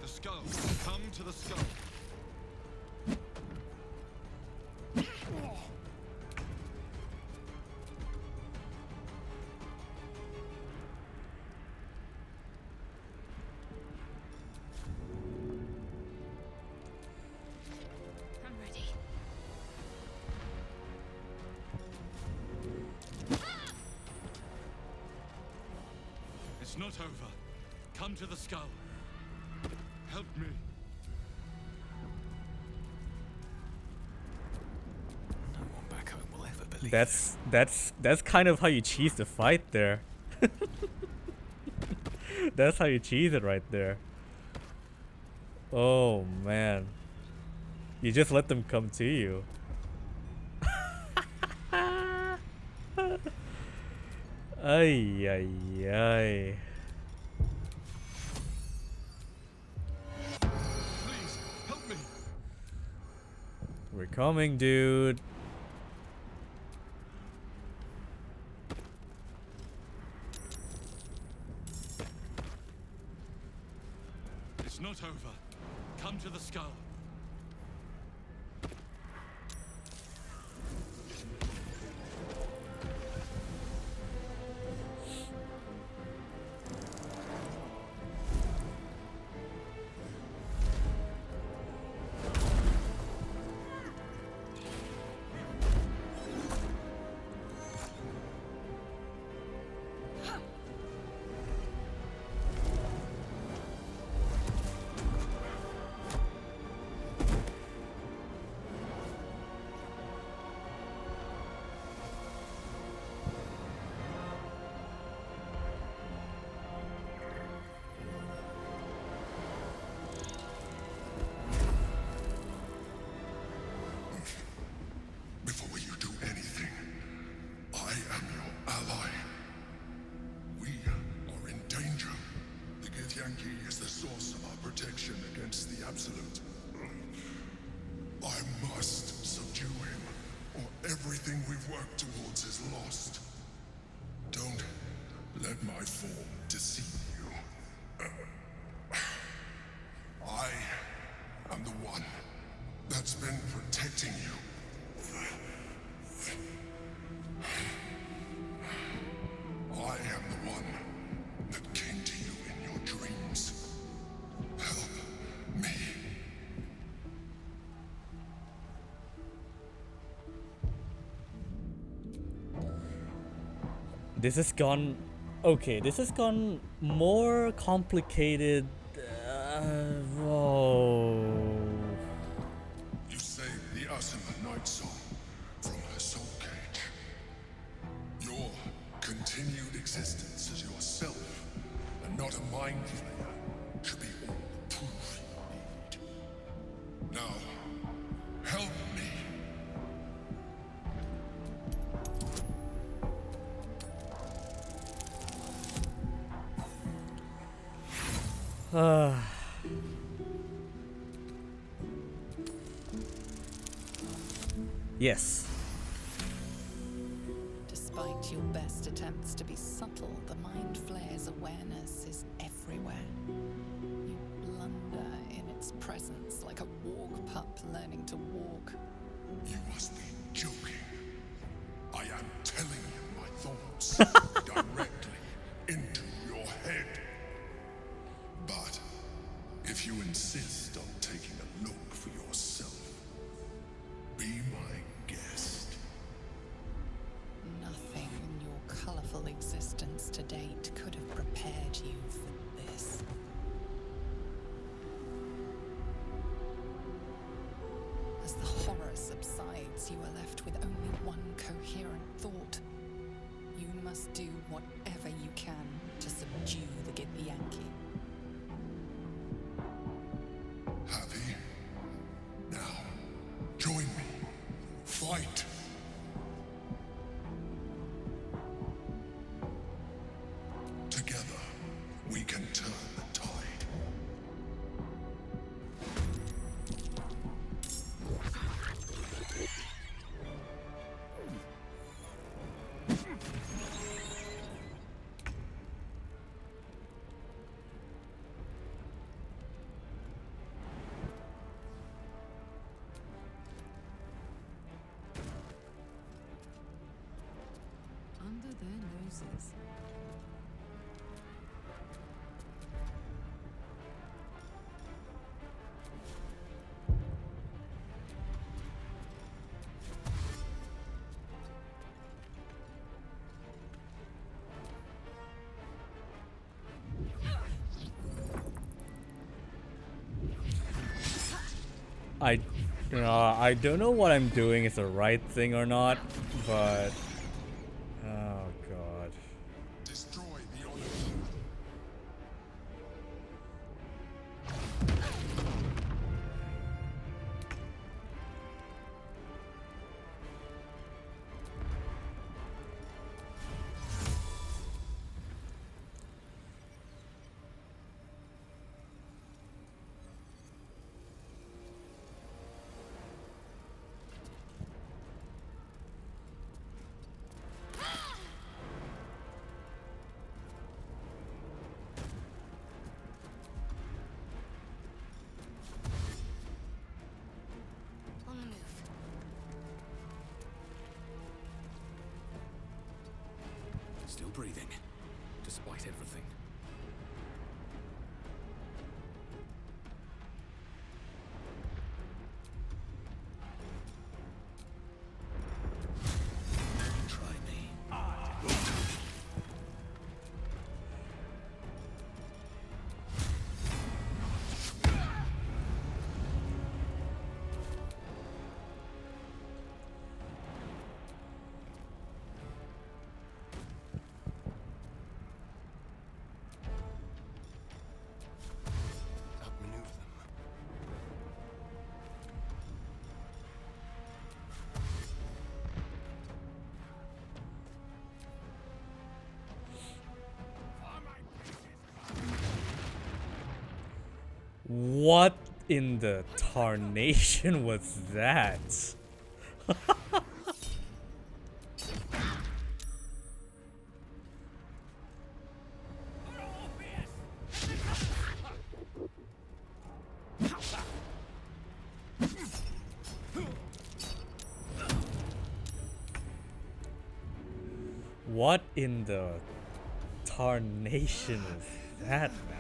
The skull. Come to the skull. I'm ready. It's not over. Come to the skull. Help me. No one back home will ever believe That's kind of how you cheese the fight there. That's how you cheese it right there. Oh man. You just let them come to you. Ay ay ay. Please, help me. We're coming, dude. It's not over. Come to the skull. Yankee is the source of our protection against the Absolute. I must subdue him, or everything we've worked towards is lost. Don't let my form deceive you. I am the one that's been protecting you. I am the one that came to you in your dreams. Help me. This has gone... Okay, this has gone more complicated. Whoa. You saved the Asima Night Song from her soul cage. Your continued existence as yourself, and not a mind flayer, should be all the proof you need. Now, help me. Yes. Despite your best attempts to be subtle, the Mind Flayer's awareness is everywhere. You blunder in its presence like a walk pup learning to walk. You must be joking. I am telling you my thoughts directly into your head. But if you insist on taking a look for yourself, be my guest. Nothing in your colorful existence to date could have prepared you for this. As the horror subsides, you are left with only one coherent thought. You must do whatever you can to subdue the Githyanki. Happy? Now, join me. Fight! Together, we can turn the tide. Under their noses. I don't know what I'm doing is the right thing or not, but oh god. Destroy the honor. On the move. Still breathing, despite everything. Try me. What in the tarnation was that? What in the tarnation is that, man?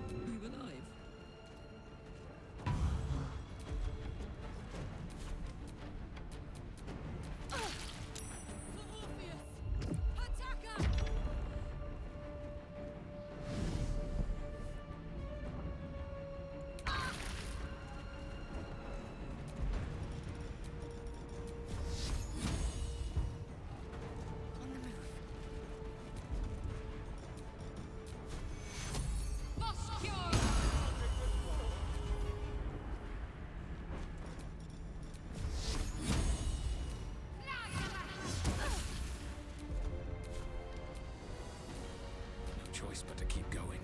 You alive? No choice but to keep going.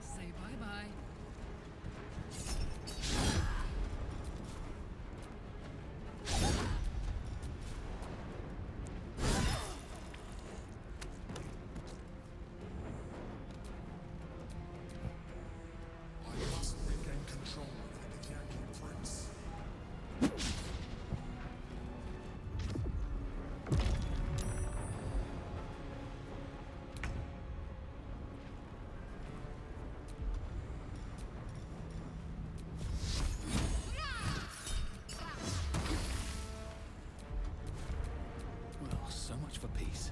Say bye-bye. I must regain control of the Ketheric Prince. Well, so much for peace.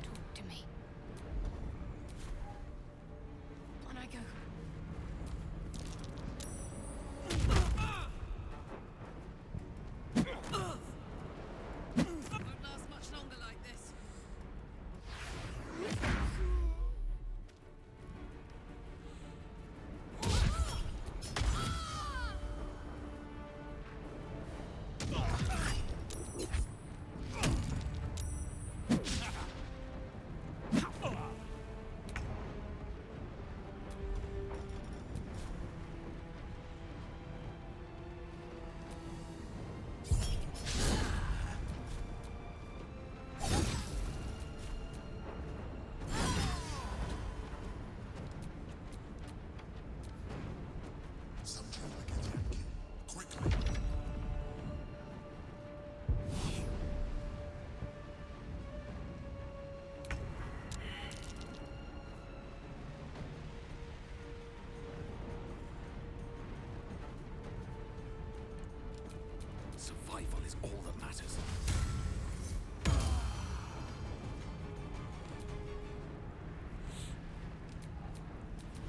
Talk to me. On I go. Won't last much longer like this. Subdue the Ketheric. Quickly. Survival is all that matters.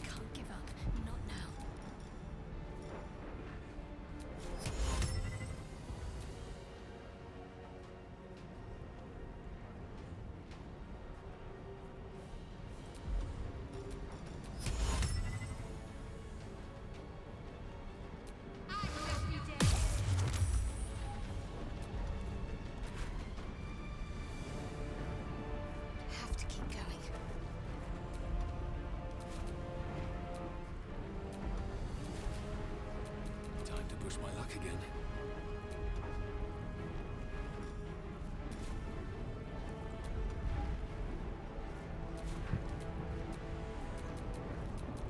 Can't give up. Not now. luck again.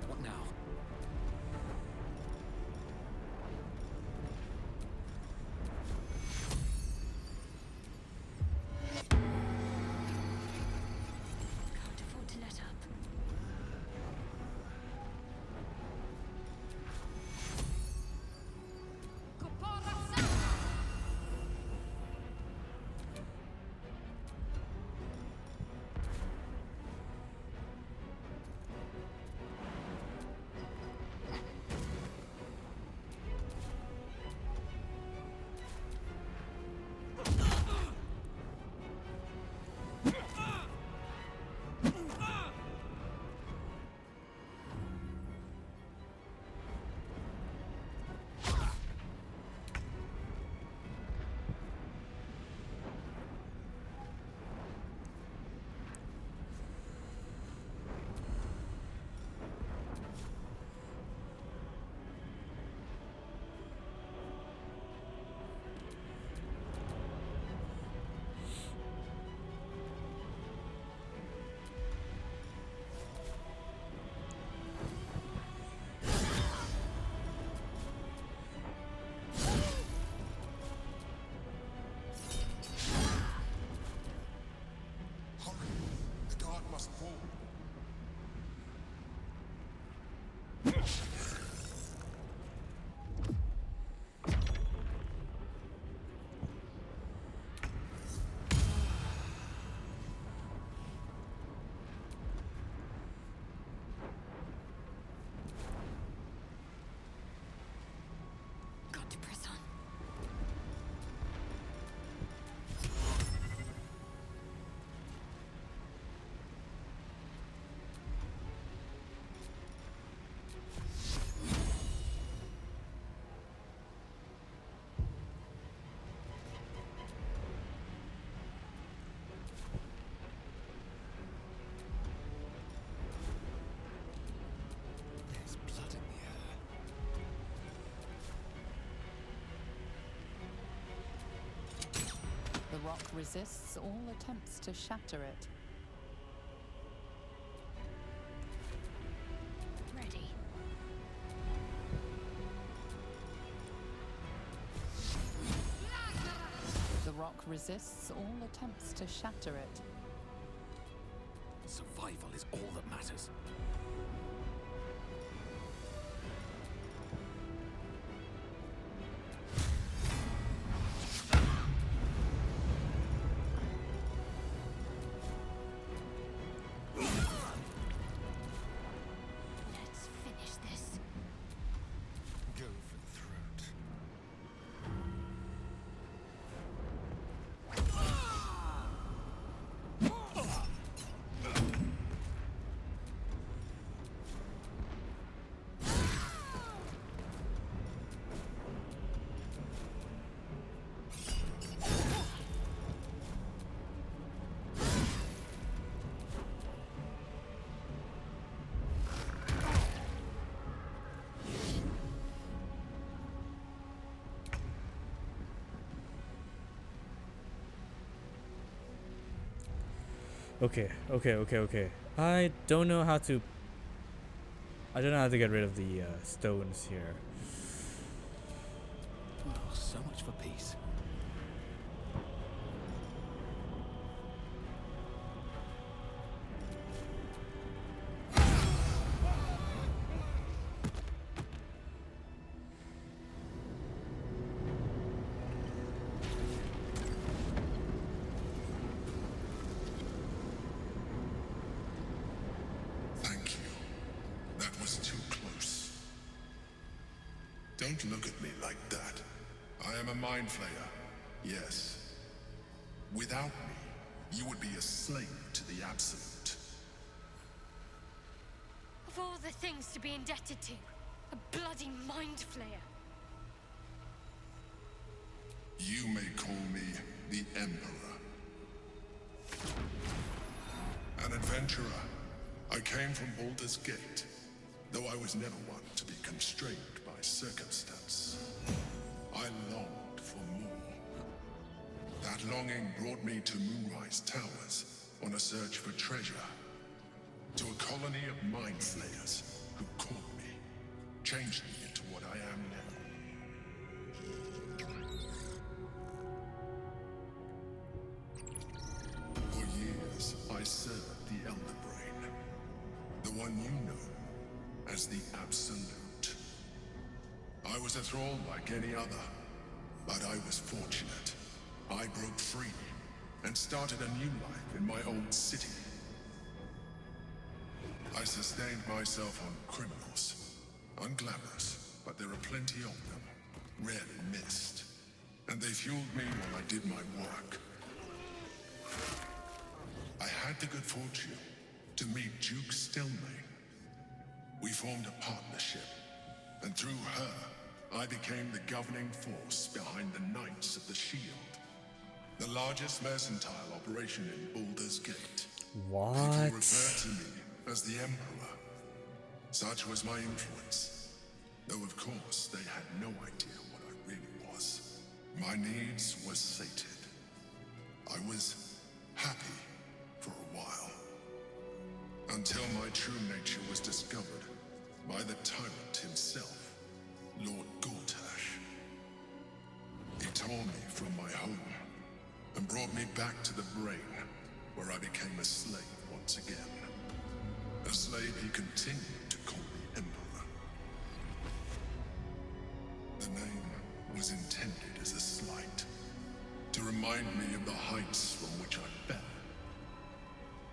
What now? Can't afford to let up. Got to press on. There's blood in the air. The rock resists all attempts to shatter it. Ready. The rock resists all attempts to shatter it. Survival is all that matters. Let's finish this. Go for the throat. Okay. I don't know how to get rid of the stones here. Oh, so much for peace. Thank you. That was too close. Don't look at me like that. I am a mind flayer. Yes. Without me, you would be a slave to the Absolute. Of all the things to be indebted to, a bloody mind flayer. You may call me the Emperor. An adventurer. I came from Baldur's Gate, though I was never one to be constrained by circumstance. longing brought me to Moonrise Towers on a search for treasure. To a colony of mind flayers who caught me, changed me into what I am now. For years, I served the Elder Brain, the one you know as the Absolute. I was a thrall like any other, but I was fortunate. I broke free and started a new life in my old city. I sustained myself on criminals. Unglamorous, but there are plenty of them, rarely missed. And they fueled me while I did my work. I had the good fortune to meet Duke Stelmane. We formed a partnership, and through her, I became the governing force behind the Knights of the Shield, the largest mercantile operation in Baldur's Gate. What? People refer to me as the Emperor. Such was my influence, though of course they had no idea what I really was. My needs were sated. I was happy for a while, until my true nature was discovered by the tyrant himself, Lord Gortash. He tore me from my home and brought me back to the Brain, where I became a slave once again. A slave he continued to call the Emperor. The name was intended as a slight, to remind me of the heights from which I fell.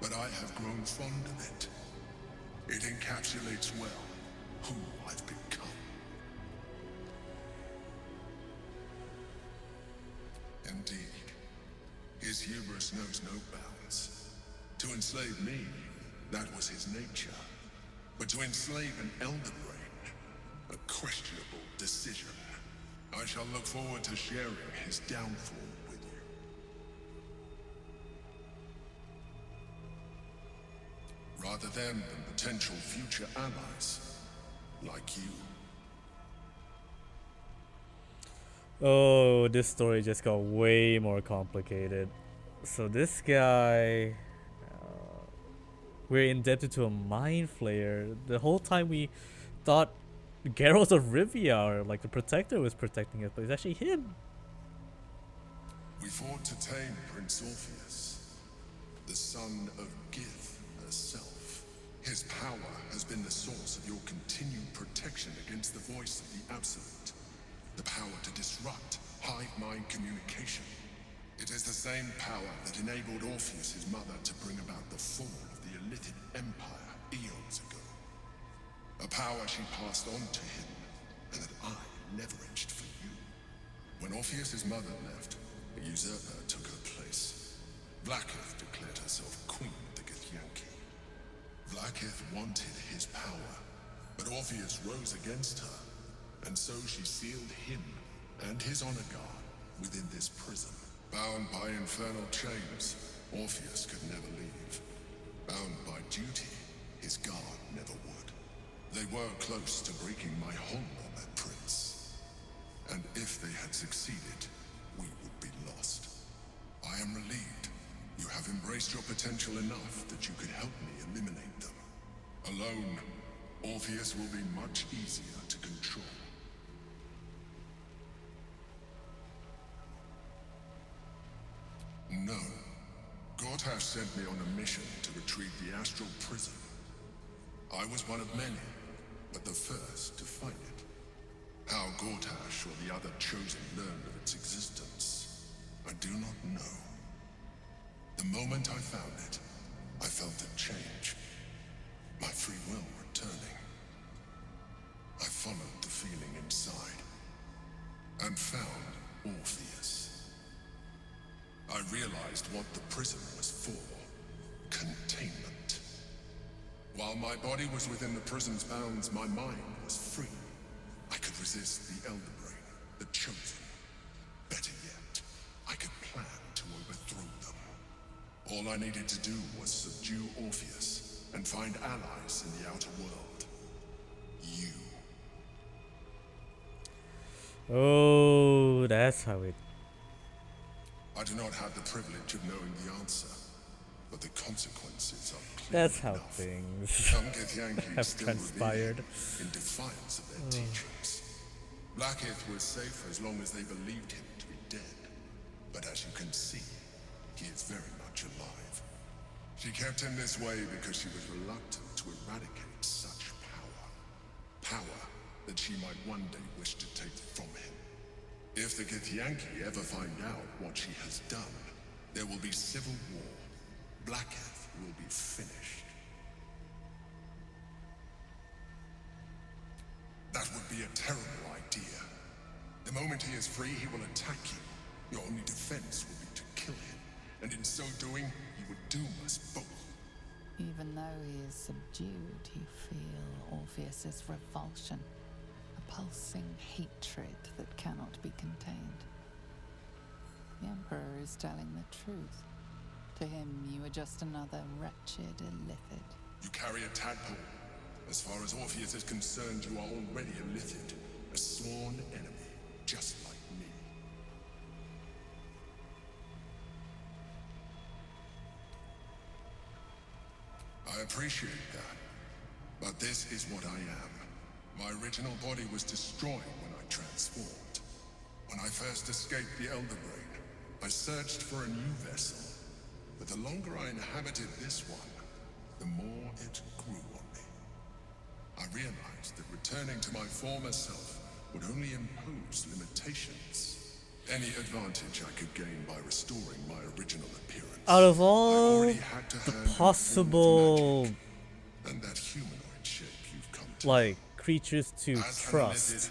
But I have grown fond of it. It encapsulates well who I've become. Indeed, his hubris knows no bounds. To enslave me, that was his nature. But to enslave an Elder Brain, a questionable decision. I shall look forward to sharing his downfall with you. Rather than potential future allies, like you. Oh, this story just got way more complicated. So this guy, we're indebted to a mind flayer. The whole time we thought Geralt of Rivia, or like the Protector, was protecting us, but it's actually him. We fought to tame Prince Orpheus, the son of Gith herself. His power has been the source of your continued protection against the voice of the Absolute. The power to disrupt hive mind communication. It is the same power that enabled Orpheus's mother to bring about the fall of the Illithid Empire eons ago. A power she passed on to him, and that I leveraged for you. When Orpheus's mother left, a usurper took her place. Vlaakith declared herself queen of the Githyanki. Vlaakith wanted his power, but Orpheus rose against her, and so she sealed him and his honor guard within this prison. Bound by infernal chains, Orpheus could never leave. Bound by duty, his guard never would. They were close to breaking my hold on that prince. And if they had succeeded, we would be lost. I am relieved you have embraced your potential enough that you could help me eliminate them. Alone, Orpheus will be much easier to control. No. Gortash sent me on a mission to retrieve the astral prison. I was one of many, but the first to find it. How Gortash or the other chosen learned of its existence, I do not know. The moment I found it, I felt a change. My free will returning. I followed the feeling inside, and found Orpheus. I realized what the prison was for. Containment. While my body was within the prison's bounds, my mind was free. I could resist the Elder Brain, the Chosen. Better yet, I could plan to overthrow them. All I needed to do was subdue Orpheus and find allies in the outer world. You. Oh, that's how it... I I do not have the privilege of knowing the answer, but the consequences are clear. That's how enough. things Some Githyanki have still transpired. rebel in defiance of their teachings. Blackith was safe as long as they believed him to be dead. But as you can see, he is very much alive. She kept him this way because she was reluctant to eradicate such power. Power that she might one day wish to take from him. If the Githyanki ever find out what she has done, there will be civil war. Blackith will be finished. That would be a terrible idea. The moment he is free, he will attack you. Your only defense will be to kill him, and in so doing, he would doom us both. Even though he is subdued, you feel Orpheus's revulsion, a pulsing hatred that cannot be contained. The Emperor is telling the truth. To him, you are just another wretched illithid. You carry a tadpole. As far as Orpheus is concerned, you are already a illithid, a sworn enemy, just like me. I appreciate that, but this is what I am. My original body was destroyed when I transformed. When I first escaped the Elder Brain, I searched for a new vessel. But the longer I inhabited this one, the more it grew on me. I realized that returning to my former self would only impose limitations. Any advantage I could gain by restoring my original appearance. Out of all the possible and that humanoid shape you've come to like creatures to As an trust, illithid,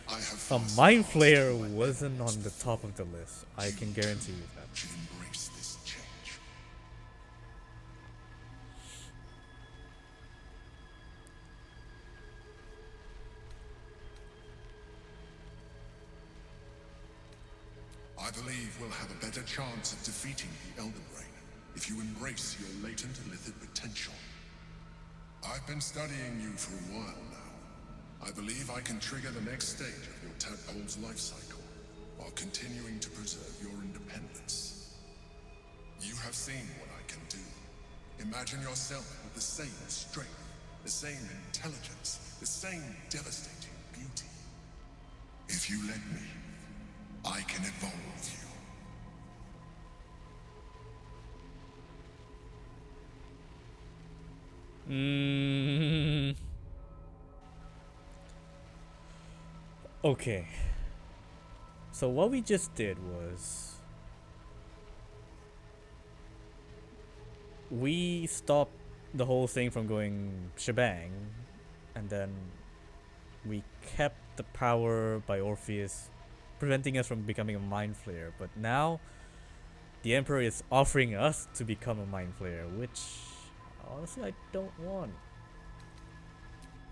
I have a fast mind passed flayer my wasn't on the top of the list. I can guarantee you that. should embrace this change. I believe we'll have a better chance of defeating the Elder Brain if you embrace your latent illithid potential. I've been studying you for a while now. I believe I can trigger the next stage of your tadpole's life cycle while continuing to preserve your independence. You have seen what I can do. Imagine yourself with the same strength, the same intelligence, the same devastating beauty. If you let me, I can evolve you. Okay. So what we just did was we stopped the whole thing from going shebang, and then we kept the power by Orpheus preventing us from becoming a mind flayer. But now the Emperor is offering us to become a mind flayer, which honestly I don't want.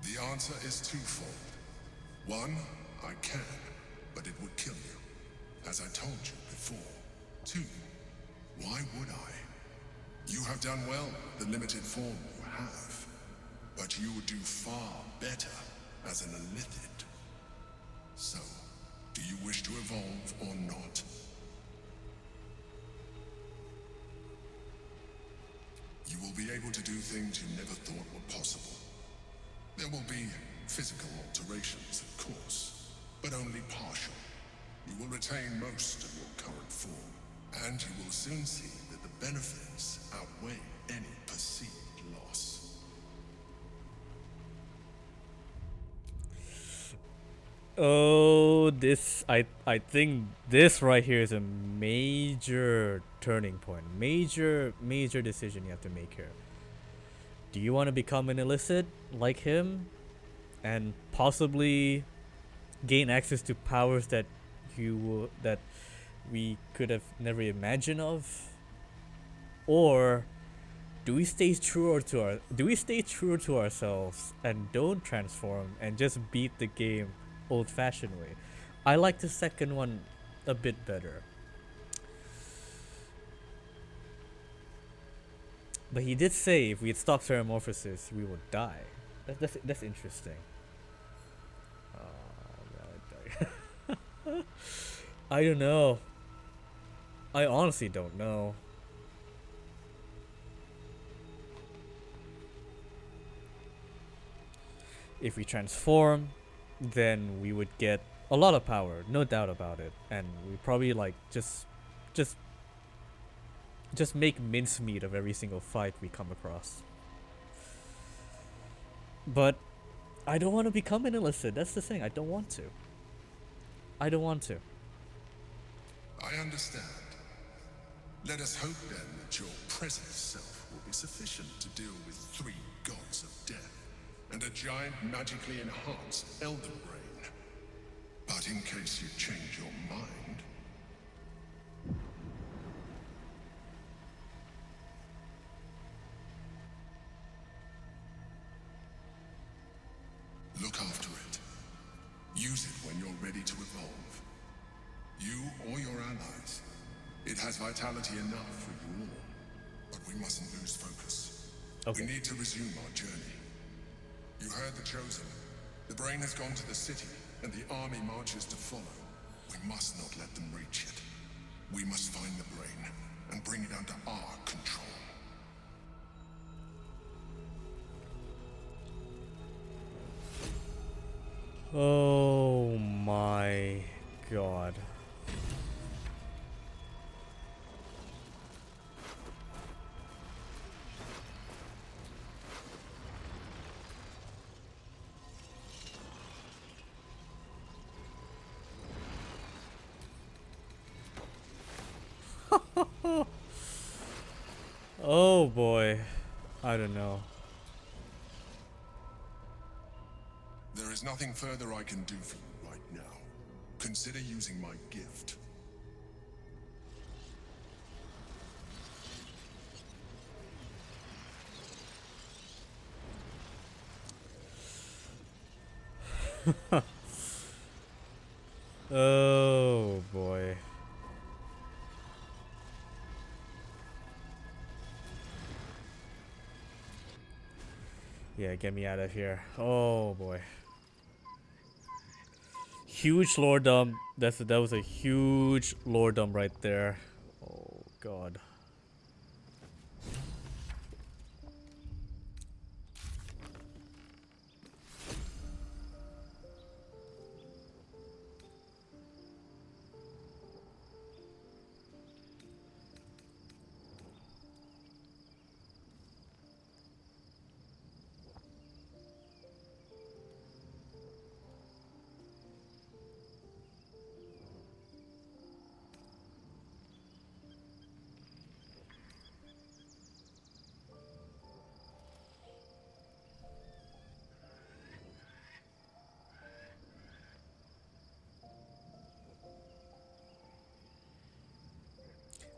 The answer is twofold. One, I can, but it would kill you, as I told you before. Two, why would I? You have done well with the limited form you have, but you would do far better as an illithid. So, do you wish to evolve or not? You will be able to do things you never thought were possible. There will be physical alterations, of course, but only partial. You will retain most of your current form, and you will soon see that the benefits outweigh any perceived loss. Oh, this I think this right here is a major turning point. Major decision you have to make here. Do you want to become an illicit like him and possibly gain access to powers that that we could have never imagined of? Or do we stay true to ourselves and don't transform and just beat the game old-fashioned way? I like the second one a bit better. But he did say if we had stopped Metamorphosis, we would die. That's interesting. I don't know. I honestly don't know. If we transform, then we would get a lot of power, no doubt about it, and we probably like just make mincemeat of every single fight we come across. But I don't want to become an illicit. That's the thing. I don't want to. I don't want to. I understand. Let us hope then that your present self will be sufficient to deal with 3 gods of death and a giant magically enhanced elder brain. But in case you change your mind... Look after it. Use it when you're ready to evolve. You or your allies. It has vitality enough for you all. But we mustn't lose focus. Okay. We need to resume our journey. You heard the Chosen. The brain has gone to the city, and the army marches to follow. We must not let them reach it. We must find the brain, and bring it under our control. Oh my god. Oh boy. I don't know. There is nothing further I can do for you right now. Consider using my gift. Oh boy. Yeah, get me out of here. Oh boy. Huge lore dump. That was a huge lore dump right there. Oh god.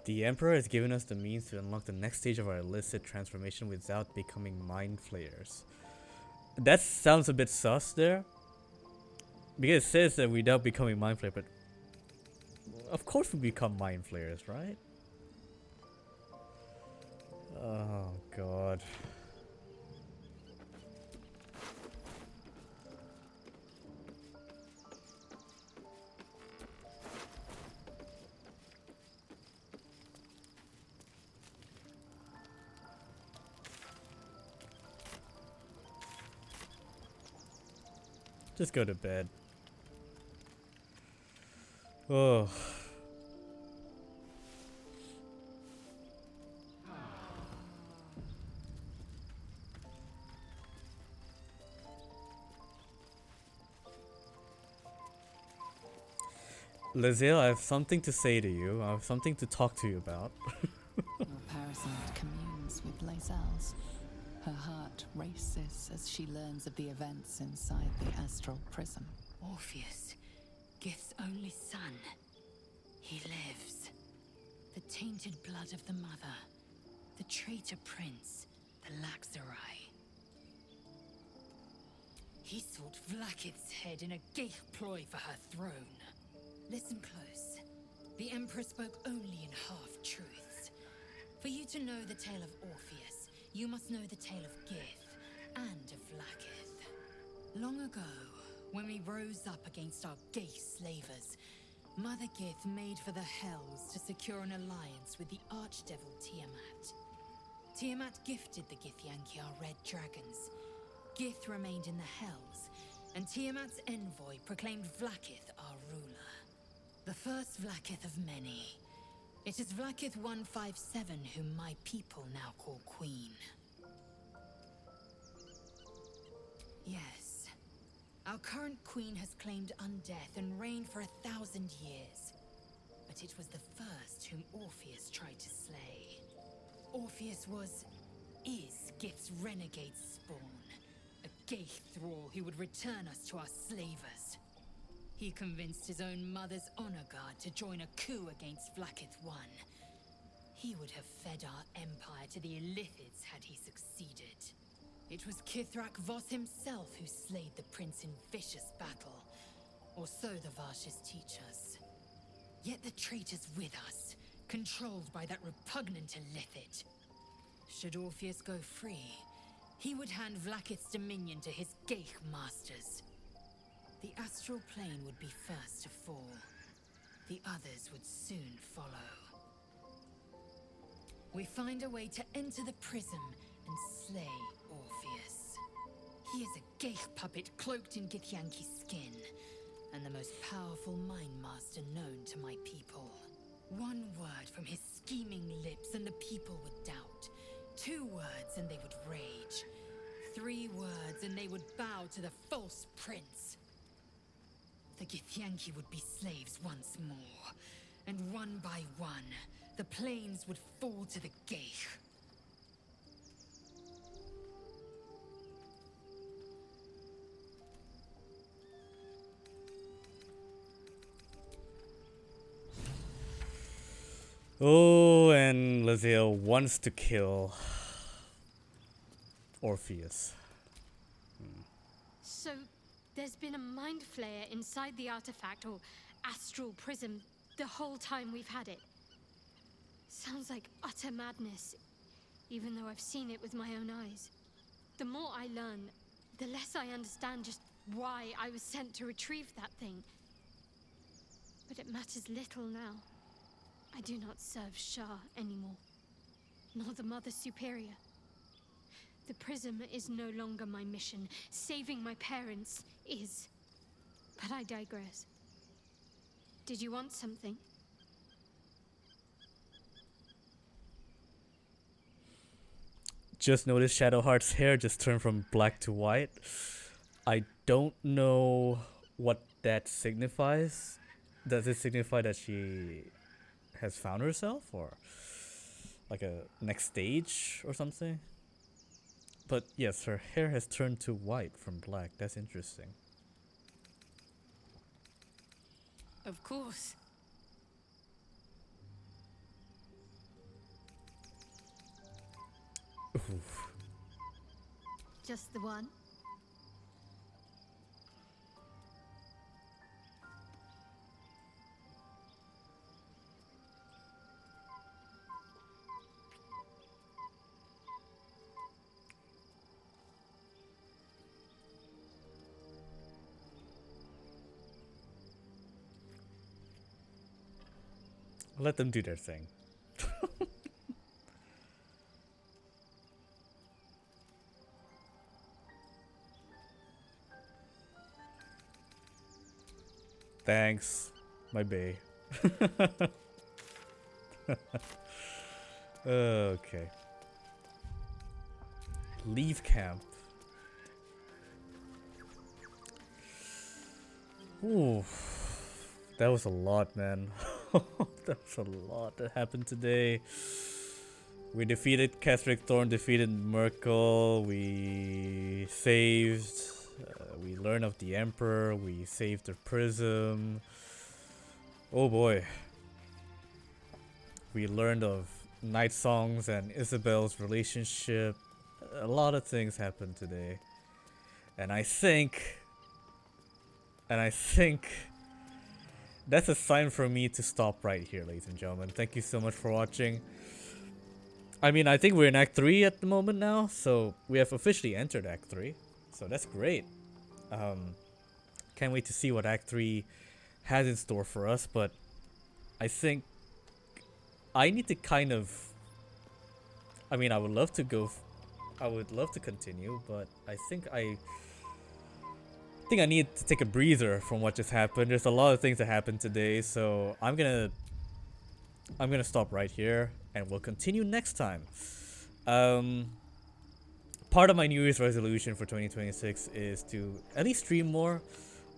The Emperor has given us the means to unlock the next stage of our illicit transformation without becoming mind flayers. That sounds a bit sus there. Because it says that without becoming mind flayer, but of course we become mind flayers, right? Oh god. Just go to bed. Oh. Lazelle, I have something to say to you. I have something to talk to you about. Your parasite communes with Lazelle's. Her heart races as she learns of the events inside the astral prism. Orpheus, Gith's only son. He lives. The tainted blood of the mother. The traitor prince. The Laxarai. He sought Vlakith's head in a Geich ploy for her throne. Listen close. The Emperor spoke only in half-truths. For you to know the tale of Orpheus, you must know the tale of Gith and of Vlakith. Long ago, when we rose up against our Geich slavers, Mother Gith made for the Hells to secure an alliance with the Archdevil Tiamat. Tiamat gifted the Githyanki our red dragons. Gith remained in the Hells, and Tiamat's envoy proclaimed Vlaakith our ruler. The first Vlaakith of many. It is Vlaakith 157 whom my people now call Queen. Yes. Our current queen has claimed undeath and reigned for 1,000 years. But it was the first whom Orpheus tried to slay. Orpheus is Gith's renegade spawn. A Gaith thrall who would return us to our slavers. He convinced his own mother's honor guard to join a coup against Vlaakith I. He would have fed our empire to the Illithids had he succeeded. It was Kithrak Voss himself who slayed the prince in vicious battle, or so the Varshas teach us. Yet the traitor's with us, controlled by that repugnant Illithid. Should Orpheus go free, he would hand Vlaakith's dominion to his Gaith masters. The astral plane would be first to fall. The others would soon follow. We find a way to enter the prism and slay Orpheus. He is a Gaith puppet cloaked in Githyanki skin, and the most powerful mind master known to my people. One word from his scheming lips and the people would doubt. 2 words and they would rage. 3 words and they would bow to the false prince. The Githyanki would be slaves once more, and one by one, the plains would fall to the Gaith. Oh, and Laziel wants to kill Orpheus. So, there's been a mind flayer inside the artifact, or astral prism, the whole time we've had it. Sounds like utter madness, even though I've seen it with my own eyes. The more I learn, the less I understand just why I was sent to retrieve that thing. But it matters little now. I do not serve Shah anymore, nor the Mother Superior. The prism is no longer my mission. Saving my parents is. But I digress. Did you want something? Just noticed Shadowheart's hair just turned from black to white. I don't know what that signifies. Does it signify that she has found herself, or like a next stage or something? But yes, her hair has turned to white from black. That's interesting. Of course. Oof. Just the one? Let them do their thing. Thanks, my bae. Okay. Leave camp. Ooh, that was a lot, man. That was a lot that happened today. We defeated Ketheric Thorm, defeated Myrkel, we saved, we learned of the Emperor, we saved the prism. Oh boy. We learned of Night Songs and Isabel's relationship. A lot of things happened today. And I think that's a sign for me to stop right here, ladies and gentlemen. Thank you so much for watching. I mean, I think we're in Act 3 at the moment now, so we have officially entered Act 3. So that's great. Can't wait to see what Act 3 has in store for us, but I think I need to kind of, I mean, I would love to I would love to continue, but I think I need to take a breather from what just happened. There's a lot of things that happened today, so I'm gonna stop right here, and we'll continue next time. Part of my New Year's resolution for 2026 is to at least stream more.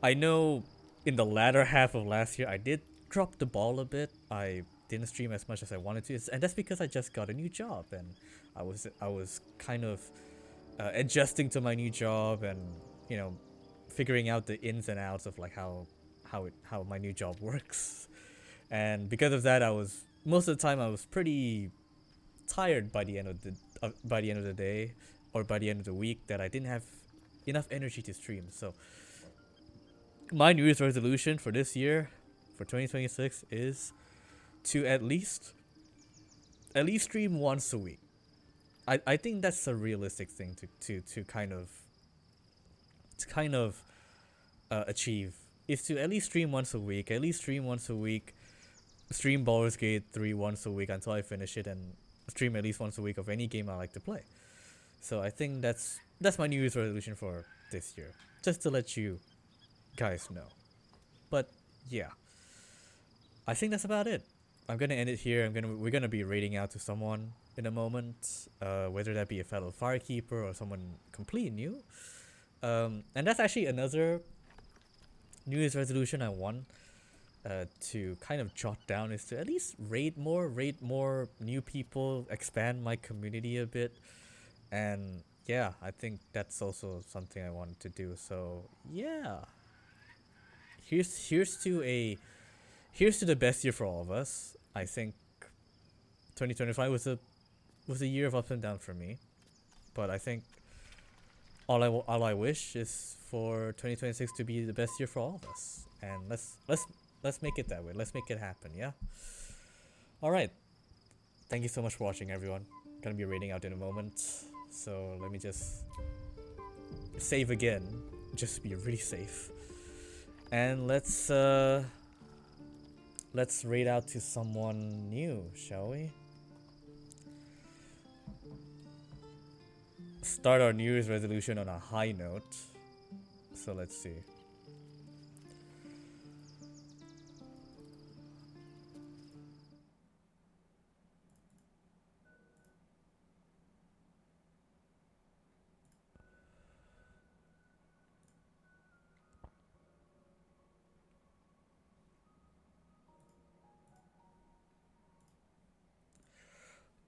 I know in the latter half of last year I did drop the ball a bit. I didn't stream as much as I wanted to, and that's because I just got a new job, and I was kind of adjusting to my new job, and you know, figuring out the ins and outs of like how my new job works. And because of that, most of the time I was pretty tired by the end of the day, or by the end of the week, that I didn't have enough energy to stream. So my New Year's resolution for this year, for 2026, is to at least stream once a week. I think that's a realistic thing to kind of achieve, is to at least stream once a week. Stream Baldur's Gate 3 once a week until I finish it, and stream at least once a week of any game I like to play. So I think that's my New Year's resolution for this year, just to let you guys know. But yeah, I think that's about it. I'm gonna end it here. We're gonna be raiding out to someone in a moment, whether that be a fellow firekeeper or someone completely new. And that's actually another New Year's resolution I want to kind of jot down, is to at least raid more new people, expand my community a bit. And yeah, I think that's also something I wanted to do. So yeah, here's to the best year for all of us. I think 2025 was a year of ups and downs for me, but I think all I wish is for 2026 to be the best year for all of us. And let's make it that way. Let's make it happen. Yeah. All right. Thank you so much for watching, everyone. Gonna be raiding out in a moment, so let me just save again, just to be really safe. And let's raid out to someone new, shall we? Start our New Year's resolution on a high note. So let's see.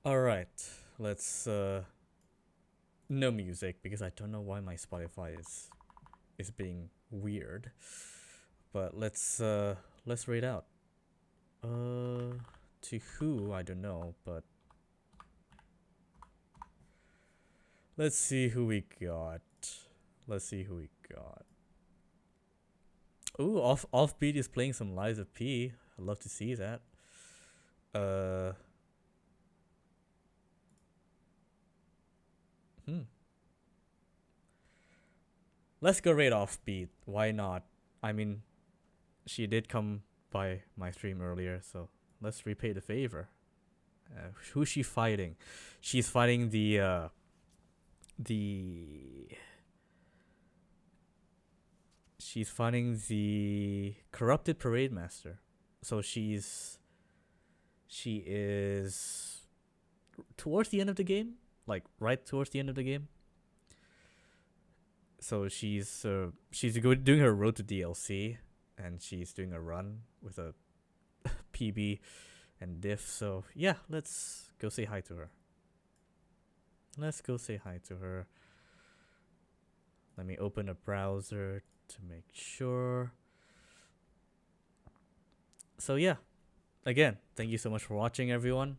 Alright, let's no music, because I don't know why my Spotify is being weird. But let's read out. To who, I don't know, but let's see who we got. Ooh, Offbeat is playing some Lies of P. I'd love to see that. Let's go raid Offbeat. Why not? I mean, she did come by my stream earlier, so let's repay the favor. Who's she fighting? She's fighting the corrupted parade master. So she is towards the end of the game, like right towards the end of the game. So she's doing her road to DLC, and she's doing a run with a PB and diff. So yeah, let's go say hi to her. Let me open a browser to make sure. So yeah, again, thank you so much for watching, everyone.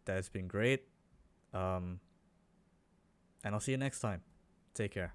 That has been great. And I'll see you next time. Take care.